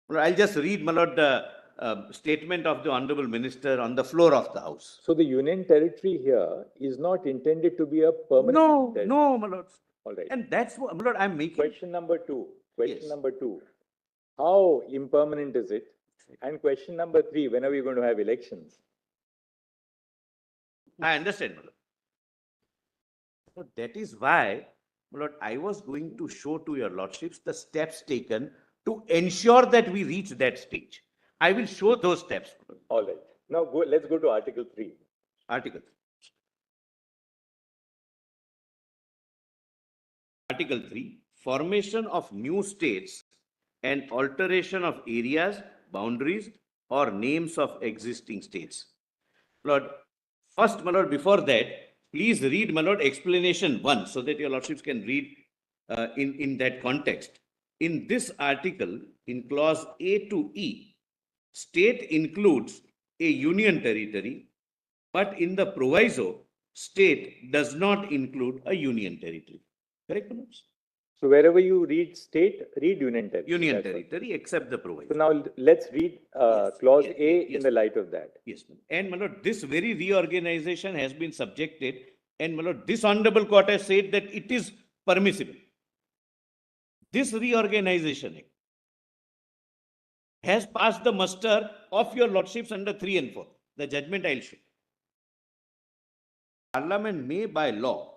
Lord, I'll just read, my lord, the statement of the honorable minister on the floor of the house. So the union territory here is not intended to be a permanent territory. No, my lord. All right. And that's what, my lord, I'm making. Question number two. Question Yes. number two. How impermanent is it? And question number three, when are we going to have elections? I understand, my lord. So that is why, my lord, I was going to show to your lordships the steps taken to ensure that we reach that stage. I will show those steps, my lord. All right. Now let's go to Article 3. Article 3. Article 3, formation of new states and alteration of areas, boundaries, or names of existing states. Lord, first, my lord, before that, please read, my lord, explanation 1 so that your lordships can read in that context. In this article, in clause A to E, state includes a union territory, but in the proviso, state does not include a union territory. Correct, my lords? So wherever you read state, read union territory. Union That's all. territory except the proviso. So now let's read Yes, clause yes, A yes. in the light of that. Yes, ma'am. And, my lord, this very reorganization has been subjected, and, my lord, this honorable court has said that it is permissible. This reorganization act has passed the muster of your lordships under 3 and 4. The judgment I'll show. Parliament may by law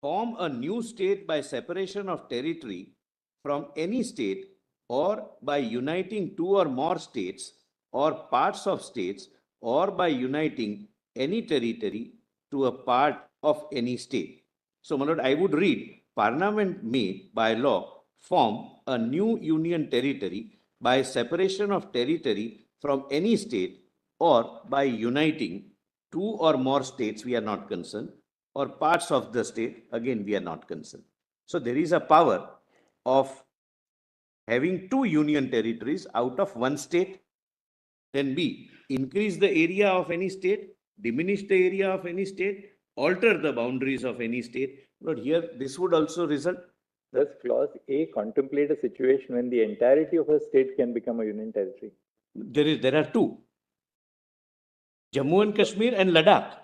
form a new state by separation of territory from any state or by uniting two or more states or parts of states or by uniting any territory to a part of any state. So, my lord, I would read, Parliament may by law form a new union territory by separation of territory from any state or by uniting two or more states, we are not concerned, or parts of the state, again, we are not concerned. So there is a power of having two union territories out of one state, then B, increase the area of any state, diminish the area of any state, alter the boundaries of any state. But here, this would also result. Does clause A contemplate a situation when the entirety of a state can become a union territory? There are two, Jammu and Kashmir and Ladakh.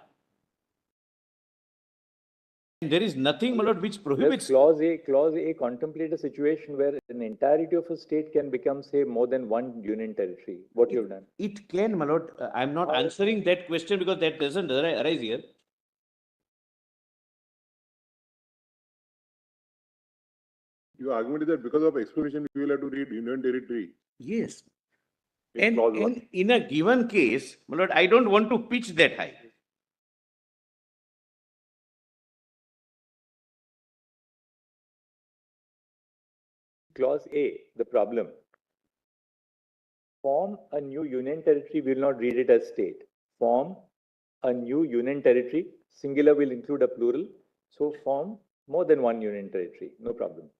There is nothing, my lord, which Does prohibits. clause A contemplate a situation where an entirety of a state can become, say, more than one union territory? What you've done? It can, my lord. I'm not answering that question because that doesn't arise here. Your argument is that because of exploration, we will have to read Union Territory. Yes. in And, clause one. and in a given case, my lord, I don't want to pitch that high. Clause A, the problem. Form a new union territory, we will not read it as state. Form a new union territory, singular will include a plural. So form more than one union territory, no problem.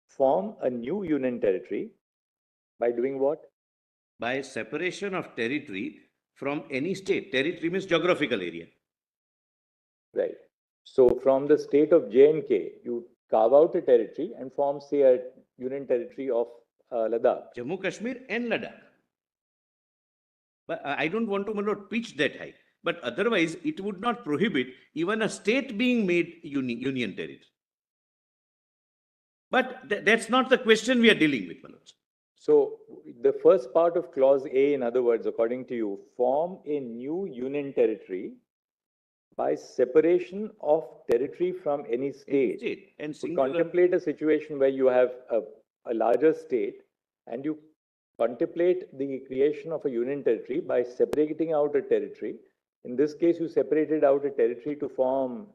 Form a new union territory by doing what? By separation of territory from any state. Territory means geographical area. Right. So from the state of J&K, you carve out a territory and form, say, a union territory of Ladakh. Jammu, Kashmir and Ladakh. But I don't want to, my lord, pitch that high. But otherwise, it would not prohibit even a state being made union territory. But that's not the question we are dealing with, my lord. So the first part of clause A, in other words, according to you, form a new union territory by separation of territory from any state. And So singular. contemplate a situation where you have a larger state and you contemplate the creation of a union territory by separating out a territory. In this case, you separated out a territory to form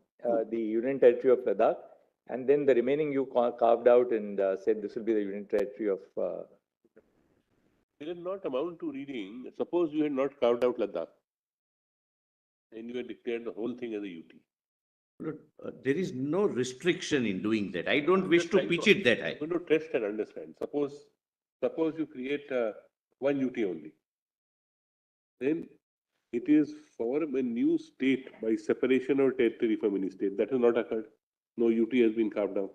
the union territory of Ladakh, and then the remaining you carved out and said this will be the union territory of. It will not amount to reading. Suppose you had not carved out Ladakh and you had declared the whole thing as a UT. There is no restriction in doing that. I don't wish to pitch it that high. I'm going to test and understand. Suppose you create one UT only. Then it is form a new state by separation of territory from any state. That has not occurred. No UT has been carved out.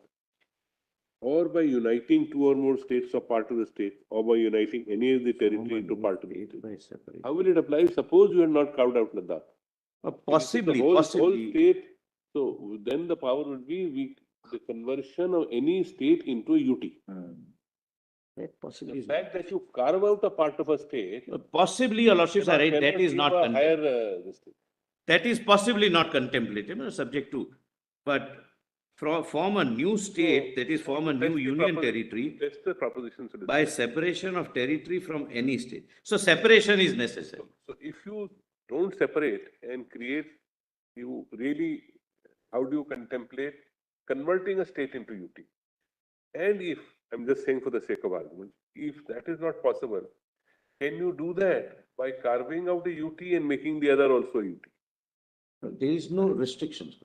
Or by uniting two or more states or part of the state, or by uniting any of the territory into part of the state. How will it apply? Suppose you had not carved out Ladakh. Possibly, whole possibly. state. So then the power would be the conversion of any state into a UT. That possibly The is fact that you carve out a part of a state. possibly, your lordships are right. That cannot is give not a higher this thing. that is possibly not contemplated, subject to. But form a new state, that is form a new union territory That's the proposition. by separation of territory from any state. So separation is necessary. So if you don't separate and create, you really, how do you contemplate converting a state into UT? And if, I'm just saying for the sake of argument, if that is not possible, can you do that by carving out a UT and making the other also a UT? There is no restrictions.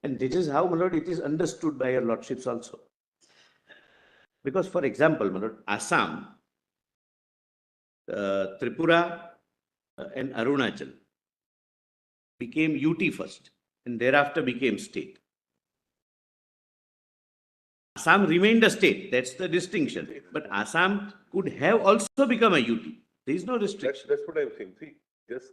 And this is how, my lord, it is understood by your lordships also. Because, for example, my lord, Assam, Tripura, and Arunachal became UT first and thereafter became state. Assam remained a state, that's the distinction. But Assam could have also become a UT. There is no restriction. That's what I'm saying. See, just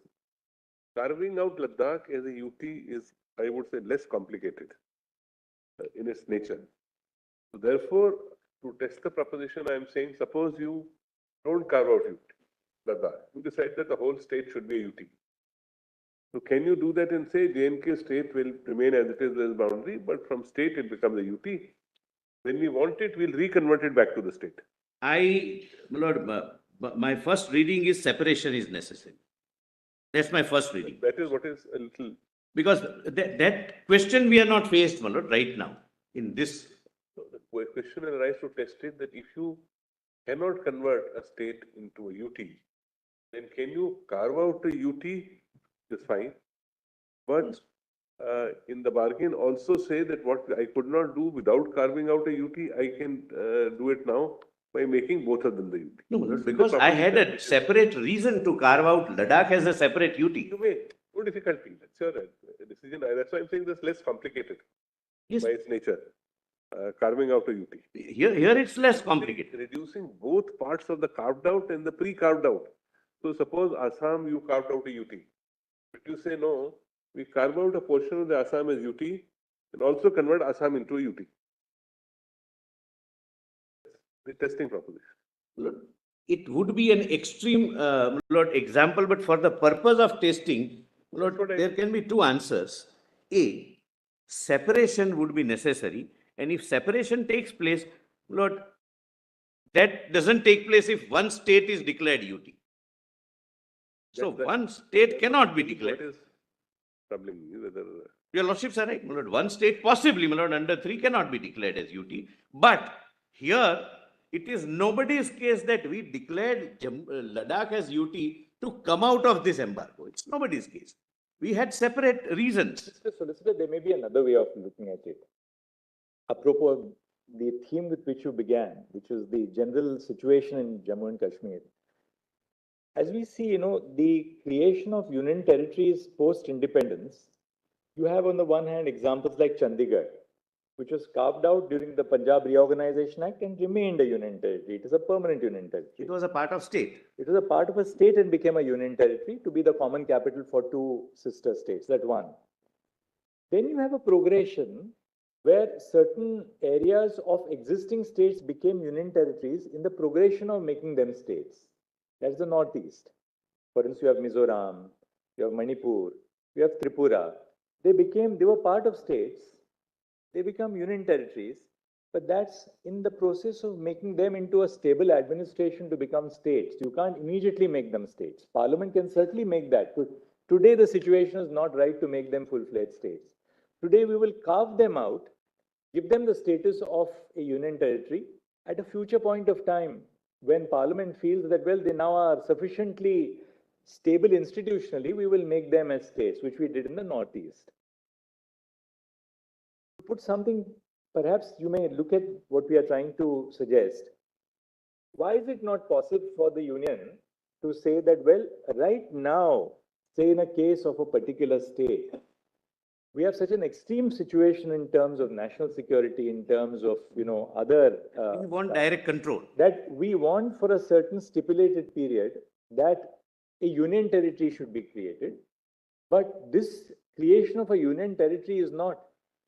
carving out Ladakh as a UT is, I would say, less complicated in its nature. So therefore, to test the proposition, I'm saying, suppose you don't carve out UT, Ladakh. You decide that the whole state should be a UT. So can you do that and say J&K state will remain as it is as boundary, but from state it becomes a UT? When we want it, we'll reconvert it back to the state. My lord, my first reading is separation is necessary. That's my first reading. That is what is a little. Because that question we are not faced, my lord, right now in this. So the question arises to test it that if you cannot convert a state into a UT, then can you carve out a UT? Is fine. But in the bargain also say that what I could not do without carving out a UT, I can do it now by making both of them the UT. No, because I had a separate reason to carve out Ladakh as a separate UT. You may, no difficulty. That's your decision. That's why I'm saying this less complicated Yes. by its nature. Carving out a UT. Here it's less complicated. Reducing both parts of the carved out and the pre-carved out. So suppose Assam you carved out a UT. But you say no, we carve out a portion of the Assam as UT and also convert Assam into a UT. The testing proposition. It would be an extreme Lord, example, but for the purpose of testing, Lord, there can be two answers. A, separation would be necessary, and if separation takes place, Lord, that doesn't take place if one state is declared UT. So That's the- one state cannot be What declared. is troubling me, whether Your lordships are right, my lord. One state possibly, my lord, under 3 cannot be declared as UT. But here, it is nobody's case that we declared Ladakh as UT to come out of this embargo. It's nobody's case. We had separate reasons. Mr. Solicitor, there may be another way of looking at it. Apropos the theme with which you began, which is the general situation in Jammu and Kashmir. As we see, the creation of union territories post-independence, you have on the one hand examples like Chandigarh, which was carved out during the Punjab Reorganization Act and remained a union territory. It is a permanent union territory. It was a part of state. It was a part of a state and became a union territory to be the common capital for 2 sister states. That one. Then you have a progression where certain areas of existing states became union territories in the progression of making them states. That's the Northeast. For instance, you have Mizoram, you have Manipur, you have Tripura. They were part of states. They become union territories, but that's in the process of making them into a stable administration to become states. You can't immediately make them states. Parliament can certainly make that. Today, the situation is not right to make them full-fledged states. Today, we will carve them out, give them the status of a union territory at a future point of time when Parliament feels that, well, they now are sufficiently stable institutionally, we will make them as states, which we did in the Northeast. To put something, perhaps you may look at what we are trying to suggest. Why is it not possible for the union to say that, well, right now, say in a case of a particular state, we have such an extreme situation in terms of national security, in terms of, other... We want direct control. That we want for a certain stipulated period that a union territory should be created. But this creation of a union territory is not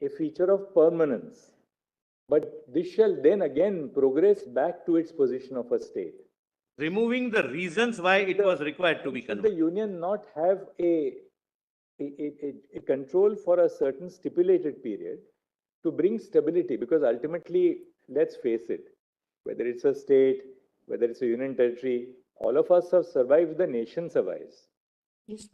a feature of permanence. But this shall then again progress back to its position of a state. Removing the reasons why it was required to be Should the converted. union not have a control for a certain stipulated period to bring stability? Because ultimately, let's face it, whether it's a state, whether it's a union territory, all of us have survived, the nation survives. Yes.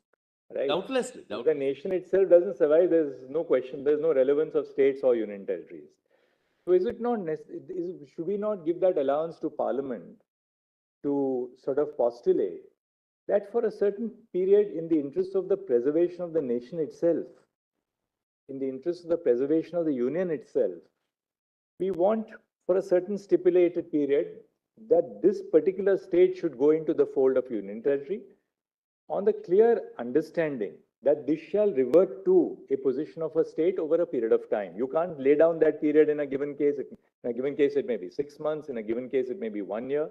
Right? Doubtlessly. If the nation itself doesn't survive, there's no question, there's no relevance of states or union territories. So is it not, should we not give that allowance to Parliament to sort of postulate that for a certain period, in the interest of the preservation of the nation itself, in the interest of the preservation of the union itself, we want for a certain stipulated period that this particular state should go into the fold of union territory on the clear understanding that this shall revert to a position of a state over a period of time. You can't lay down that period in a given case. In a given case, it may be 6 months. In a given case, it may be 1 year.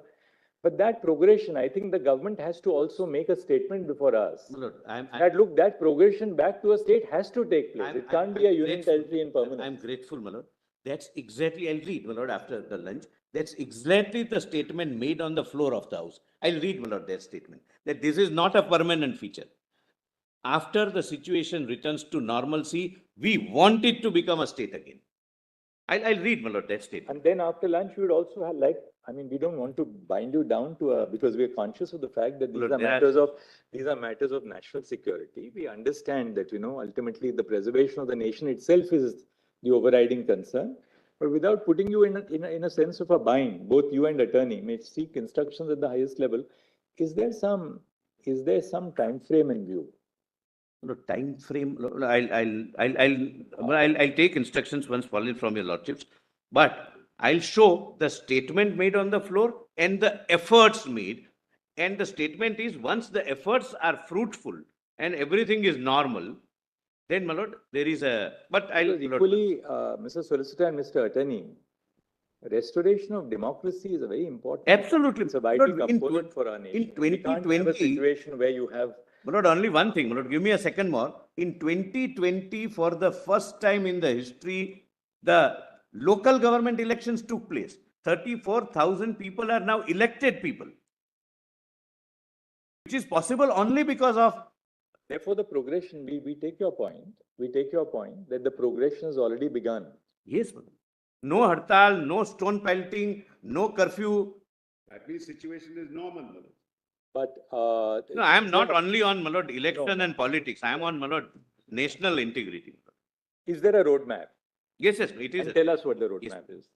But that progression, I think the government has to also make a statement before us. Lord, Look, that progression back to a state has to take place. It can't be a union territory in permanence. I'm grateful, my lord. That's exactly, I'll read, my lord, after the lunch. That's exactly the statement made on the floor of the House. I'll read, my lord, that statement. That this is not a permanent feature. After the situation returns to normalcy, we want it to become a state again. I'll read, my lord, that statement. And then after lunch, we would also have we don't want to bind you down to because we are conscious of the fact that these are matters of national security. We understand that, ultimately the preservation of the nation itself is the overriding concern. But without putting you in a sense of a bind, both you and attorney may seek instructions at the highest level. Is there some time frame in view? Time frame, I'll take instructions once followed from your lordships, but I'll show the statement made on the floor and the efforts made. And the statement is, once the efforts are fruitful and everything is normal, then, my lord, there is a, but I'll... Equally, Mr. Solicitor and Mr. Attorney, restoration of democracy is a very important... Absolutely. It's a vital component for our nation. In 2020... We can't have a situation where you have... My lord, only one thing, my lord, give me a second more. In 2020, for the first time in the history, the local government elections took place. 34,000 people are now elected people, which is possible only because of... Therefore, the progression, we take your point. We take your point that the progression has already begun. Yes, madam. No hartal, no stone pelting, no curfew. At least situation is normal, my lord. But, No, I am not yeah, only on, my lord, election and politics. I am on, my lord, national integrity. is there a roadmap? Yes, yes, it is. And tell us what the Yes. roadmap is.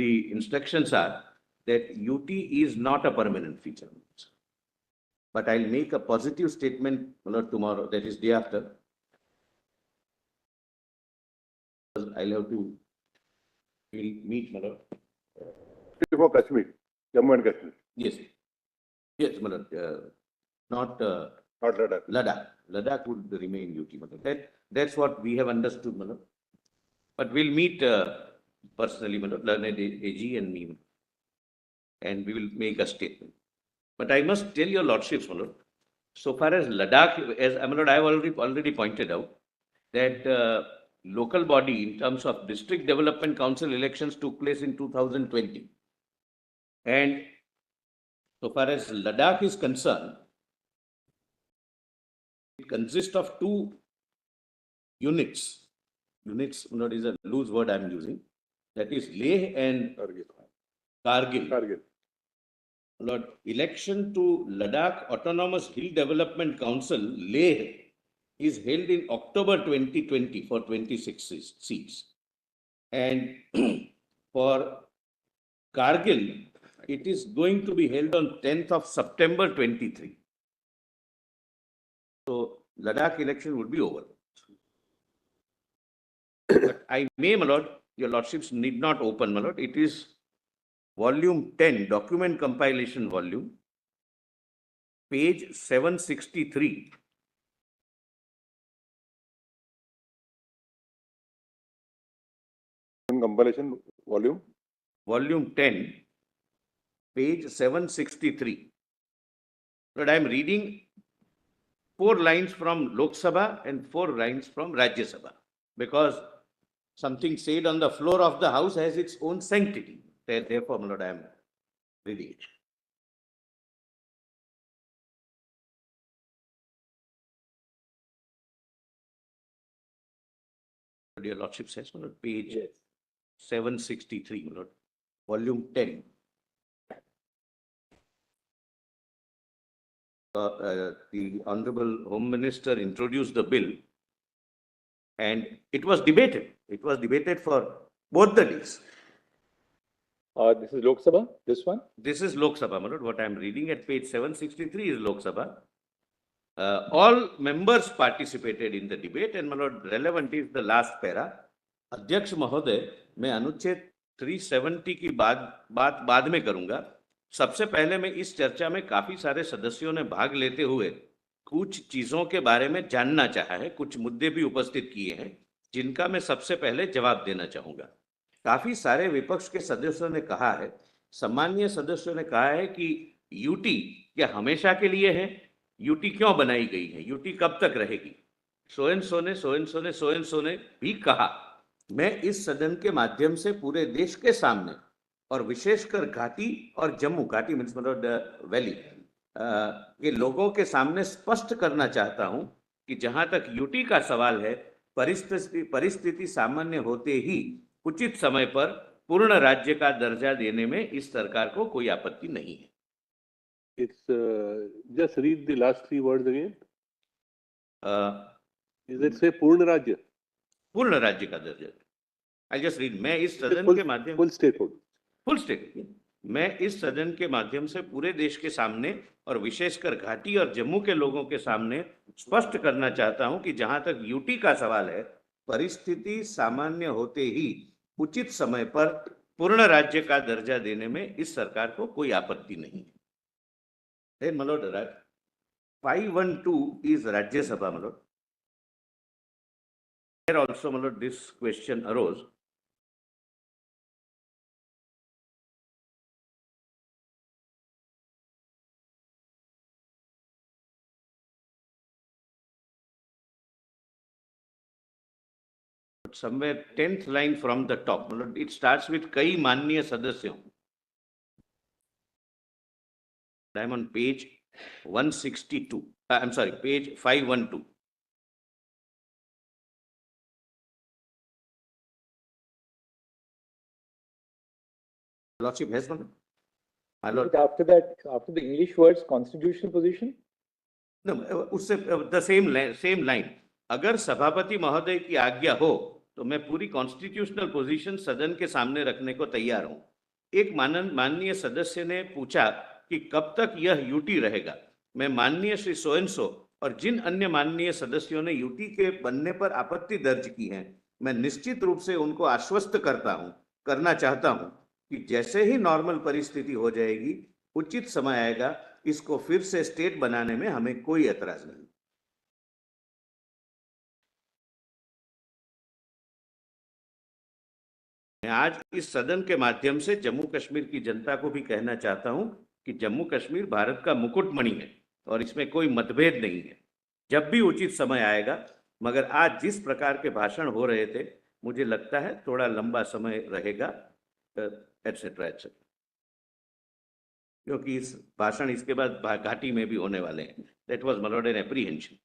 the instructions are that UT is not a permanent feature. But I'll make a positive statement tomorrow, that is day after. I'll have to meet, For Kashmir, Jammu and Kashmir, yes, yes, not not Ladakh. Ladakh. Ladakh would remain UT. That's what we have understood, but we'll meet personally, Learned AG and me, and we will make a statement. But I must tell your lordships, so far as Ladakh, as I have already pointed out, that local body in terms of district development council elections took place in 2020. And so far as Ladakh is concerned, it consists of two units. Units, is a loose word I'm using. That is Leh and Kargil. Lord, election to Ladakh Autonomous Hill Development Council, Leh, is held in October 2020 for 26 seats. And for Kargil, it is going to be held on 10th of September 23. So Ladakh election would be over. But I may, my lord, your lordships need not open, my lord. It is volume 10, document compilation volume, page 763. Compilation volume? Volume 10, page 763. But I am reading 4 lines from Lok Sabha and 4 lines from Rajya Sabha, because something said on the floor of the house has its own sanctity. Therefore, my lord, I am reading it. Your lordship says, my lord, page 763, my lord, volume 10. The Honorable Home Minister introduced the bill and it was debated. It was debated for both the days. This is Lok Sabha, this one? This is Lok Sabha, my lord. What I am reading at page 763 is Lok Sabha. All members participated in the debate and my lord, relevant is the last para. अध्यक्ष महोदय, मैं अनुच्छेद 370 की बात बाद में करूंगा. सबसे पहले मैं इस चर्चा में काफी सारे सदस्यों ने भाग लेते हुए कुछ चीजों के बारे में जानना चाहा है, कुछ मुद्दे भी उपस्थित किए हैं जिनका मैं सबसे पहले जवाब देना चाहूंगा. काफी सारे विपक्ष के सदस्यों ने कहा है, सम्मानीय सदस्यों ने कहा है कि यूटी क्या हमेशा के लिए है, यूटी क्यों बनाई गई है, यूटी कब तक रहेगी. सोएन ने भी कहा. मैं इस सदन के माध्यम से पूरे देश के सामने और विशेषकर घाटी और जम्मू, घाटी मीन्स वैली के लोगों के सामने स्पष्ट करना चाहता हूं कि जहां तक यूटी का सवाल है, परिस्थिति सामान्य होते ही उचित समय पर पूर्ण राज्य का दर्जा देने में इस सरकार को कोई आपत्ति नहीं है. It's just read the last 3 words again. Is it say पूर्ण राज्य? पूर्ण राज्य का दर्जा. I'll just read. मैं इस सदन के माध्यम full statehood. मैं इस सदन के माध्यम से पूरे देश के सामने और विशेषकर घाटी और जम्मू के लोगों के सामने स्पष्ट करना चाहता हूं कि जहां तक यूटी का सवाल है, परिस्थिति सामान्य होते ही उचित समय पर पूर्ण राज्य का दर्जा देने में इस सरकार को कोई आपत्ति नहीं है. My lord, 512 is Rajya Sabha, my lord. Here also, my lord, this question arose. Somewhere 10th line from the top, my lord, it starts with कई माननीय सदस्यों. I am on page 162. I'm sorry, page 512. Lordship has one. After that, after the English words, constitutional position? No, उससे the same line. अगर सभापति महोदय की आज्ञा हो तो मैं पूरी कॉन्स्टिट्यूशनल पोजीशन सदन के सामने रखने को तैयार हूं. एक माननीय सदस्य ने पूछा कि कब तक यह यूटी रहेगा। मैं माननीय श्री सोएनसो और जिन अन्य माननीय सदस्यों ने यूटी के बनने पर आपत्ति दर्ज की है, मैं निश्चित रूप से उनको आश्वस्त करना चाहता हूं कि जैसे ही नॉर्मल परिस्थिति हो जाएगी, उचित समय आएगा, इसको फिर से स्टेट बनाने में हमें कोई एतराज नहीं। मैं आज इस सदन के माध्यम से जम्मू कश्मीर की जनता को भी कहना चाहता हूं कि जम्मू कश्मीर भारत का मुकुटमणि है और इसमें कोई मतभेद नहीं है। जब भी उचित समय आएगा, मगर आज जिस प्रकार के भाषण हो रहे थे, मुझे लगता है थोड़ा लंबा समय रहेगा, एटसेट्रा एटसेट्रा, क्योंकि इस भाषण इसके बाद घाटी में भी होने वाले हैं। That was my lord an apprehension.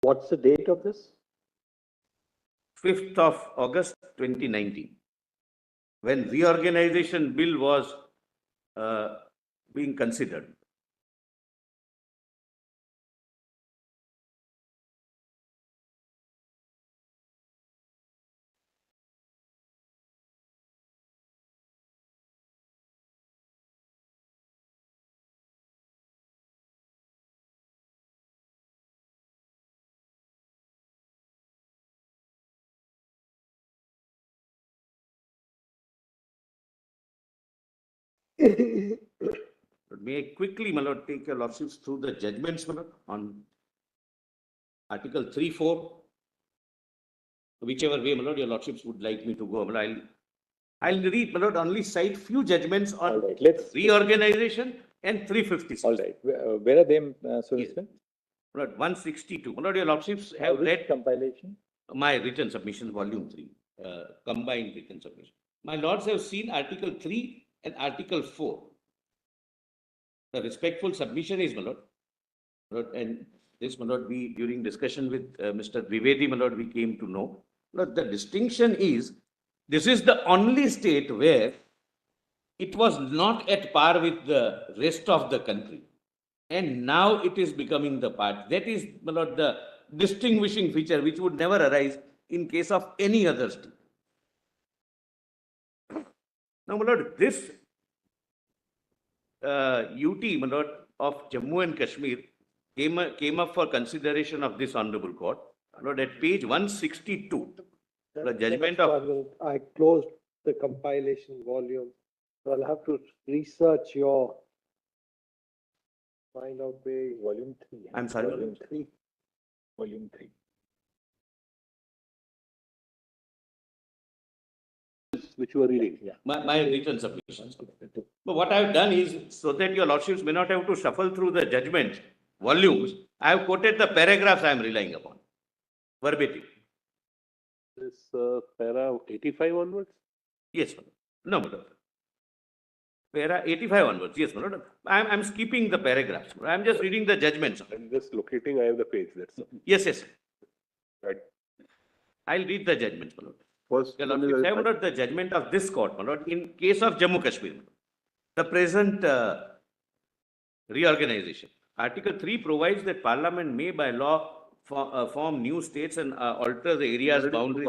What's the date of this? 5th of August 2019, when reorganization bill was being considered. But may I quickly, my lord, take your lordships through the judgments, my lord, on Article 3, 4, whichever way, my lord, your lordships would like me to go. But I'll read, my lord, only cite few judgments on All right, let's. reorganization and 356. All right, where are they, Solicitor? My lord, 162. My lord, your lordships have Which read compilation? my written submission, volume 3, combined written submission. My lords have seen Article 3 and Article 4. The respectful submission is, my lord, and this, my lord, we, during discussion with Mr. Dwivedi, my lord, we came to know, Lord, the distinction is, this is the only state where it was not at par with the rest of the country, and now it is becoming the part. That is, my lord, the distinguishing feature which would never arise in case of any other state. Now, my lord, this UT, my lord, of Jammu and Kashmir came up for consideration of this honorable court. My lord, at page 162, the judgment of... I closed the compilation volume, so I'll have to research find out where. Volume 3. I'm sorry, Volume 3. Volume 3. Which you are reading. Yeah. My written submissions. But what I've done is, so that your lordships may not have to shuffle through the judgment volumes, I have quoted the paragraphs I am relying upon, verbatim. This para 85 onwards? Yes, my lord. No, my lord. Para 85 onwards, yes, my lord. I'm skipping the paragraphs. I'm just reading the judgments. I'm just locating, I have the page, that's all. Yes, yes. Right. I'll read the judgments, my lord. First, Your lordships have, my lord, the judgment of this court, my lord, in case of Jammu Kashmir. The present reorganization. Article 3 provides that Parliament may by law form new states and alter the area's boundaries.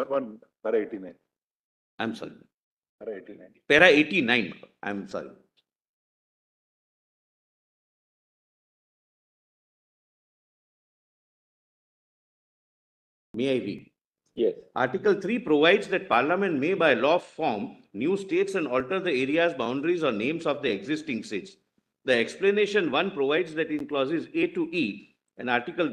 para 89. I'm sorry. Para 89. Para 89. I'm sorry. May I read? Yes. Article 3 provides that Parliament may by law form new states and alter the area's boundaries or names of the existing states. The explanation 1 provides that in clauses A to E and Article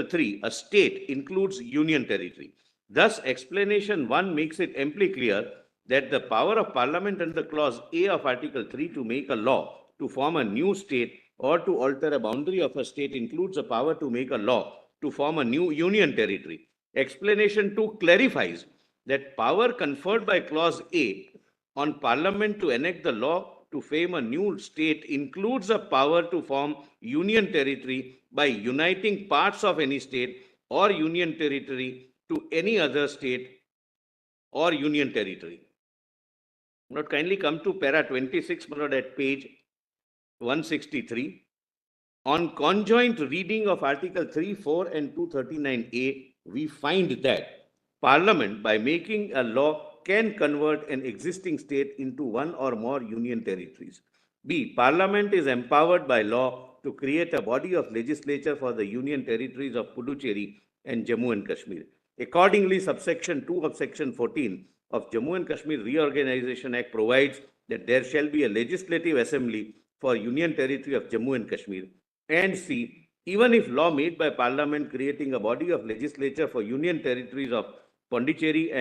3, a state includes union territory. Thus, explanation 1 makes it amply clear that the power of Parliament under clause A of Article 3 to make a law to form a new state or to alter a boundary of a state includes a power to make a law to form a new union territory. Explanation 2 clarifies that power conferred by clause A on Parliament to enact the law to frame a new state includes a power to form union territory by uniting parts of any state or union territory to any other state or union territory. Now, kindly come to para 26, at page 163. On conjoint reading of Article 3, 4 and 239A, we find that Parliament, by making a law can convert an existing state into one or more union territories. B. Parliament is empowered by law to create a body of legislature for the union territories of Puducherry and Jammu and Kashmir. Accordingly, subsection 2 of section 14 of Jammu and Kashmir Reorganization Act provides that there shall be a legislative assembly for union territory of Jammu and Kashmir. And C. Even if law made by Parliament creating a body of legislature for union territories of Puducherry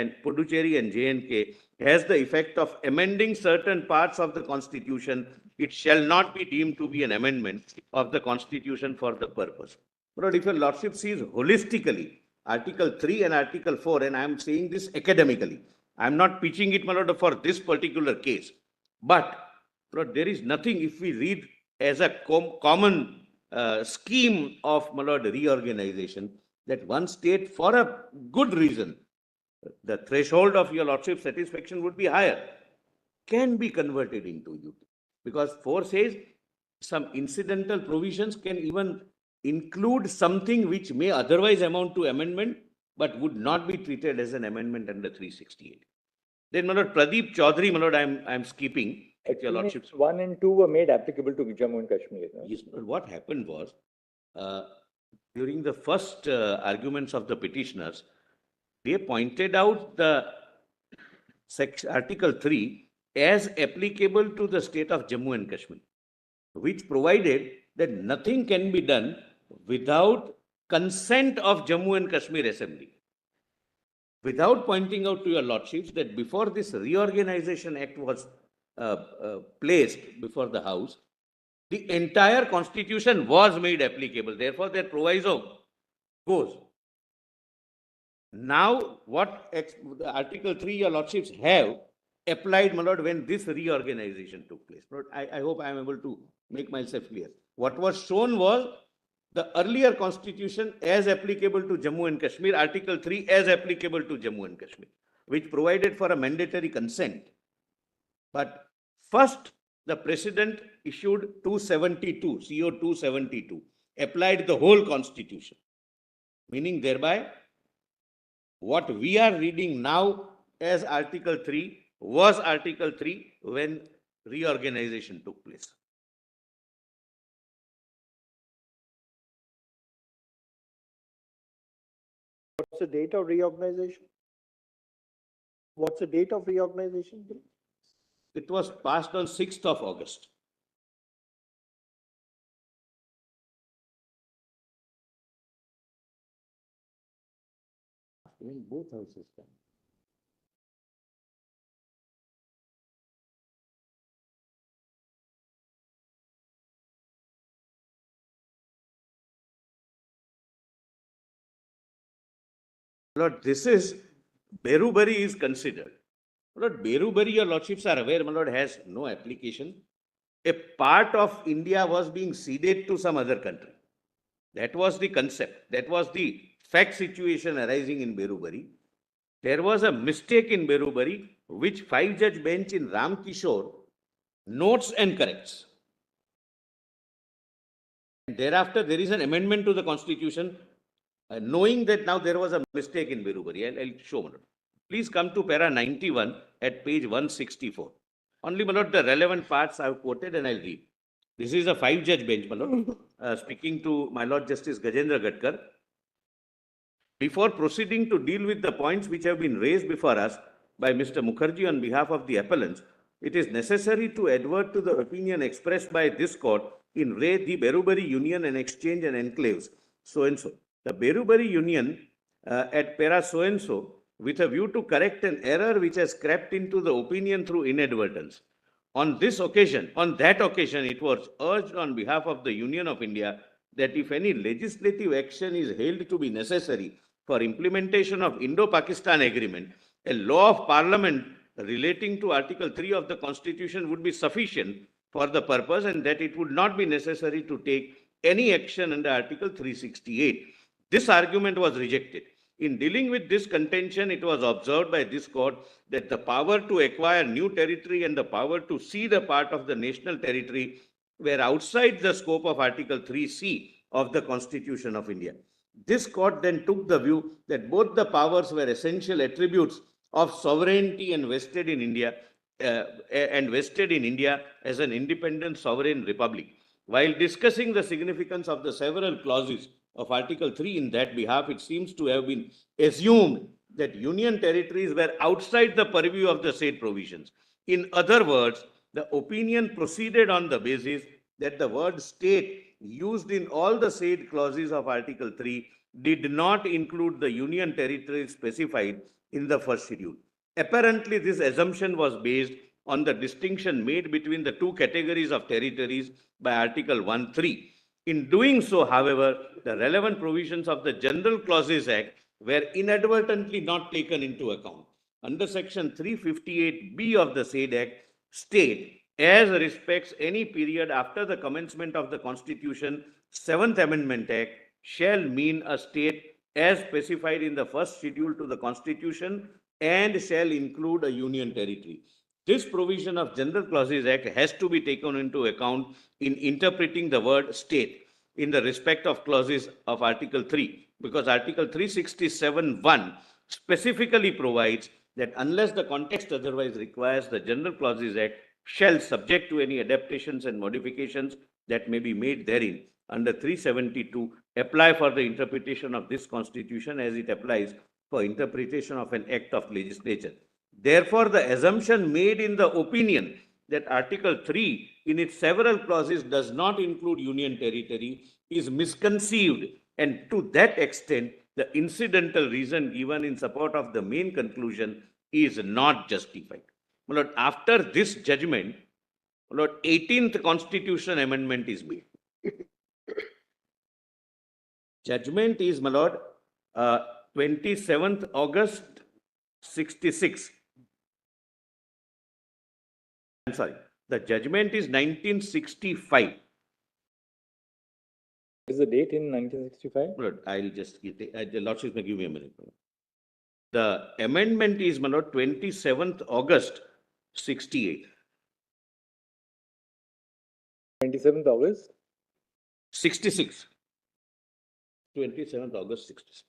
and J&K has the effect of amending certain parts of the Constitution, it shall not be deemed to be an amendment of the Constitution for the purpose. But if your Lordship sees holistically Article 3 and Article 4, and I am saying this academically, I am not pitching it, my lord, for this particular case, but there is nothing, if we read as a common scheme of, my lord, reorganization, that one state, for a good reason, the threshold of your lordship satisfaction would be higher, can be converted into UT. Because 4 says some incidental provisions can even include something which may otherwise amount to amendment, but would not be treated as an amendment under 368. Then, my lord, Pradeep Chaudhary, my lord, I am skipping. Your lordship's 1 and 2 were made applicable to Jammu and Kashmir. No? Yes, but what happened was, during the first arguments of the petitioners, they pointed out the Article 3 as applicable to the state of Jammu and Kashmir, which provided that nothing can be done without consent of Jammu and Kashmir Assembly. Without pointing out to your lordships that before this Reorganization Act was placed before the House, the entire Constitution was made applicable. Therefore, that proviso goes. Now, what Article 3 your lordships have applied, my lord, when this reorganization took place. Lord, I hope I am able to make myself clear. What was shown was the earlier Constitution as applicable to Jammu and Kashmir, Article 3 as applicable to Jammu and Kashmir, which provided for a mandatory consent. But first, the President issued 272, CO 272, applied the whole Constitution, meaning thereby what we are reading now as Article 3 was Article 3 when reorganization took place. What's the date of reorganization? What's the date of reorganization? It was passed on 6th of August. In both houses. Lord, this is, Berubari is considered. Lord, Berubari, your lordships are aware, my lord, has no application. A part of India was being ceded to some other country. That was the concept. That was the fact situation arising in Berubari. There was a mistake in Berubari, which 5-judge bench in Ramkishore notes and corrects. Thereafter, there is an amendment to the Constitution, knowing that now there was a mistake in Berubari. I'll show, my lord. Please come to para 91 at page 164. Only, my lord, the relevant parts I have quoted and I'll read. This is a 5-judge bench, my lord, speaking to my Lord Justice Gajendra Gadkar. Before proceeding to deal with the points which have been raised before us by Mr. Mukherjee on behalf of the appellants, it is necessary to advert to the opinion expressed by this court in re the Berubari Union and Exchange and Enclaves, so-and-so. The Berubari Union at para so-and-so, with a view to correct an error which has crept into the opinion through inadvertence. On that occasion, it was urged on behalf of the Union of India that if any legislative action is held to be necessary for implementation of Indo-Pakistan Agreement, a law of Parliament relating to Article 3 of the Constitution would be sufficient for the purpose, and that it would not be necessary to take any action under Article 368. This argument was rejected. In dealing with this contention, it was observed by this court that the power to acquire new territory and the power to cede a part of the national territory were outside the scope of Article 3C of the Constitution of India. This court then took the view that both the powers were essential attributes of sovereignty and vested in India as an independent sovereign republic. While discussing the significance of the several clauses of Article 3 in that behalf, it seems to have been assumed that union territories were outside the purview of the said provisions. In other words, the opinion proceeded on the basis that the word state used in all the said clauses of Article 3 did not include the union territories specified in the first schedule. Apparently, this assumption was based on the distinction made between the two categories of territories by Article 1(3). In doing so, however, the relevant provisions of the General Clauses Act were inadvertently not taken into account. Under Section 358B of the said Act, state, as respects any period after the commencement of the Constitution, 7th Amendment Act, shall mean a state as specified in the first schedule to the Constitution and shall include a union territory. This provision of General Clauses Act has to be taken into account in interpreting the word state in the respect of clauses of Article 3, because Article 367(1) specifically provides that unless the context otherwise requires, the General Clauses Act shall, subject to any adaptations and modifications that may be made therein, under 372, apply for the interpretation of this Constitution as it applies for interpretation of an act of legislature. Therefore, the assumption made in the opinion that Article 3 in its several clauses does not include union territory is misconceived, and to that extent, the incidental reason given in support of the main conclusion is not justified. My Lord, after this judgment, my Lord, 18th Constitution Amendment is made. Judgment is, my Lord, 27th August 66. I'm sorry, the judgment is 1965. What is the date in 1965? Lord, I'll just give the Lordship may give me a minute. The amendment is, my Lord, 27th August 68. 27th August? 66. 27th August 66.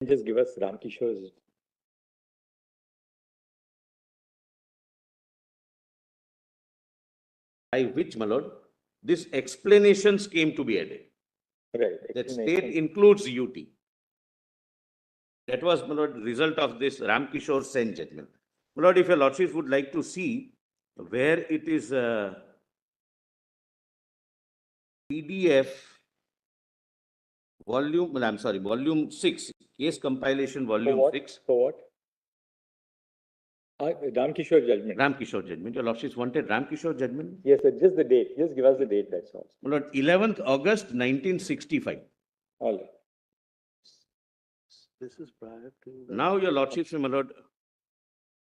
Just give us Ram Kishore's. By which, my Lord, these explanations came to be added. Right. That state includes UT. That was, my Lord, the result of this Ram Kishore Sen judgment. My Lord, if your Lordship would like to see where it is PDF volume 6, case compilation volume 6. For what? Ram Kishore judgment. Ram Kishore judgment. Your Lordship wanted Ram Kishore judgment? Yes, sir. Just the date. Just give us the date, that's all. My Lord, 11th August 1965. All right. This is prior to. Now, your Lordship, my Lord,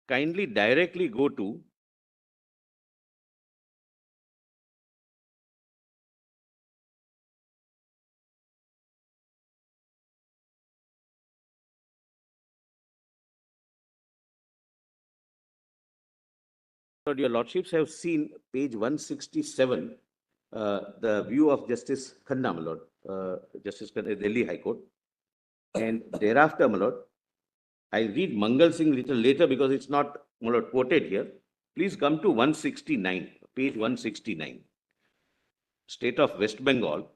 kindly directly go to your Lordships have seen page 167, the view of Justice Khanna, my Lord, Justice Khanna, Delhi High Court. And thereafter, my Lord, I read Mangal Singh little later because it's not, my Lord, quoted here. Please come to 169, page 169. State of West Bengal.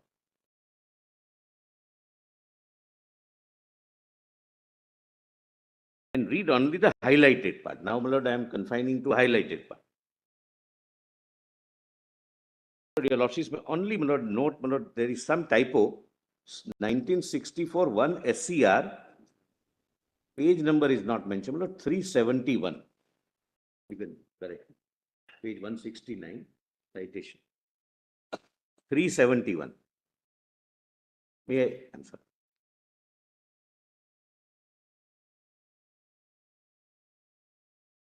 And read only the highlighted part. Now, my Lord, I am confining to highlighted part. Your Lordships, only, my Lord, note, my Lord, there is some typo. 1964 1 SCR, page number is not mentioned, my Lord, 371. You can correct. Page 169, citation. 371. May I answer?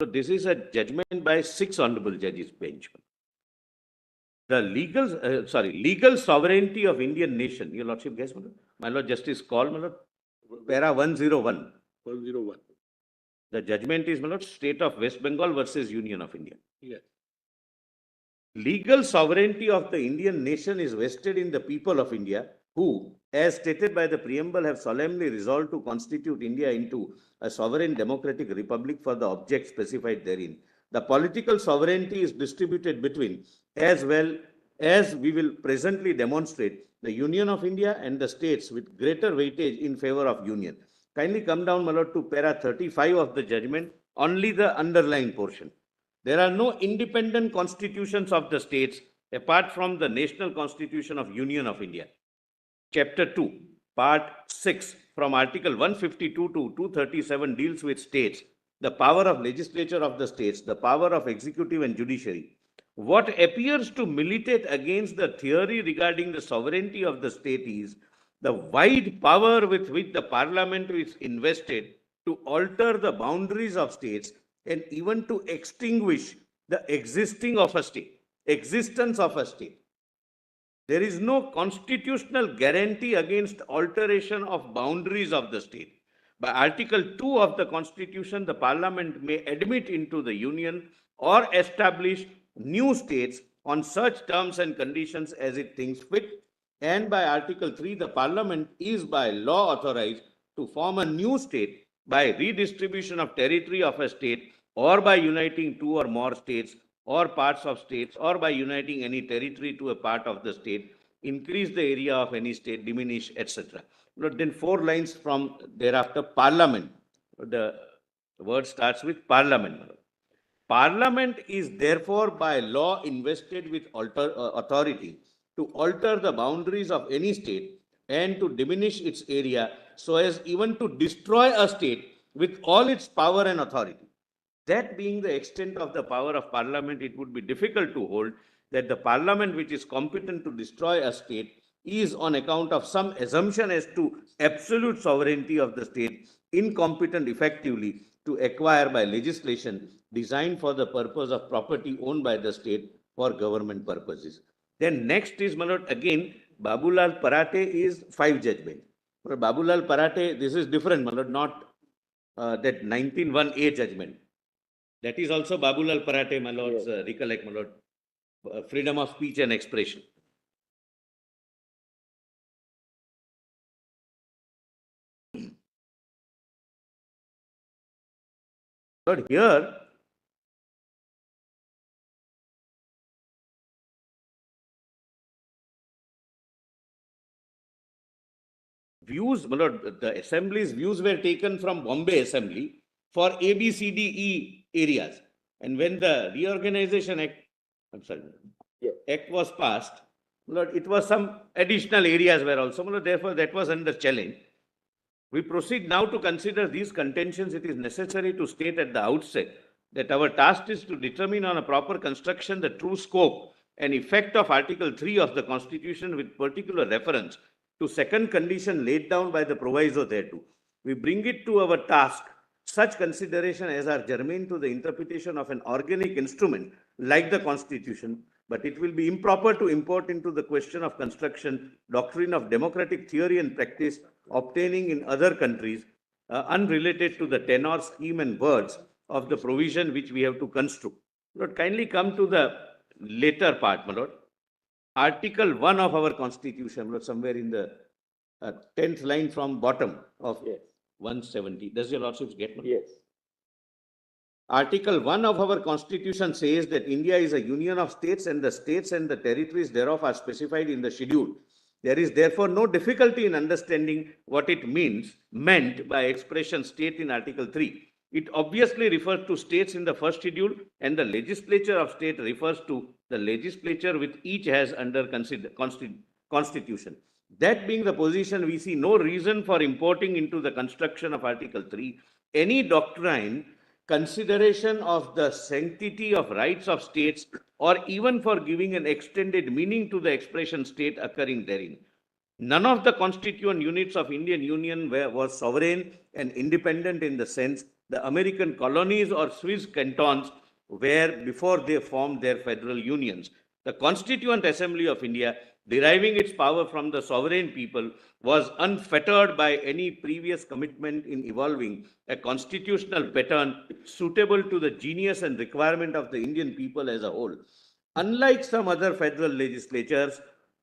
So this is a judgment by 6 honorable judges bench. The legal sovereignty of Indian nation. Your Lordship, guess, my Lord, Justice called, my Lord, para 101. 101. The judgment is, my Lord, State of West Bengal versus Union of India. Yes. Legal sovereignty of the Indian nation is vested in the people of India who, as stated by the preamble, have solemnly resolved to constitute India into a sovereign democratic republic for the object specified therein. The political sovereignty is distributed between, as well as we will presently demonstrate, the Union of India and the states with greater weightage in favor of union. Kindly come down, my lord, to para 35 of the judgment, only the underlying portion. There are no independent constitutions of the states apart from the National Constitution of Union of India. Chapter 2, Part 6, from Article 152 to 237 deals with states, the power of legislature of the states, the power of executive and judiciary. What appears to militate against the theory regarding the sovereignty of the state is the wide power with which the parliament is invested to alter the boundaries of states and even to extinguish the existence of a state. There is no constitutional guarantee against alteration of boundaries of the state. By Article 2 of the Constitution, the Parliament may admit into the Union or establish new states on such terms and conditions as it thinks fit. And by Article 3, the Parliament is by law authorized to form a new state by redistribution of territory of a state or by uniting two or more states or parts of states, or by uniting any territory to a part of the state, increase the area of any state, diminish, etc. But then 4 lines from thereafter, Parliament. The word starts with Parliament. Parliament is therefore by law invested with authority to alter the boundaries of any state and to diminish its area so as even to destroy a state with all its power and authority. That being the extent of the power of Parliament, it would be difficult to hold that the Parliament which is competent to destroy a state is, on account of some assumption as to absolute sovereignty of the state, incompetent effectively to acquire by legislation designed for the purpose of property owned by the state for government purposes. Then next is, my lord, again, Babulal Parate is 5 judgment. Babulal Parate, this is different, my lord, not that 19(1)A judgment. That is also Babulal Parate, my lords, recollect, my lord, freedom of speech and expression. But here, views, my lord, the assembly's views were taken from Bombay Assembly for ABCDE areas. And when the Reorganization Act, Act was passed, Lord, it was some additional areas were also, Lord, therefore that was under challenge. We proceed now to consider these contentions. It is necessary to state at the outset that our task is to determine on a proper construction the true scope and effect of Article 3 of the Constitution with particular reference to second condition laid down by the proviso thereto. We bring it to our task such consideration as are germane to the interpretation of an organic instrument like the Constitution, but it will be improper to import into the question of construction doctrine of democratic theory and practice obtaining in other countries unrelated to the tenor, scheme and words of the provision which we have to construe. Lord, kindly come to the later part, my lord. Article 1 of our Constitution, Lord, somewhere in the 10th line from bottom of 170. Does your lordship get me? Yes. Article 1 of our Constitution says that India is a union of states and the territories thereof are specified in the schedule. There is therefore no difficulty in understanding what it meant by expression state in Article 3. It obviously refers to states in the first schedule, and the legislature of state refers to the legislature which each has under constitution. That being the position, we see no reason for importing into the construction of Article 3 any doctrine, consideration of the sanctity of rights of states, or even for giving an extended meaning to the expression state occurring therein. None of the constituent units of Indian Union was sovereign and independent in the sense the American colonies or Swiss cantons were before they formed their federal unions. The Constituent Assembly of India, deriving its power from the sovereign people, was unfettered by any previous commitment in evolving a constitutional pattern suitable to the genius and requirement of the Indian people as a whole. Unlike some other federal legislatures,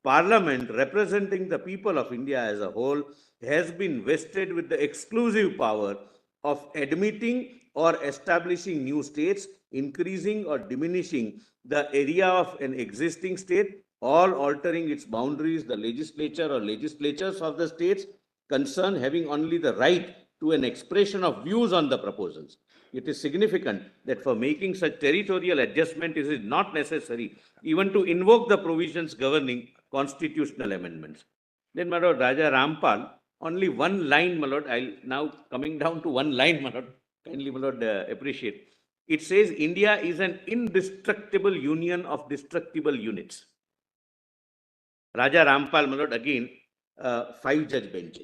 Parliament representing the people of India as a whole has been vested with the exclusive power of admitting or establishing new states, increasing or diminishing the area of an existing state, or altering its boundaries, the legislature or legislatures of the states concerned having only the right to an expression of views on the proposals. It is significant that for making such territorial adjustment, it is not necessary even to invoke the provisions governing constitutional amendments. Then, my lord, Raja Rampal, only one line, my lord, I'll now coming down to one line, my lord, kindly, my lord, appreciate. It says India is an indestructible union of destructible units. Raja Rampal, my lord, again, 5-judge bench.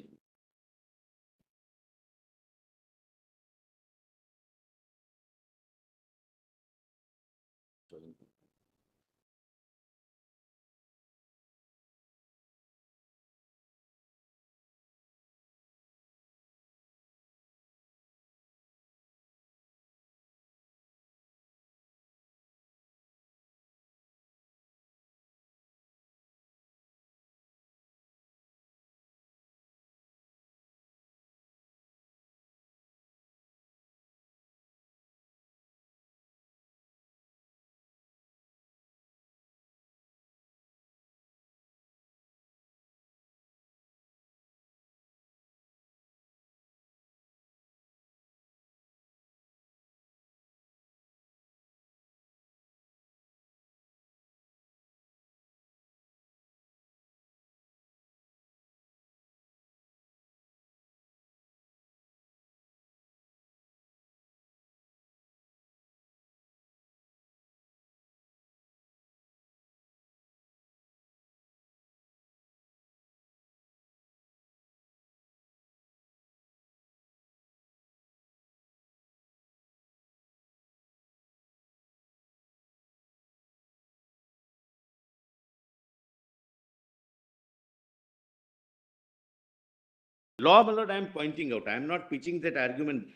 Law, my lord, I am pointing out. I am not pitching that argument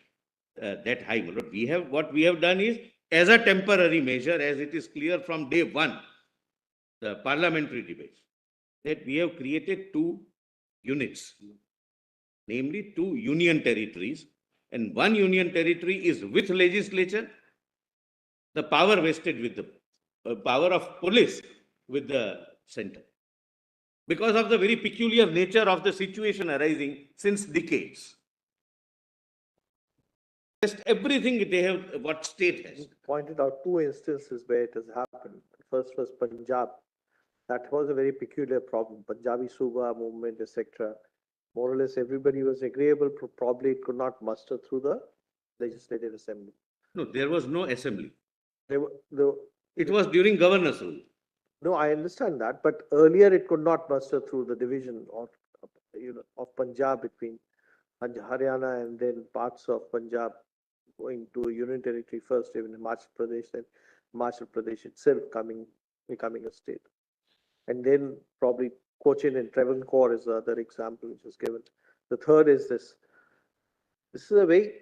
that high, my lord. What we have done is, as a temporary measure, as it is clear from day one, the parliamentary debates, that we have created two units, namely two union territories, and one union territory is with legislature, the power vested with the power of police with the center, because of the very peculiar nature of the situation arising since decades. Just everything they have, what state has. Pointed out two instances where it has happened. First was Punjab. That was a very peculiar problem. Punjabi Suba movement, etc. More or less everybody was agreeable, probably it could not muster through the legislative assembly. No, there was no assembly. It It was during governor's rule. No, I understand that, but earlier it could not muster through the division of Punjab between Haryana and then parts of Punjab going to Union Territory first, even Himachal Pradesh, then Himachal Pradesh itself becoming a state. And then probably Cochin and Travancore is the other example which is given. The third is this. This is a way,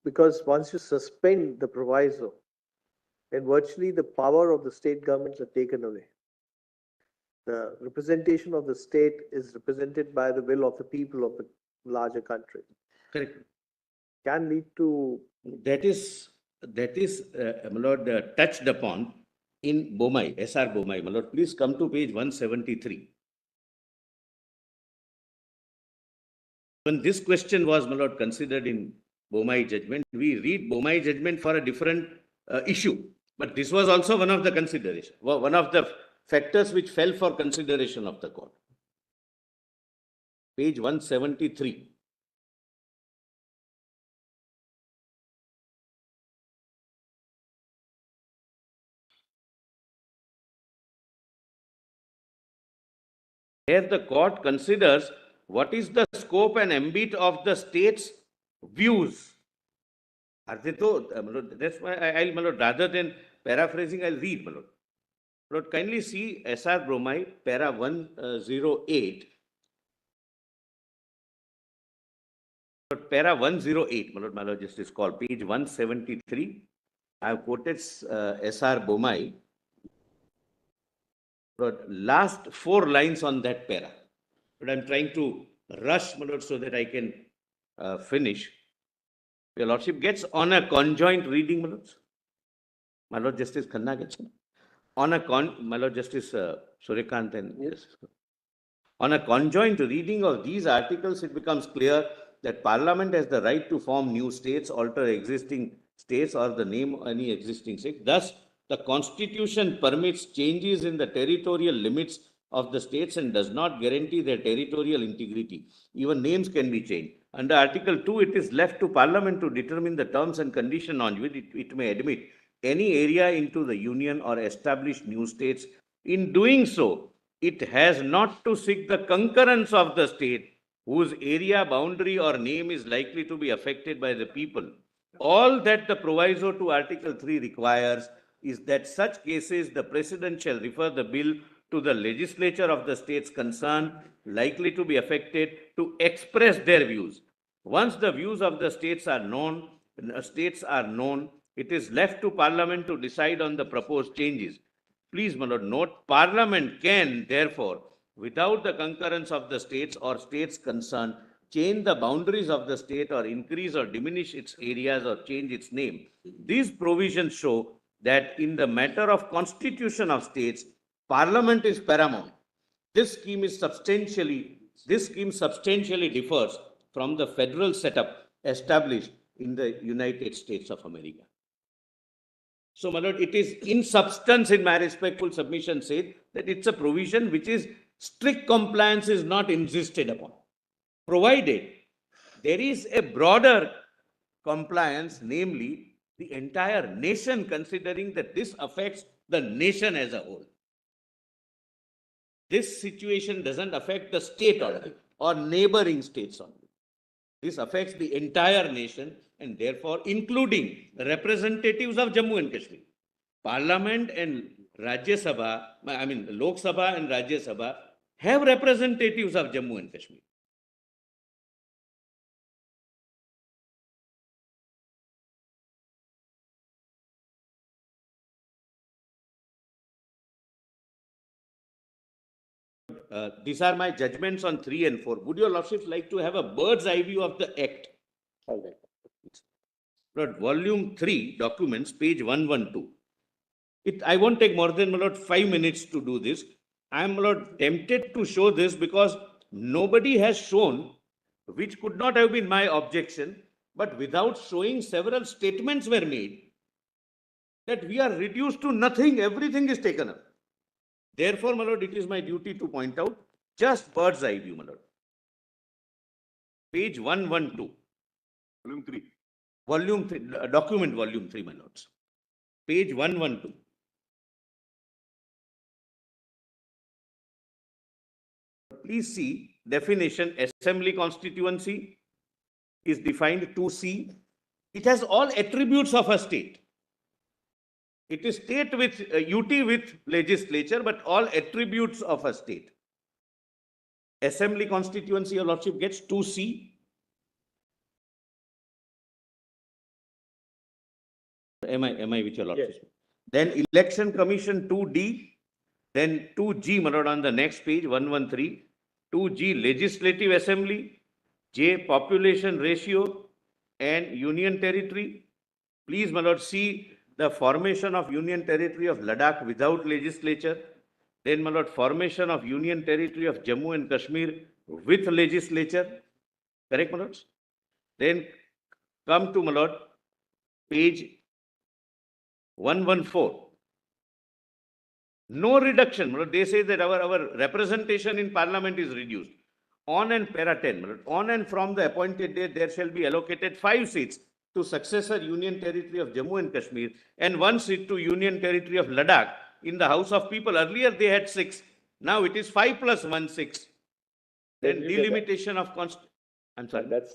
because once you suspend the proviso, then virtually the power of the state governments are taken away. The representation of the state is represented by the will of the people of the larger country. Correct. Can lead to. That is, my lord, touched upon in Bomai, S.R. Bomai. My lord, please come to page 173. When this question was, my lord, considered in Bomai judgment, we read Bomai judgment for a different issue. But this was also one of the consideration, one of the factors which fell for consideration of the court. Page 173. Here the court considers what is the scope and ambit of the state's views. That's why I'll, my lord, rather than paraphrasing, I'll read, my lord. Lord, kindly see S.R. Bromai, para 108. Para 108, my lord, just is called page 173. I have quoted S.R. Bomai. But last 4 lines on that para. But I'm trying to rush, my lord, so that I can finish. Your Lordship gets on a conjoint reading, my lords. My Lord Justice Khanna gets on a my Lord Justice Suryakant and yes. On a conjoint reading of these articles, it becomes clear that Parliament has the right to form new states, alter existing states, or the name of any existing state. Thus, the Constitution permits changes in the territorial limits of the states and does not guarantee their territorial integrity. Even names can be changed. Under Article 2, it is left to Parliament to determine the terms and conditions on which it may admit any area into the Union or establish new states. In doing so, it has not to seek the concurrence of the state whose area, boundary, or name is likely to be affected by the people. All that the proviso to Article 3 requires is that such cases the President shall refer the bill to the legislature of the states concerned likely to be affected to express their views. Once the views of the states are known, it is left to Parliament to decide on the proposed changes. Please, my lord, note, Parliament can, therefore, without the concurrence of the states or states concerned, change the boundaries of the state or increase or diminish its areas or change its name. These provisions show that in the matter of constitution of states, Parliament is paramount. This scheme substantially differs from the federal setup established in the United States of America. So, my lord, it is in substance, in my respectful submission, said that it's a provision which is strict compliance is not insisted upon, provided there is a broader compliance, namely the entire nation, considering that this affects the nation as a whole. This situation doesn't affect the state only or neighboring states only. This affects the entire nation and therefore including representatives of Jammu and Kashmir. Parliament and Rajya Sabha, Lok Sabha and Rajya Sabha have representatives of Jammu and Kashmir. These are my judgments on 3 and 4. Would your lordships like to have a bird's eye view of the Act? All right. Lord, volume 3, documents, page 112. I won't take more than, my lord, 5 minutes to do this. I am, my lord, tempted to show this because nobody has shown, which could not have been my objection, but without showing several statements were made that we are reduced to nothing, everything is taken up. Therefore, my lord, it is my duty to point out just bird's eye view, my lord. Page 112. Volume 3. Volume 3, document volume 3, my lords. Page 112. Please see definition. Assembly constituency is defined 2C. It has all attributes of a state. It is state with UT with legislature, but all attributes of a state. Assembly constituency, your lordship gets 2C. Am I with your lordship? Yes. Then election commission 2D, then 2G, my lord, on the next page 113. 2G legislative assembly, J population ratio and union territory. Please, my lord, see the formation of union territory of Ladakh without legislature. Then, my lord, formation of union territory of Jammu and Kashmir with legislature. Correct, my lords? Then come to, my lord, page 114. No reduction. They say that our representation in parliament is reduced. On and para 10. On and from the appointed date, there shall be allocated 5 seats to successor union territory of Jammu and Kashmir and 1 seat to union territory of Ladakh in the House of People. Earlier they had 6. Now it is 5 plus 1, 6. Then delimitation of I'm sorry. That's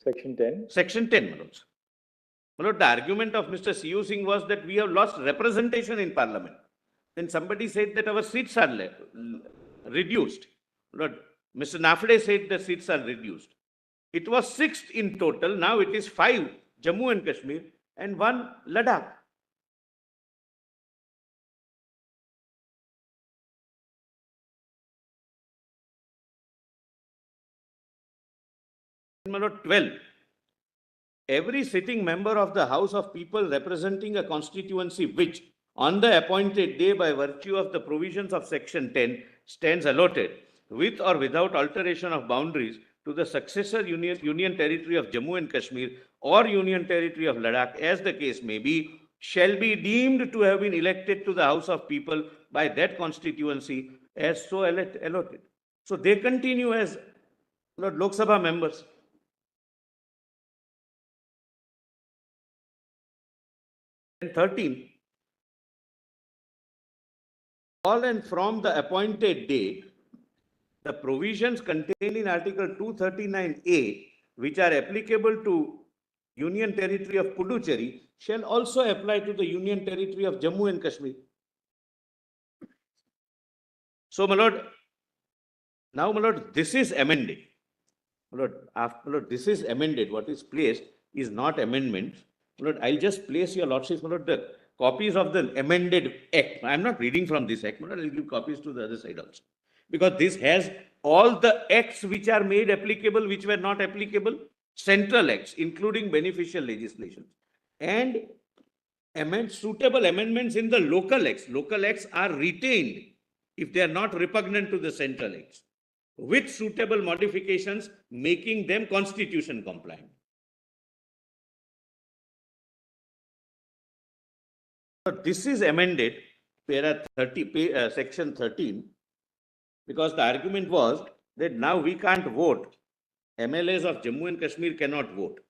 section 10. Section 10, my lords. My lord, the argument of Mr. C.U. Singh was that we have lost representation in parliament. Then somebody said that our seats are reduced. Lord, Mr. Nafde said the seats are reduced. It was 6 in total. Now it is 5 Jammu and Kashmir and 1 Ladakh. my lord, 12. Every sitting member of the House of People representing a constituency which, on the appointed day by virtue of the provisions of section 10, stands allotted, with or without alteration of boundaries, to the successor Union Territory of Jammu and Kashmir or Union Territory of Ladakh, as the case may be, shall be deemed to have been elected to the House of People by that constituency as so allotted. So they continue as Lok Sabha members. And 13, all and from the appointed day, the provisions contained in Article 239A, which are applicable to Union Territory of Puducherry, shall also apply to the Union Territory of Jammu and Kashmir. So, my lord, now, my lord, this is amended. My lord, after, my lord, this is amended. What is placed is not amendment. My lord, I'll just place your lordship, my lord, the copies of the amended act. I'm not reading from this act, my lord, I'll give copies to the other side also. Because this has all the acts which are made applicable, which were not applicable, central acts, including beneficial legislation. And suitable amendments in the local acts. Local acts are retained if they are not repugnant to the central acts, with suitable modifications making them constitution compliant. So this is amended, section 13, because the argument was that now we can't vote. MLAs of Jammu and Kashmir cannot vote.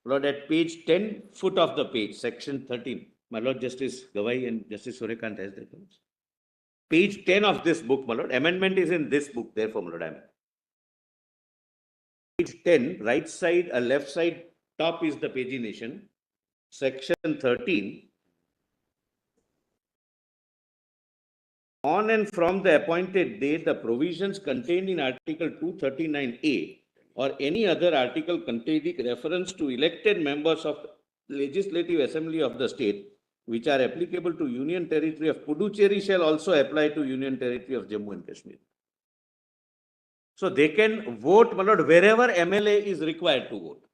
Lord, at page 10, foot of the page, section 13. My Lord Justice Gawai and Justice Suryakant has that. Page 10 of this book, my Lord. Amendment is in this book, therefore, my Lord, I'm. Page 10, right side, left side, top is the pagination. Section 13. On and from the appointed date, the provisions contained in Article 239A or any other article containing reference to elected members of the Legislative Assembly of the state, which are applicable to Union Territory of Puducherry, shall also apply to Union Territory of Jammu and Kashmir. So they can vote, my lord, wherever MLA is required to vote.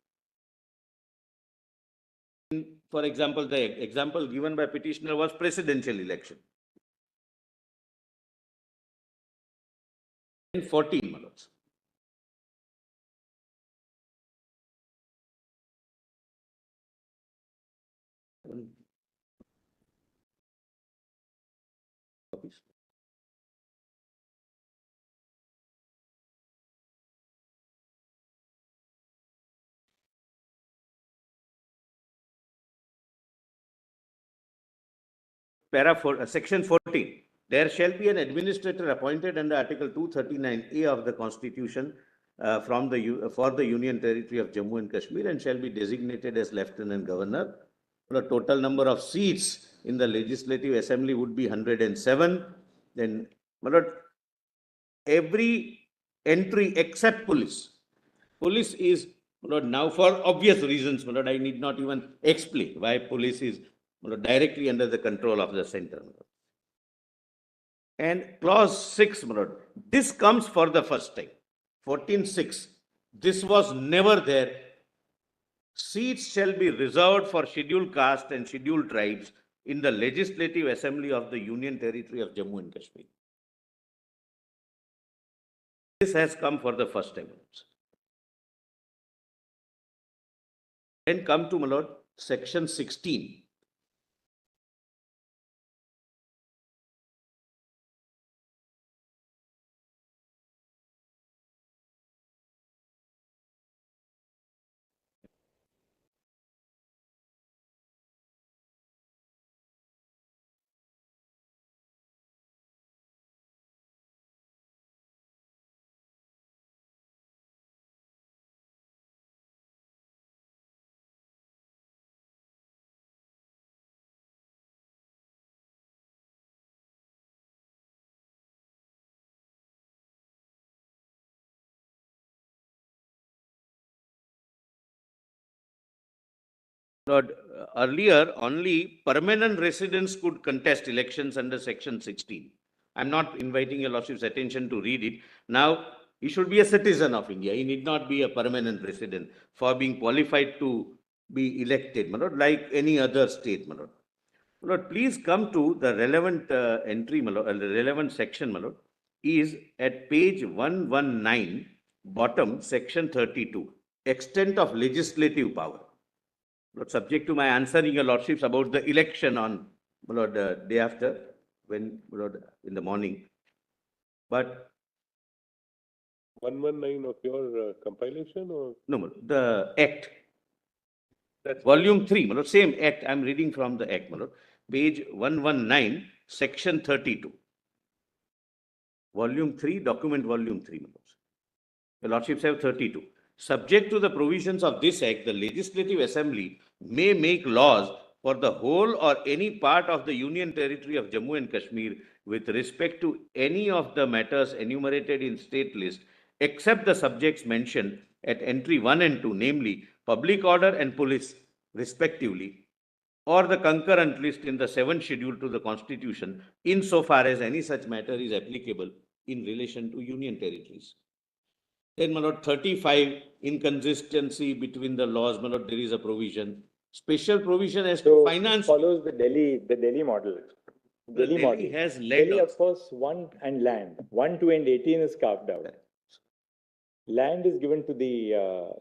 For example, the example given by petitioner was presidential election. 14, my lords. Copies. Section 14. There shall be an administrator appointed under Article 239A of the Constitution for the Union Territory of Jammu and Kashmir, and shall be designated as Lieutenant Governor. The total number of seats in the Legislative Assembly would be 107. Then, my lord, every entry except police. Police is, my lord, now for obvious reasons, my lord, I need not even explain why police is, my lord, directly under the control of the center. And clause 6, my lord, this comes for the first time. 14.6. This was never there. Seats shall be reserved for scheduled caste and scheduled tribes in the Legislative Assembly of the Union Territory of Jammu and Kashmir. This has come for the first time. Then come to, my lord, section 16. Lord, earlier only permanent residents could contest elections under section 16. I'm not inviting your lordship's attention to read it. Now, he should be a citizen of India. He need not be a permanent resident for being qualified to be elected, my lord, like any other state, my lord. My lord, please come to the relevant entry, my lord, the relevant section, my lord, is at page 119, bottom, section 32, extent of legislative power. Lord, subject to my answering your lordships about the election on, my lord, day after, when, my lord, in the morning. But 119 of your compilation or? no, my lord, the act, That's volume 3, my lord, same act, I'm reading from the act, my lord, page 119, section 32. Volume 3, document volume 3, my lord. Your lordships have 32. Subject to the provisions of this act, the Legislative Assembly may make laws for the whole or any part of the Union Territory of Jammu and Kashmir with respect to any of the matters enumerated in state list, except the subjects mentioned at entry 1 and 2, namely public order and police, respectively, or the concurrent list in the 7th schedule to the Constitution, insofar as any such matter is applicable in relation to Union territories. Then, my lord, 35, inconsistency between the laws, my lord, there is a provision. Special provision as to So it finance. follows the Delhi model. Well, Delhi model. has land Delhi, of also. course, 1 and land. 1, 2, and 18 is carved out. Land is given to the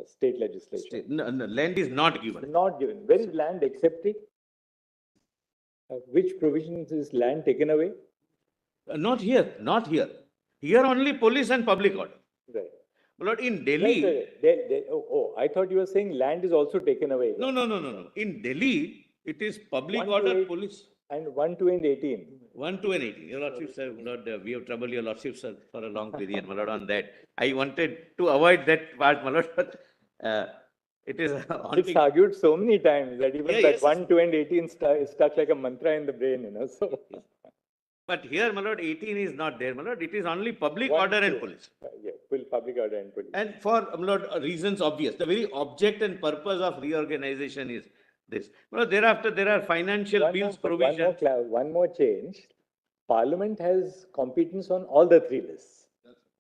state legislature. No, land is not given. Not given. Where is land accepted? Which provisions is land taken away? Not here, not here. Here only police and public order. Right. My lord, in Delhi. Right. I thought you were saying land is also taken away. No. In Delhi, it is public 1 to order, 8 police. And 1, 2, and 18. 1, 2, and 18. Your lordship, sir, Lord, we have troubled your lordship, sir, for a long period, my lord, on that. I wanted to avoid that part, my lord, but it is It's argued so many times that even Yeah, that 1, 2, and 18 is stuck like a mantra in the brain, So. But here, my lord, 18 is not there, my lord. It is only public 1, order and 2. police. Yeah, public order and police. And for, my lord, reasons obvious. The very object and purpose of reorganization is this. My lord, thereafter, there are financial bills provisions. One more change. Parliament has competence on all the 3 lists.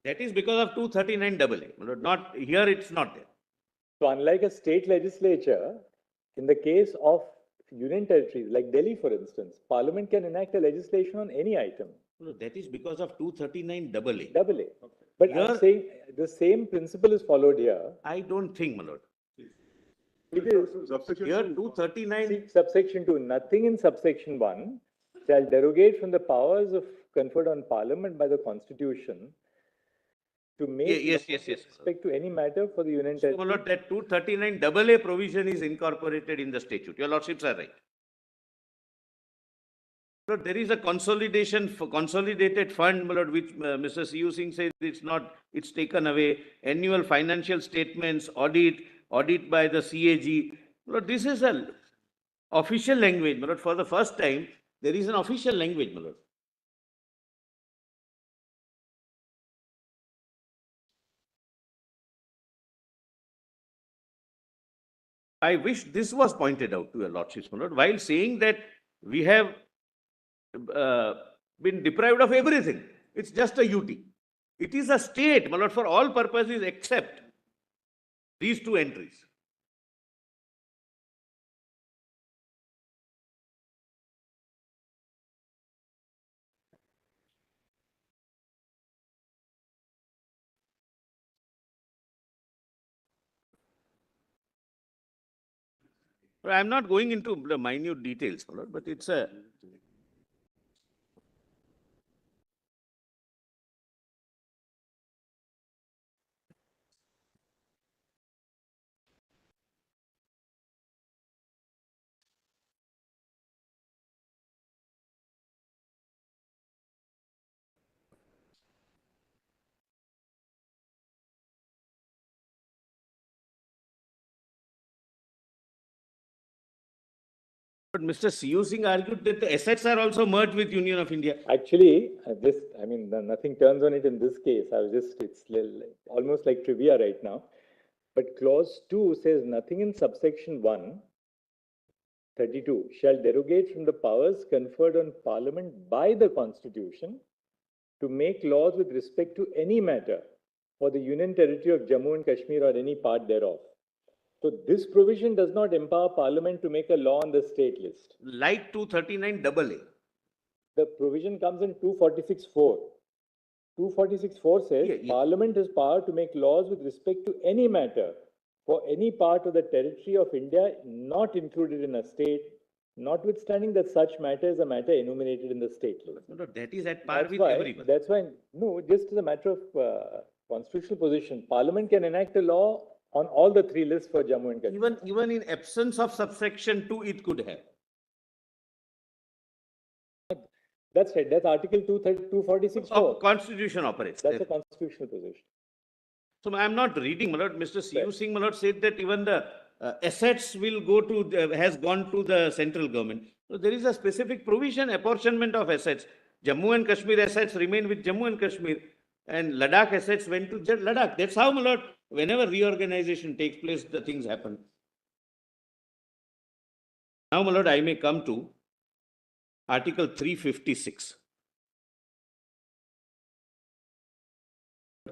That is because of 239AA. My lord, not here, it's not there. So unlike a state legislature, in the case of union territories, like Delhi, for instance, Parliament can enact a legislation on any item. No, that is because of 239AA. AA. But Here, I'm saying the same principle is followed here. I don't think, my lord. It is Subsection Here, 2. 239. subsection 2. Nothing in subsection 1 shall derogate from the powers conferred on Parliament by the Constitution to make Yes. respect to any matter for the union So, my territory. lord, that 239AA provision is incorporated in the statute. Your lordships are right. Lord, there is a consolidated fund, my lord, which Mr. C.U. Singh says it's taken away. Annual financial statements, audit by the CAG. Lord, this is an official language, my lord. For the first time, there is an official language, my lord. I wish this was pointed out to your lordships, my lord, while saying that we have been deprived of everything. It's just a UT. It is a state, my lord, for all purposes except these 2 entries. I'm not going into the minute details, my lord, but it's a. But Mr. C.U. Singh argued that the assets are also merged with Union of India. Actually, nothing turns on it in this case. It's almost like trivia right now. But clause 2 says nothing in subsection 1 32, shall derogate from the powers conferred on Parliament by the Constitution to make laws with respect to any matter for the Union Territory of Jammu and Kashmir or any part thereof. So this provision does not empower Parliament to make a law on the state list. Like 239 AA. The provision comes in 246(4). 246(4) says Yeah. Parliament has power to make laws with respect to any matter for any part of the territory of India not included in a state, notwithstanding that such matter is a matter enumerated in the state law. No, that is at par with everyone. That's why, no, just as a matter of constitutional position, Parliament can enact a law on all the three lists for Jammu and Kashmir. Even in absence of subsection 2, it could have. That's right. That's Article 246(4). Of Constitution operates. That's a constitutional position. So I am not reading, my lord. Mr. C.U. Singh, my lord, said that even the assets will go to, has gone to the central government. So there is a specific provision, apportionment of assets. Jammu and Kashmir assets remain with Jammu and Kashmir, and Ladakh assets went to Ladakh. That's how, my lord, whenever reorganization takes place, the things happen. Now, my lord, I may come to Article 356.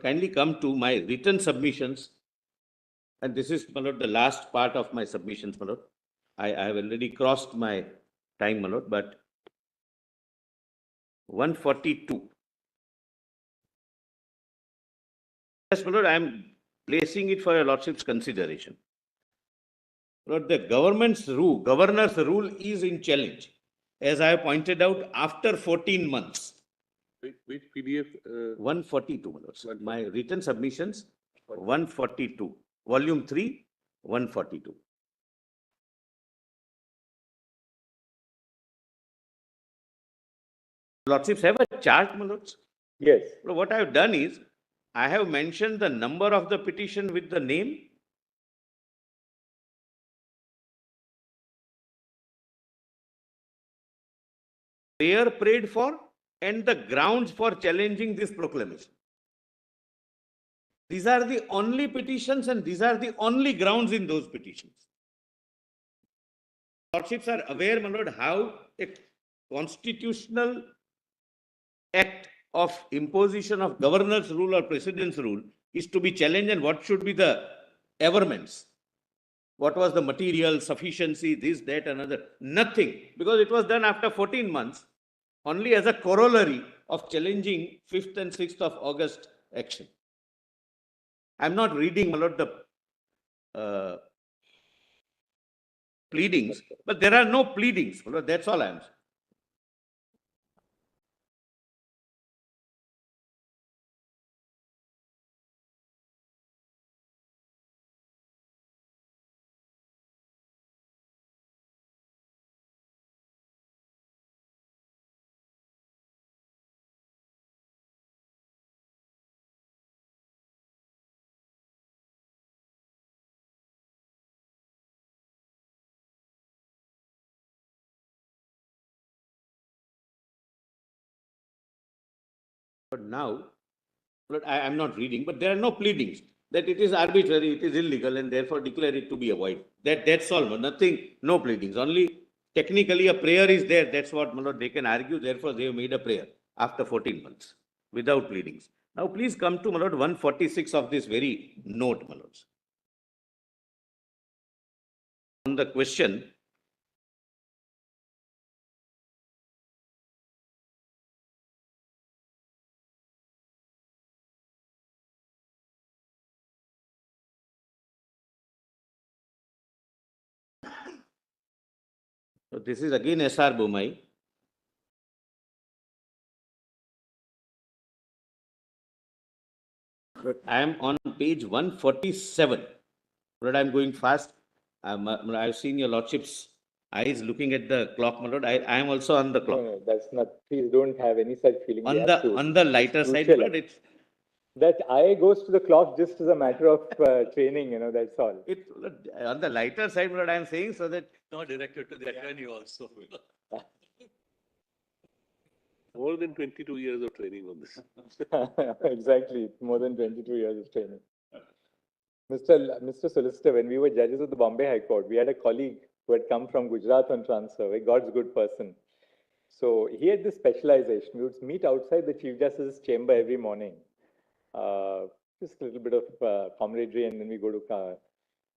Kindly come to my written submissions. And this is, my lord, the last part of my submissions, my lord. I have already crossed my time, my lord, but 142. Yes, my lord, I am placing it for your lordship's consideration. Lord, the government's rule, governor's rule is in challenge, as I have pointed out, after 14 months. Which PDF? 142, my lord. My written submissions, 142. Volume 3, 142. Lordships have a chart, my lords. Yes. So what I have done is, I have mentioned the number of the petition with the name, prayer prayed for, and the grounds for challenging this proclamation. These are the only petitions and these are the only grounds in those petitions. Lordships are aware, my lord, how a constitutional act of imposition of governor's rule or president's rule is to be challenged, and what should be the averments. What was the material, sufficiency, this, that, another? Nothing, because it was done after 14 months, only as a corollary of challenging 5th and 6th of August action. I am not reading, my lord, the pleadings, but there are no pleadings, my lord, that's all I am saying. But now, I am not reading, but there are no pleadings that it is arbitrary, it is illegal, and therefore declare it to be avoided. That's all, nothing, no pleadings. Only technically a prayer is there. That's what, my lord, they can argue. Therefore, they have made a prayer after 14 months without pleadings. Now, please come to, my lord, 146 of this very note, my lords. On the question, so this is again S.R. Bomai. I am on page 147. But I am going fast. I've seen your lordship's eyes looking at the clock, my lord. I am also on the clock. No, that's not, please don't have any such feeling. On the lighter side, crucial. but it's That eye goes to the clock just as a matter of training, that's all. it on the lighter side, what I am saying, so that Not directed to that one, you also. More than 22 years of training on this. Exactly, more than 22 years of training. Mr. Solicitor, when we were judges of the Bombay High Court, we had a colleague who had come from Gujarat on transfer, a God's good person. So he had this specialization. We would meet outside the Chief Justice's chamber every morning. Just a little bit of camaraderie, and then we go to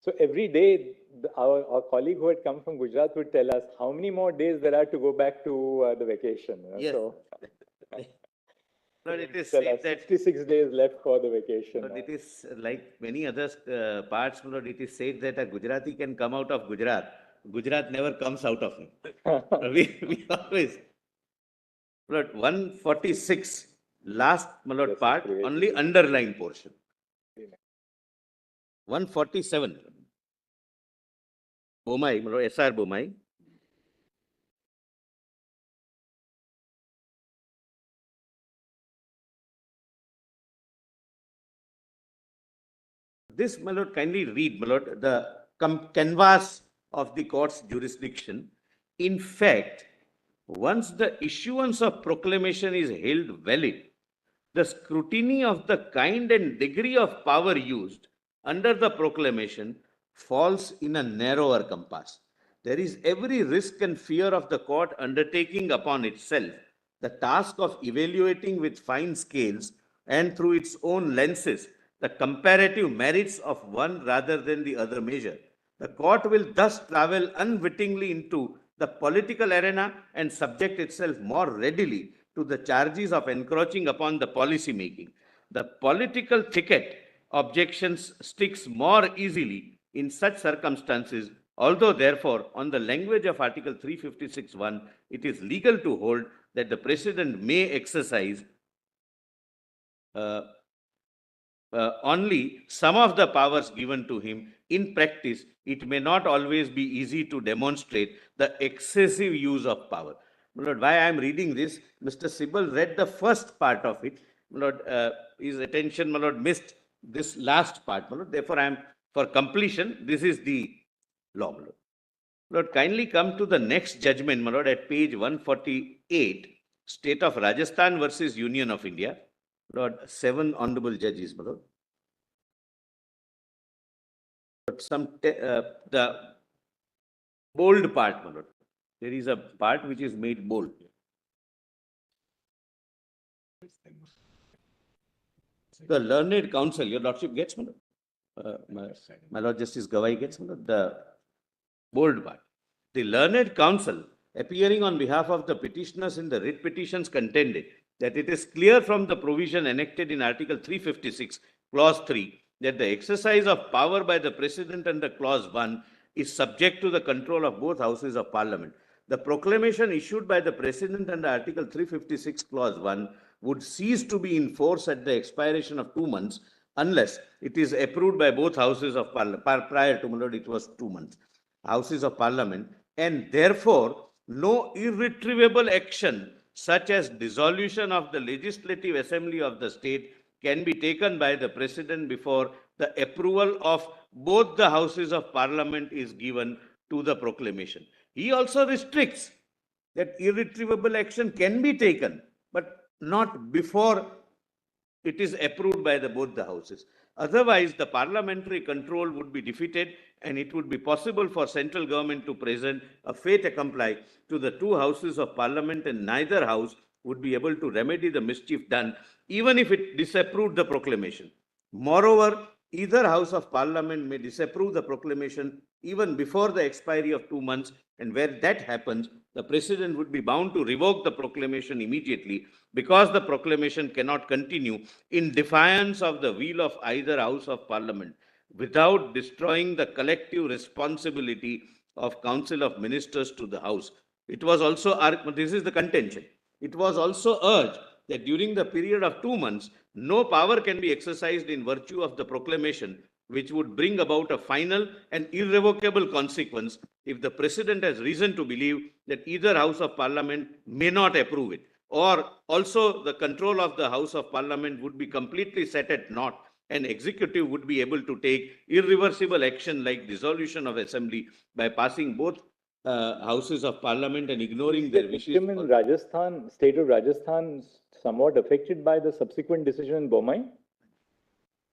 So every day, our colleague who had come from Gujarat would tell us how many more days there are to go back to the vacation. Yes. So, But it is tell said us that, 66 days left for the vacation. but it is like many other parts, Lord, it is said that a Gujarati can come out of Gujarat. Gujarat never comes out of him. we always, Lord, 146, last, my Lord, Yes, part, great. only underline portion. 147. Bomai, my Lord, SR Bomai. This, my Lord, kindly read, my Lord, the canvas of the court's jurisdiction. In fact, once the issuance of proclamation is held valid, the scrutiny of the kind and degree of power used under the proclamation falls in a narrower compass. There is every risk and fear of the court undertaking upon itself the task of evaluating with fine scales and through its own lenses the comparative merits of one rather than the other measure. The court will thus travel unwittingly into the political arena and subject itself more readily to the charges of encroaching upon the policy making. The political thicket objections sticks more easily in such circumstances, although therefore on the language of Article 356(1), it is legal to hold that the President may exercise only some of the powers given to him. In practice, it may not always be easy to demonstrate the excessive use of power. My Lord, why I am reading this, Mr. Sibal read the first part of it. My Lord, his attention, my Lord, missed this last part. My Lord, therefore, I am, for completion, this is the law. My Lord. Lord, kindly come to the next judgment, my Lord, at page 148, State of Rajasthan versus Union of India. Lord, 7 honorable judges, my Lord. The bold part, my Lord. There is a part which is made bold. The learned counsel, your Lordship gets, my Lord. My Lord Justice Gawai gets, my Lord, the bold part. The learned counsel, appearing on behalf of the petitioners in the writ petitions, contended that it is clear from the provision enacted in Article 356, Clause 3, that the exercise of power by the President under Clause 1 is subject to the control of both houses of Parliament. The proclamation issued by the President under Article 356, Clause 1 would cease to be in force at the expiration of 2 months unless it is approved by both houses of Parliament. Prior to, my Lord, it was 2 months. Houses of Parliament, and therefore no irretrievable action such as dissolution of the Legislative Assembly of the state can be taken by the President before the approval of both the houses of Parliament is given to the proclamation. He also restricts that irretrievable action can be taken, but not before it is approved by both the houses. Otherwise, the parliamentary control would be defeated and it would be possible for central government to present a fait accompli to the 2 houses of Parliament, and neither house would be able to remedy the mischief done even if it disapproved the proclamation. Moreover, either house of Parliament may disapprove the proclamation even before the expiry of 2 months, and where that happens, the President would be bound to revoke the proclamation immediately, because the proclamation cannot continue in defiance of the will of either house of Parliament without destroying the collective responsibility of Council of Ministers to the House. It was also, this is the contention, it was also urged that during the period of 2 months, no power can be exercised in virtue of the proclamation, which would bring about a final and irrevocable consequence if the President has reason to believe that either House of Parliament may not approve it, or also the control of the House of Parliament would be completely set at naught, and executive would be able to take irreversible action like dissolution of assembly by passing both houses of Parliament and ignoring their wishes. In Rajasthan, state of Rajasthan, somewhat affected by the subsequent decision in Bomai?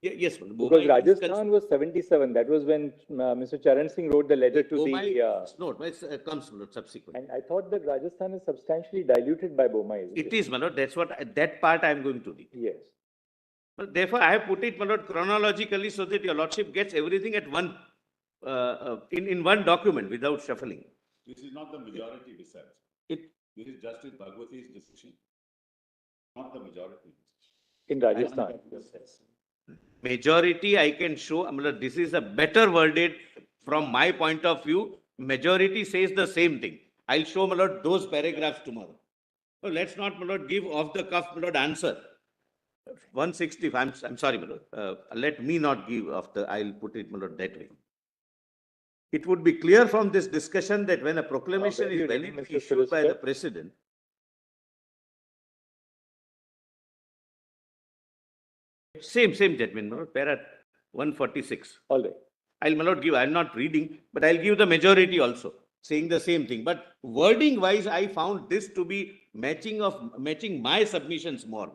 Yes, Because Rajasthan was 77. That was when Mr. Charan Singh wrote the letter to the. No, it comes subsequent. And I thought that Rajasthan is substantially diluted by Bomai. It is, my lord. That's what, that part I am going to read. Yes. But therefore, I have put it, my lord, chronologically so that your lordship gets everything at one, in one document without shuffling. This is not the majority decision. It, This is Justice Bhagwati's decision, not the majority. In Rajasthan. majority, I can show, I mean, this is a better worded from my point of view. Majority says the same thing. I'll show, my lord, those paragraphs tomorrow. So let's not, my lord, give off the cuff, my lord, answer. 160, I'm sorry, my lord. Let me not give off the, I'll put it, my lord, that way. It would be clear from this discussion that when a proclamation is validly issued by the president, same judgment, my lord, para 146. All right. I'll, my lord, give, I'm not reading, but I'll give the majority also, saying the same thing. But wording wise, I found this to be matching my submissions more.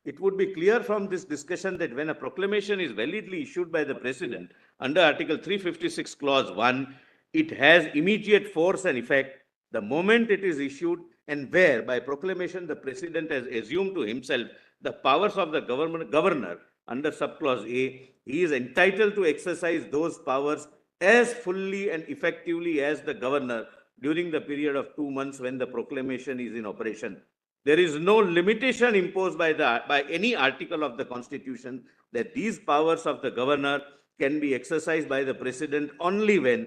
It would be clear from this discussion that when a proclamation is validly issued by the president under Article 356 Clause 1, it has immediate force and effect the moment it is issued, and where by proclamation the president has assumed to himself the powers of the governor under subclause A, he is entitled to exercise those powers as fully and effectively as the governor during the period of 2 months when the proclamation is in operation. There is no limitation imposed by any article of the Constitution that these powers of the governor can be exercised by the president only when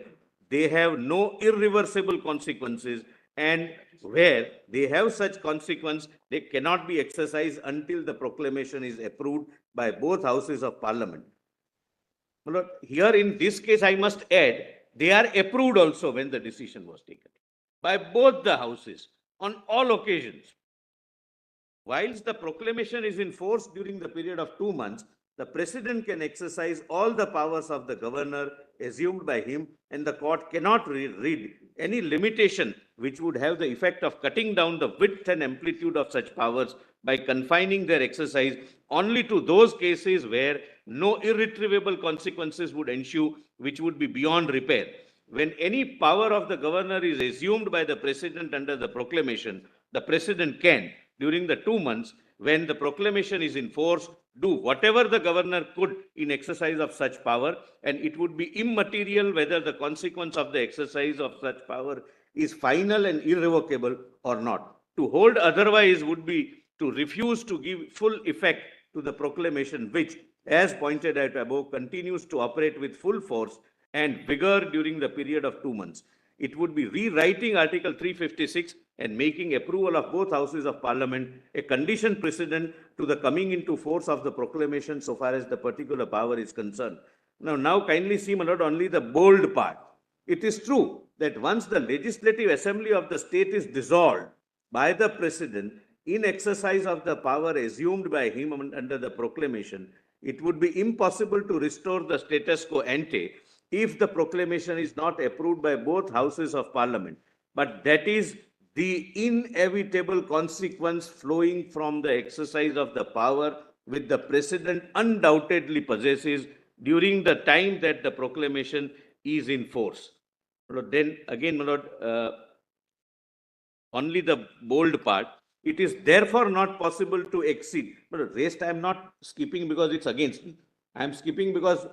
they have no irreversible consequences, and where they have such consequence, they cannot be exercised until the proclamation is approved by both houses of parliament. Here in this case, I must add, they are approved also when the decision was taken by both the houses on all occasions. Whilst the proclamation is in force during the period of 2 months, the president can exercise all the powers of the governor assumed by him, and the court cannot read any limitation which would have the effect of cutting down the width and amplitude of such powers by confining their exercise only to those cases where no irretrievable consequences would ensue, which would be beyond repair. When any power of the governor is assumed by the president under the proclamation, the president can, during the 2 months when the proclamation is in force, do whatever the governor could in exercise of such power, and it would be immaterial whether the consequence of the exercise of such power is final and irrevocable or not. To hold otherwise would be to refuse to give full effect to the proclamation, which, as pointed out above, continues to operate with full force and vigor during the period of 2 months. It would be rewriting Article 356 and making approval of both houses of parliament a condition precedent to the coming into force of the proclamation so far as the particular power is concerned. Now kindly see, my lord, only the bold part. It is true that once the legislative assembly of the state is dissolved by the president in exercise of the power assumed by him under the proclamation, it would be impossible to restore the status quo ante if the proclamation is not approved by both houses of parliament. But that is the inevitable consequence flowing from the exercise of the power which the president undoubtedly possesses during the time that the proclamation is in force. Then again, my lord, only the bold part. It is therefore not possible to exceed. But rest I am not skipping because it's against me. I am skipping because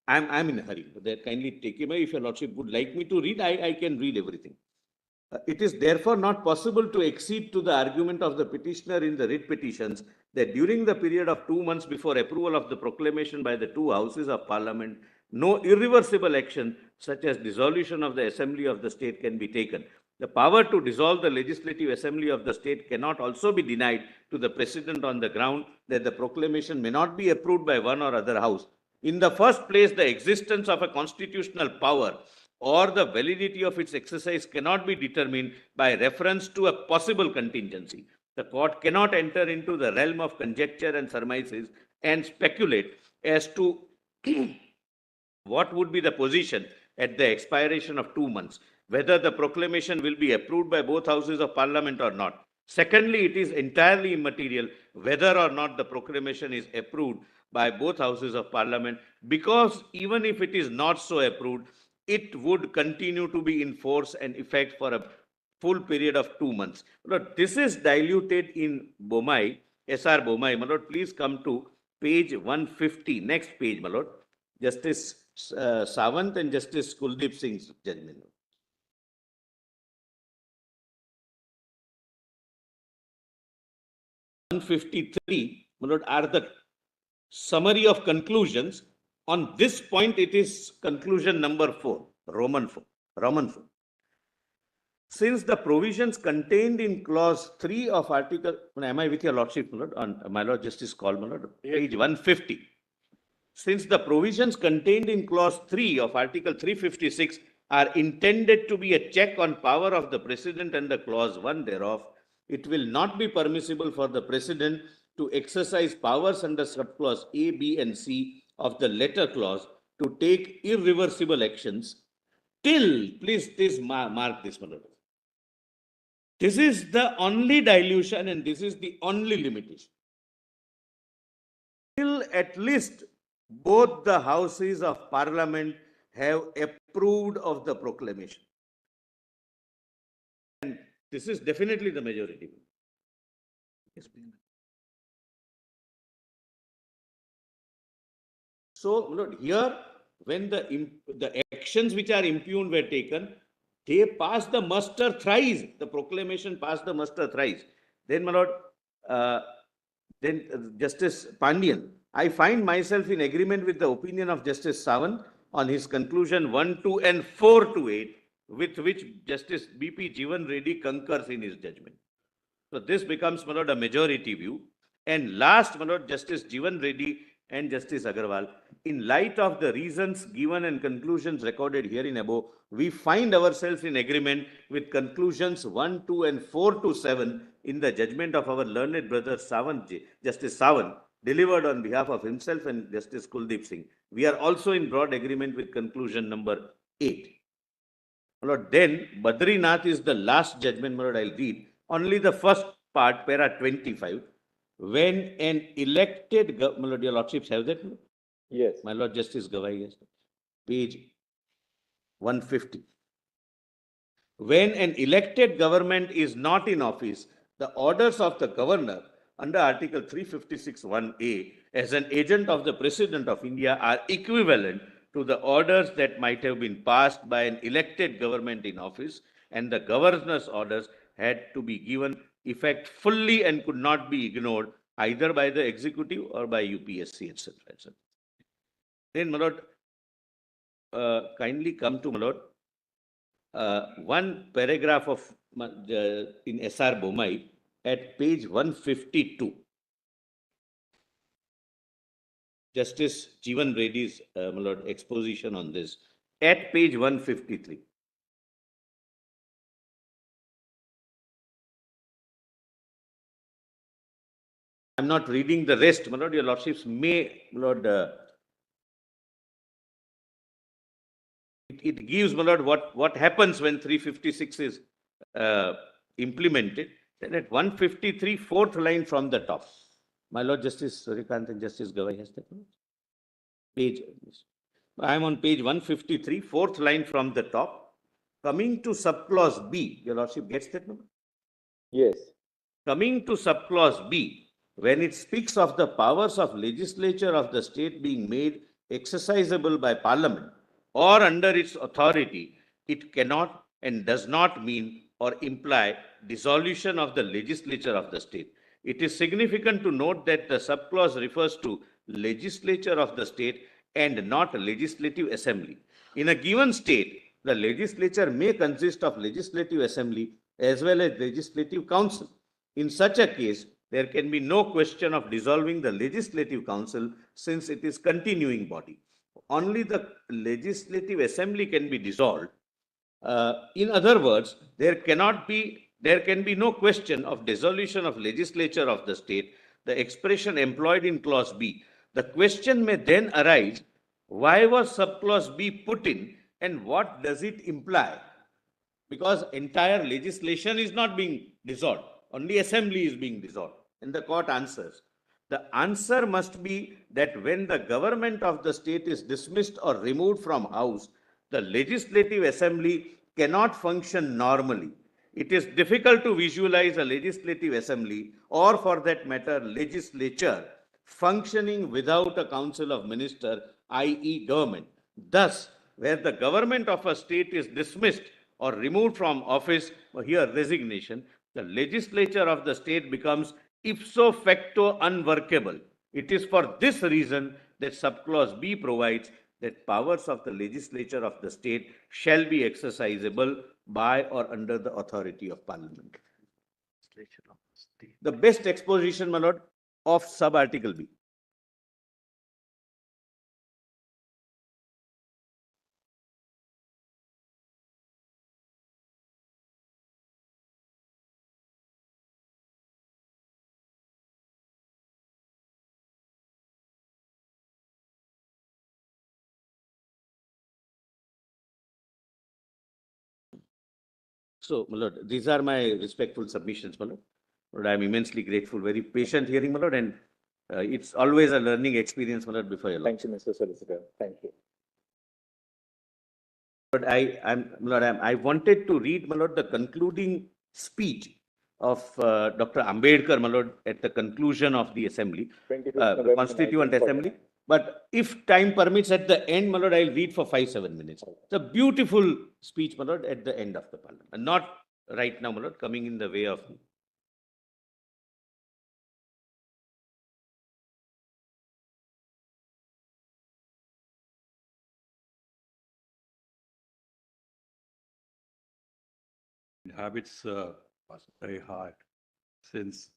I'm in a hurry. That kindly take him. If your lordship would like me to read, I can read everything. It is therefore not possible to accede to the argument of the petitioner in the writ petitions that during the period of 2 months before approval of the proclamation by the two houses of parliament, no irreversible action such as dissolution of the assembly of the state can be taken. The power to dissolve the legislative assembly of the state cannot also be denied to the president on the ground that the proclamation may not be approved by one or other house. In the first place, the existence of a constitutional power or the validity of its exercise cannot be determined by reference to a possible contingency. The court cannot enter into the realm of conjecture and surmises and speculate as to what would be the position at the expiration of 2 months, whether the proclamation will be approved by both houses of parliament or not. Secondly, it is entirely immaterial whether or not the proclamation is approved by both houses of parliament, because even if it is not so approved, it would continue to be in force and effect for a full period of 2 months. My lord, this is diluted in Bomai, SR Bomai. My lord, please come to page 150, next page, my lord. Justice Sawant and Justice Kuldeep Singh's judgment. 153, my lord, are the summary of conclusions. On this point, it is conclusion number 4, Roman 4. Since the provisions contained in clause 3 of article, am I with your lordship, my lord? On my lord Justice call, my lord, page 150. Since the provisions contained in clause 3 of article 356 are intended to be a check on power of the president and the clause 1 thereof, it will not be permissible for the president to exercise powers under subclause A, B, and C of the letter clause to take irreversible actions till, please mark this, my lord. This is the only dilution and this is the only limitation. Till at least both the houses of parliament have approved of the proclamation. And this is definitely the majority. Yes, please. So, look, here, when the actions which are impugned were taken, they passed the muster thrice. The proclamation passed the muster thrice. Then, my lord, Justice Pandian, I find myself in agreement with the opinion of Justice Sawant on his conclusion 1, 2, and 4 to 8, with which Justice B.P. Jivan Reddy concurs in his judgment. So this becomes, my lord, a majority view. And last, my lord, Justice Jivan Reddy and Justice Agarwal, in light of the reasons given and conclusions recorded herein above, we find ourselves in agreement with conclusions 1, 2, and 4 to 7 in the judgment of our learned brother Sawant, Justice Sawant, delivered on behalf of himself and Justice Kuldeep Singh. We are also in broad agreement with conclusion number 8. My lord, then Badrinath is the last judgment, my lord, I'll read. Only the first part, para 25. When an elected, my lord, your lordships have that? Yes. My lord Justice Gawai, yes. Page 150. When an elected government is not in office, the orders of the governor under Article 356(1)(a) as an agent of the President of India are equivalent to the orders that might have been passed by an elected government in office, and the governor's orders had to be given effect fully and could not be ignored either by the executive or by UPSC, etc. etc. Then, my lord, kindly come to, my lord, one paragraph of in SR Bomai at page 152. Justice Jivan Reddy's, my lord, exposition on this at page 153. I'm not reading the rest, my lord. Your lordships may, my lord, it gives, my lord, what happens when 356 is implemented. Then at 153, fourth line from the top. My lord Justice Surikant and Justice Gawai has that page. I am on page 153, fourth line from the top. Coming to subclause B, your lordship gets that number? Yes. Coming to subclause B, when it speaks of the powers of legislature of the state being made exercisable by parliament or under its authority, it cannot and does not mean or imply dissolution of the legislature of the state. It is significant to note that the subclause refers to legislature of the state and not legislative assembly. In a given state, the legislature may consist of legislative assembly as well as legislative council. In such a case, there can be no question of dissolving the legislative council since it is continuing body. Only the legislative assembly can be dissolved. In other words, there can be no question of dissolution of legislature of the state, the expression employed in clause B. The question may then arise, why was subclause B put in and what does it imply? Because entire legislation is not being dissolved, only assembly is being dissolved. And the court answers, The answer must be that when the government of the state is dismissed or removed from house, the legislative assembly cannot function normally. It is difficult to visualize a legislative assembly, or for that matter, legislature, functioning without a council of ministers, i.e. government. Thus, where the government of a state is dismissed or removed from office, or here resignation, the legislature of the state becomes ipso facto unworkable. It is for this reason that subclause B provides that powers of the legislature of the state shall be exercisable by or under the authority of parliament. The best exposition, my lord, of sub-article B. So, my lord, these are my respectful submissions, my lord. Lord, I am immensely grateful, very patient hearing, my lord, and it's always a learning experience, my lord, before your lord. Thank you, Mr. Solicitor. Thank you. But I wanted to read, my lord, the concluding speech of Dr. Ambedkar, my lord, at the conclusion of the assembly, 25th the November Constituent 1949. Assembly. But if time permits, at the end, my lord, I'll read for 5-7 minutes. It's a beautiful speech, my lord, at the end of the parliament. And not right now, my lord, coming in the way of Habits very hard since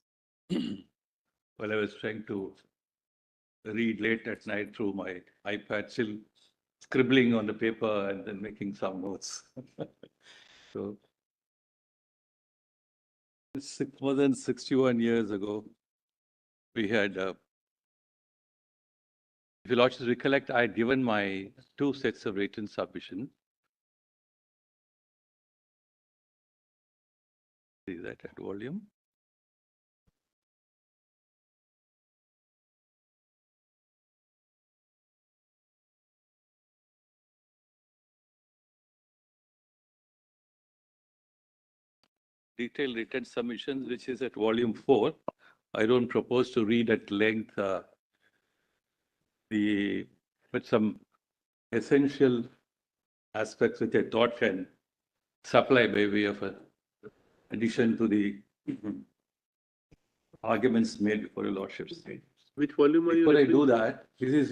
while I was trying to read late at night through my iPad, still scribbling on the paper and then making some notes. So more than 61 years ago, we had, if you lordships recollect, I had given my 2 sets of written submission. See that at volume. Detailed written submissions, which is at volume 4. I don't propose to read at length but some essential aspects which I thought can supply by way of an addition to the arguments made before your lordships. Which volume are you Before I referring do to? that, this is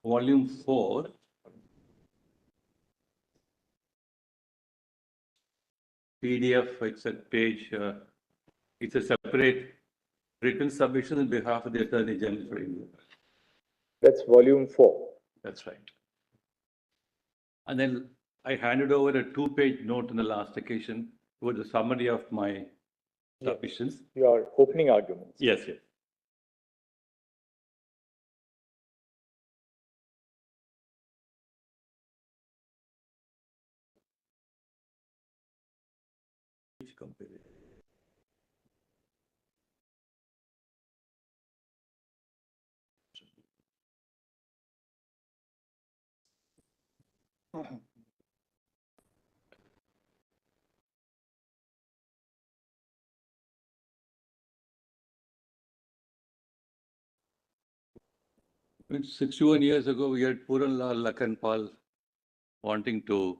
volume 4. PDF, it's at page, it's a separate written submission on behalf of the Attorney General for India. That's volume 4. That's right. And then I handed over a 2-page note on the last occasion with a summary of my submissions. Your opening arguments. Yes, yes. When 61 years ago, we had Puranlal Lakhanpal wanting to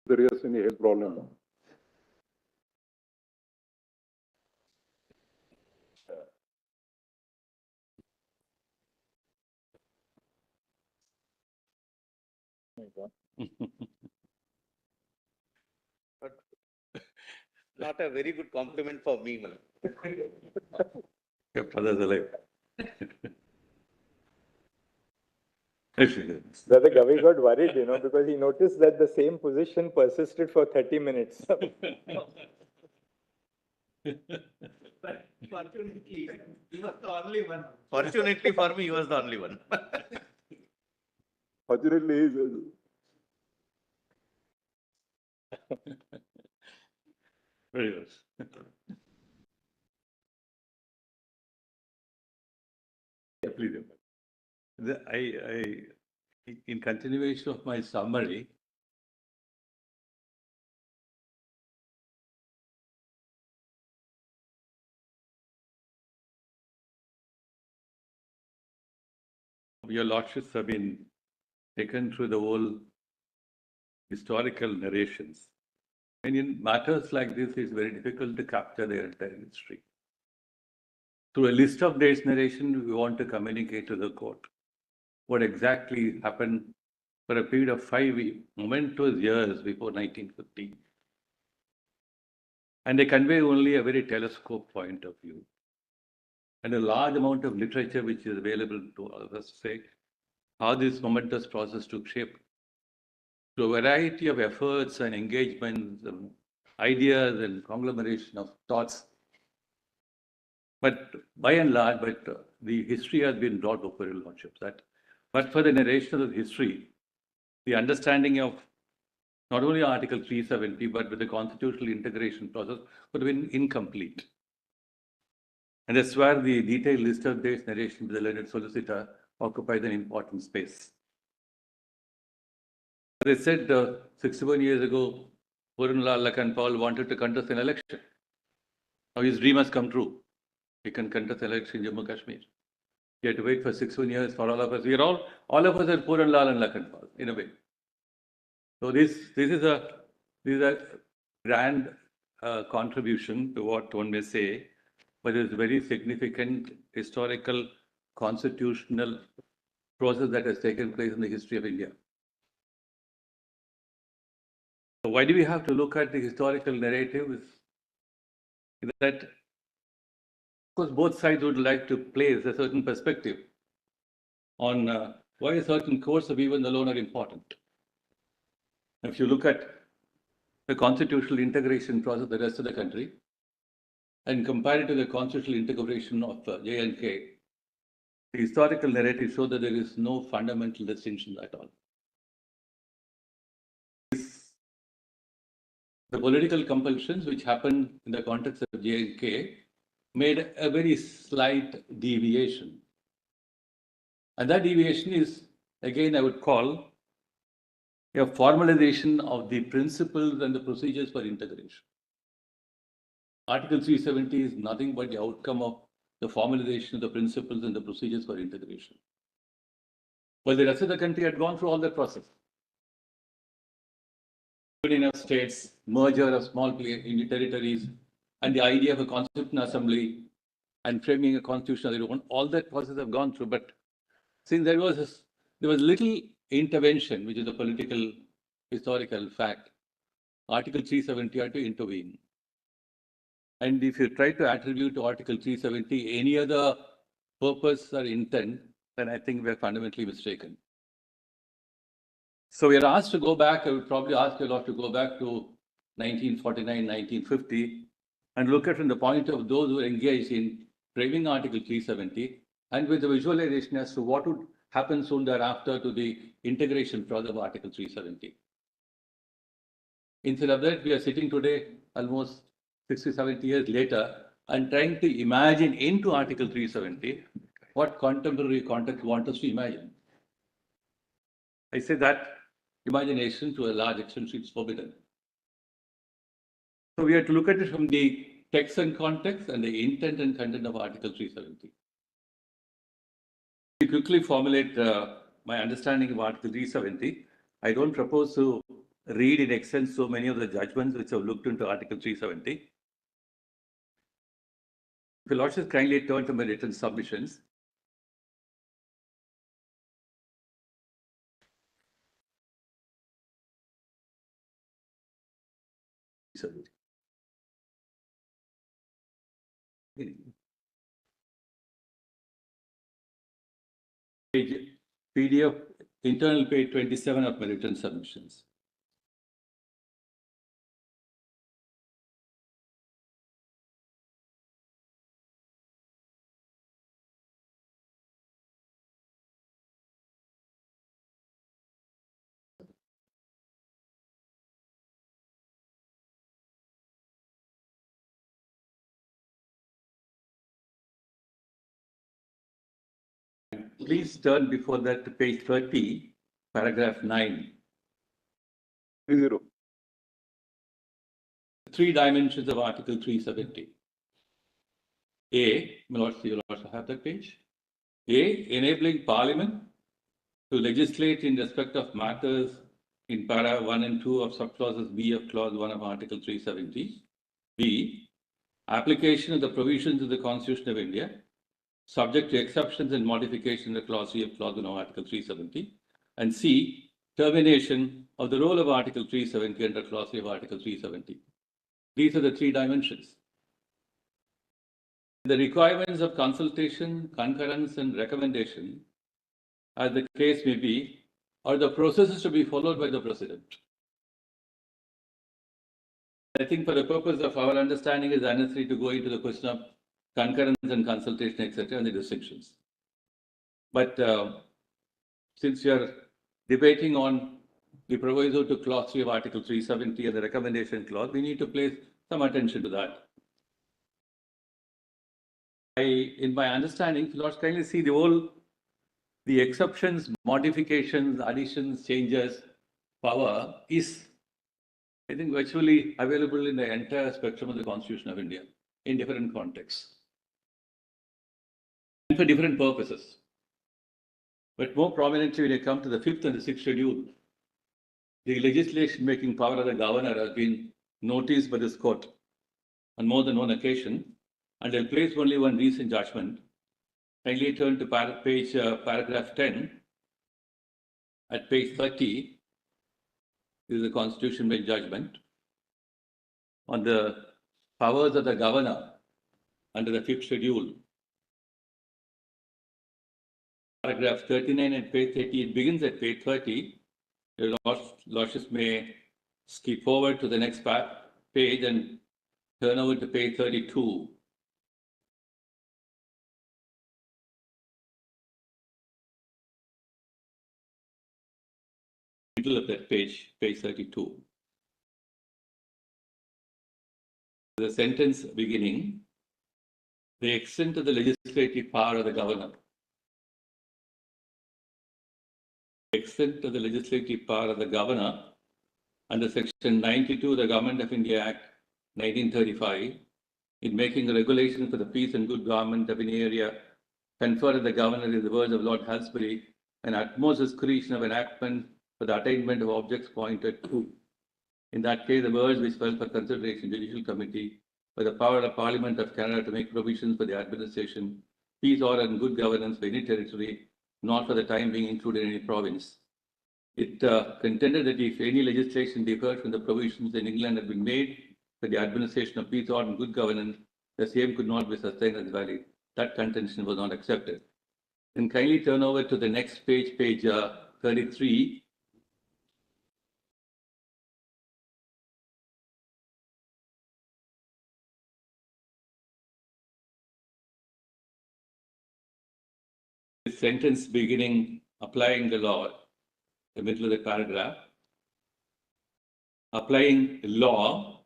There is any health problem. not a very good compliment for me, my lord. kept others alive. Brother Gavi got worried, because he noticed that the same position persisted for 30 minutes. Fortunately, he was the only one. Fortunately for me, he was the only one. Fortunately, Very good. Please. In continuation of my summary, your lordships have been taken through the whole historical narrations. And in matters like this, it's very difficult to capture their entire history. Through a list of dates narration, we want to communicate to the court what exactly happened for a period of 5 momentous years before 1950. And they convey only a very telescope point of view. And a large amount of literature which is available to all of us to say how this momentous process took shape. Through a variety of efforts and engagements and ideas and conglomeration of thoughts. But by and large, the history has been brought before your lordships. But for the narration of history, the understanding of not only Article 370, but with the constitutional integration process would have been incomplete. And that's where the detailed list of dates narration with the learned solicitor occupies an important space. As I said, 61 years ago, Purnlal Lakhan Paul wanted to contest an election. Now his dream has come true. He can contest an election in Jammu Kashmir. He had to wait for 61 years for all of us. We are all of us are Purnlal and Lakhan Paul, in a way. So this is a grand contribution to what one may say, but it's a very significant historical constitutional process that has taken place in the history of India. So why do we have to look at the historical narrative? Is that, of course, both sides would like to place a certain perspective on why a certain course of events alone are important. If you look at the constitutional integration process of the rest of the country and compare it to the constitutional integration of J&K, the historical narrative shows that there is no fundamental distinction at all. The political compulsions which happened in the context of J&K made a very slight deviation. And that deviation is, again, I would call a formalization of the principles and the procedures for integration. Article 370 is nothing but the outcome of the formalization of the principles and the procedures for integration. Well, the rest of the country had gone through all that process. Union of states, merger of small territories, and the idea of a constitutional assembly and framing a constitutional, all that process have gone through. But since there was little intervention, which is a political historical fact, Article 370 had to intervene. And if you try to attribute to Article 370 any other purpose or intent, then I think we're fundamentally mistaken. So we are asked to go back, I would probably ask you a lot to go back to 1949, 1950, and look at from the point of those who were engaged in framing Article 370, and with the visualization as to what would happen soon thereafter to the integration process of Article 370. Instead of that, we are sitting today almost 60, 70 years later and trying to imagine into Article 370 what contemporary context want us to imagine. I say that imagination to a large extent is forbidden. So we have to look at it from the text and context and the intent and content of Article 370. To quickly formulate my understanding of Article 370, I don't propose to read in extent so many of the judgments which have looked into Article 370. If your lordships kindly turn to my written submissions. PDF internal page 27 of my written submissions. Please turn before that to page 30, paragraph 9. 30. Three dimensions of Article 370. A, my lords, you also have that page. A, enabling Parliament to legislate in respect of matters in para 1 and 2 of subclauses B of clause 1 of Article 370. B, application of the provisions of the Constitution of India, subject to exceptions and modification of clause C of clause 1 of Article 370. And C, termination of the role of Article 370 under clause C of Article 370. These are the three dimensions. The requirements of consultation, concurrence, and recommendation, as the case may be, are the processes to be followed by the President. I think for the purpose of our understanding, it is unnecessary to go into the question of concurrence and consultation, etc., and the distinctions. But since we are debating on the proviso to clause 3 of Article 370 and the recommendation clause, we need to place some attention to that. In my understanding, let's kindly see the exceptions, modifications, additions, changes, power is, I think, virtually available in the entire spectrum of the Constitution of India in different contexts and for different purposes. But more prominently, when you come to the 5th and the 6th schedule, the legislation making power of the governor has been noticed by this court on more than one occasion, and I'll place only one recent judgment. Kindly turn to paragraph 10. At page 30, this is the Constitution bench judgment on the powers of the governor under the 5th schedule. Paragraph 39 at page 30, it begins at page 30. Your lordships may skip forward to the next page and turn over to page 32. Middle of that page 32. The sentence beginning, the extent of the legislative power of the governor. The extent of the legislative power of the governor under section 92 of the Government of India Act 1935, in making a regulation for the peace and good government of any area conferred on the governor, in the words of Lord Halsbury, an utmost discretion of enactment for the attainment of objects pointed to. In that case, the words which fell for consideration Judicial Committee by the power of Parliament of Canada to make provisions for the administration, peace, order, and good governance for any territory, not for the time being included in any province. It contended that if any legislation differed from the provisions in England had been made for the administration of peace, order, and good governance, the same could not be sustained as valid. That contention was not accepted. Then kindly turn over to the next page, page 33. The sentence beginning, applying the law, the middle of the paragraph. Applying law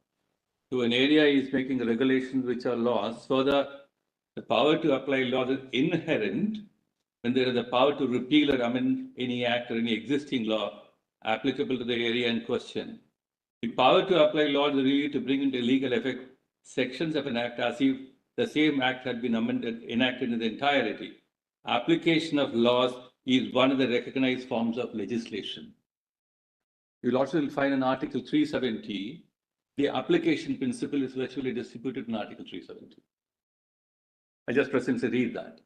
to an area is making regulations which are laws. So the power to apply laws is inherent when there is the power to repeal or amend any act or any existing law applicable to the area in question. The power to apply laws is really to bring into legal effect sections of an act as if the same act had been enacted in the entirety. Application of laws is one of the recognized forms of legislation. You'll also find in Article 370, the application principle is virtually distributed in Article 370. I just presently read that.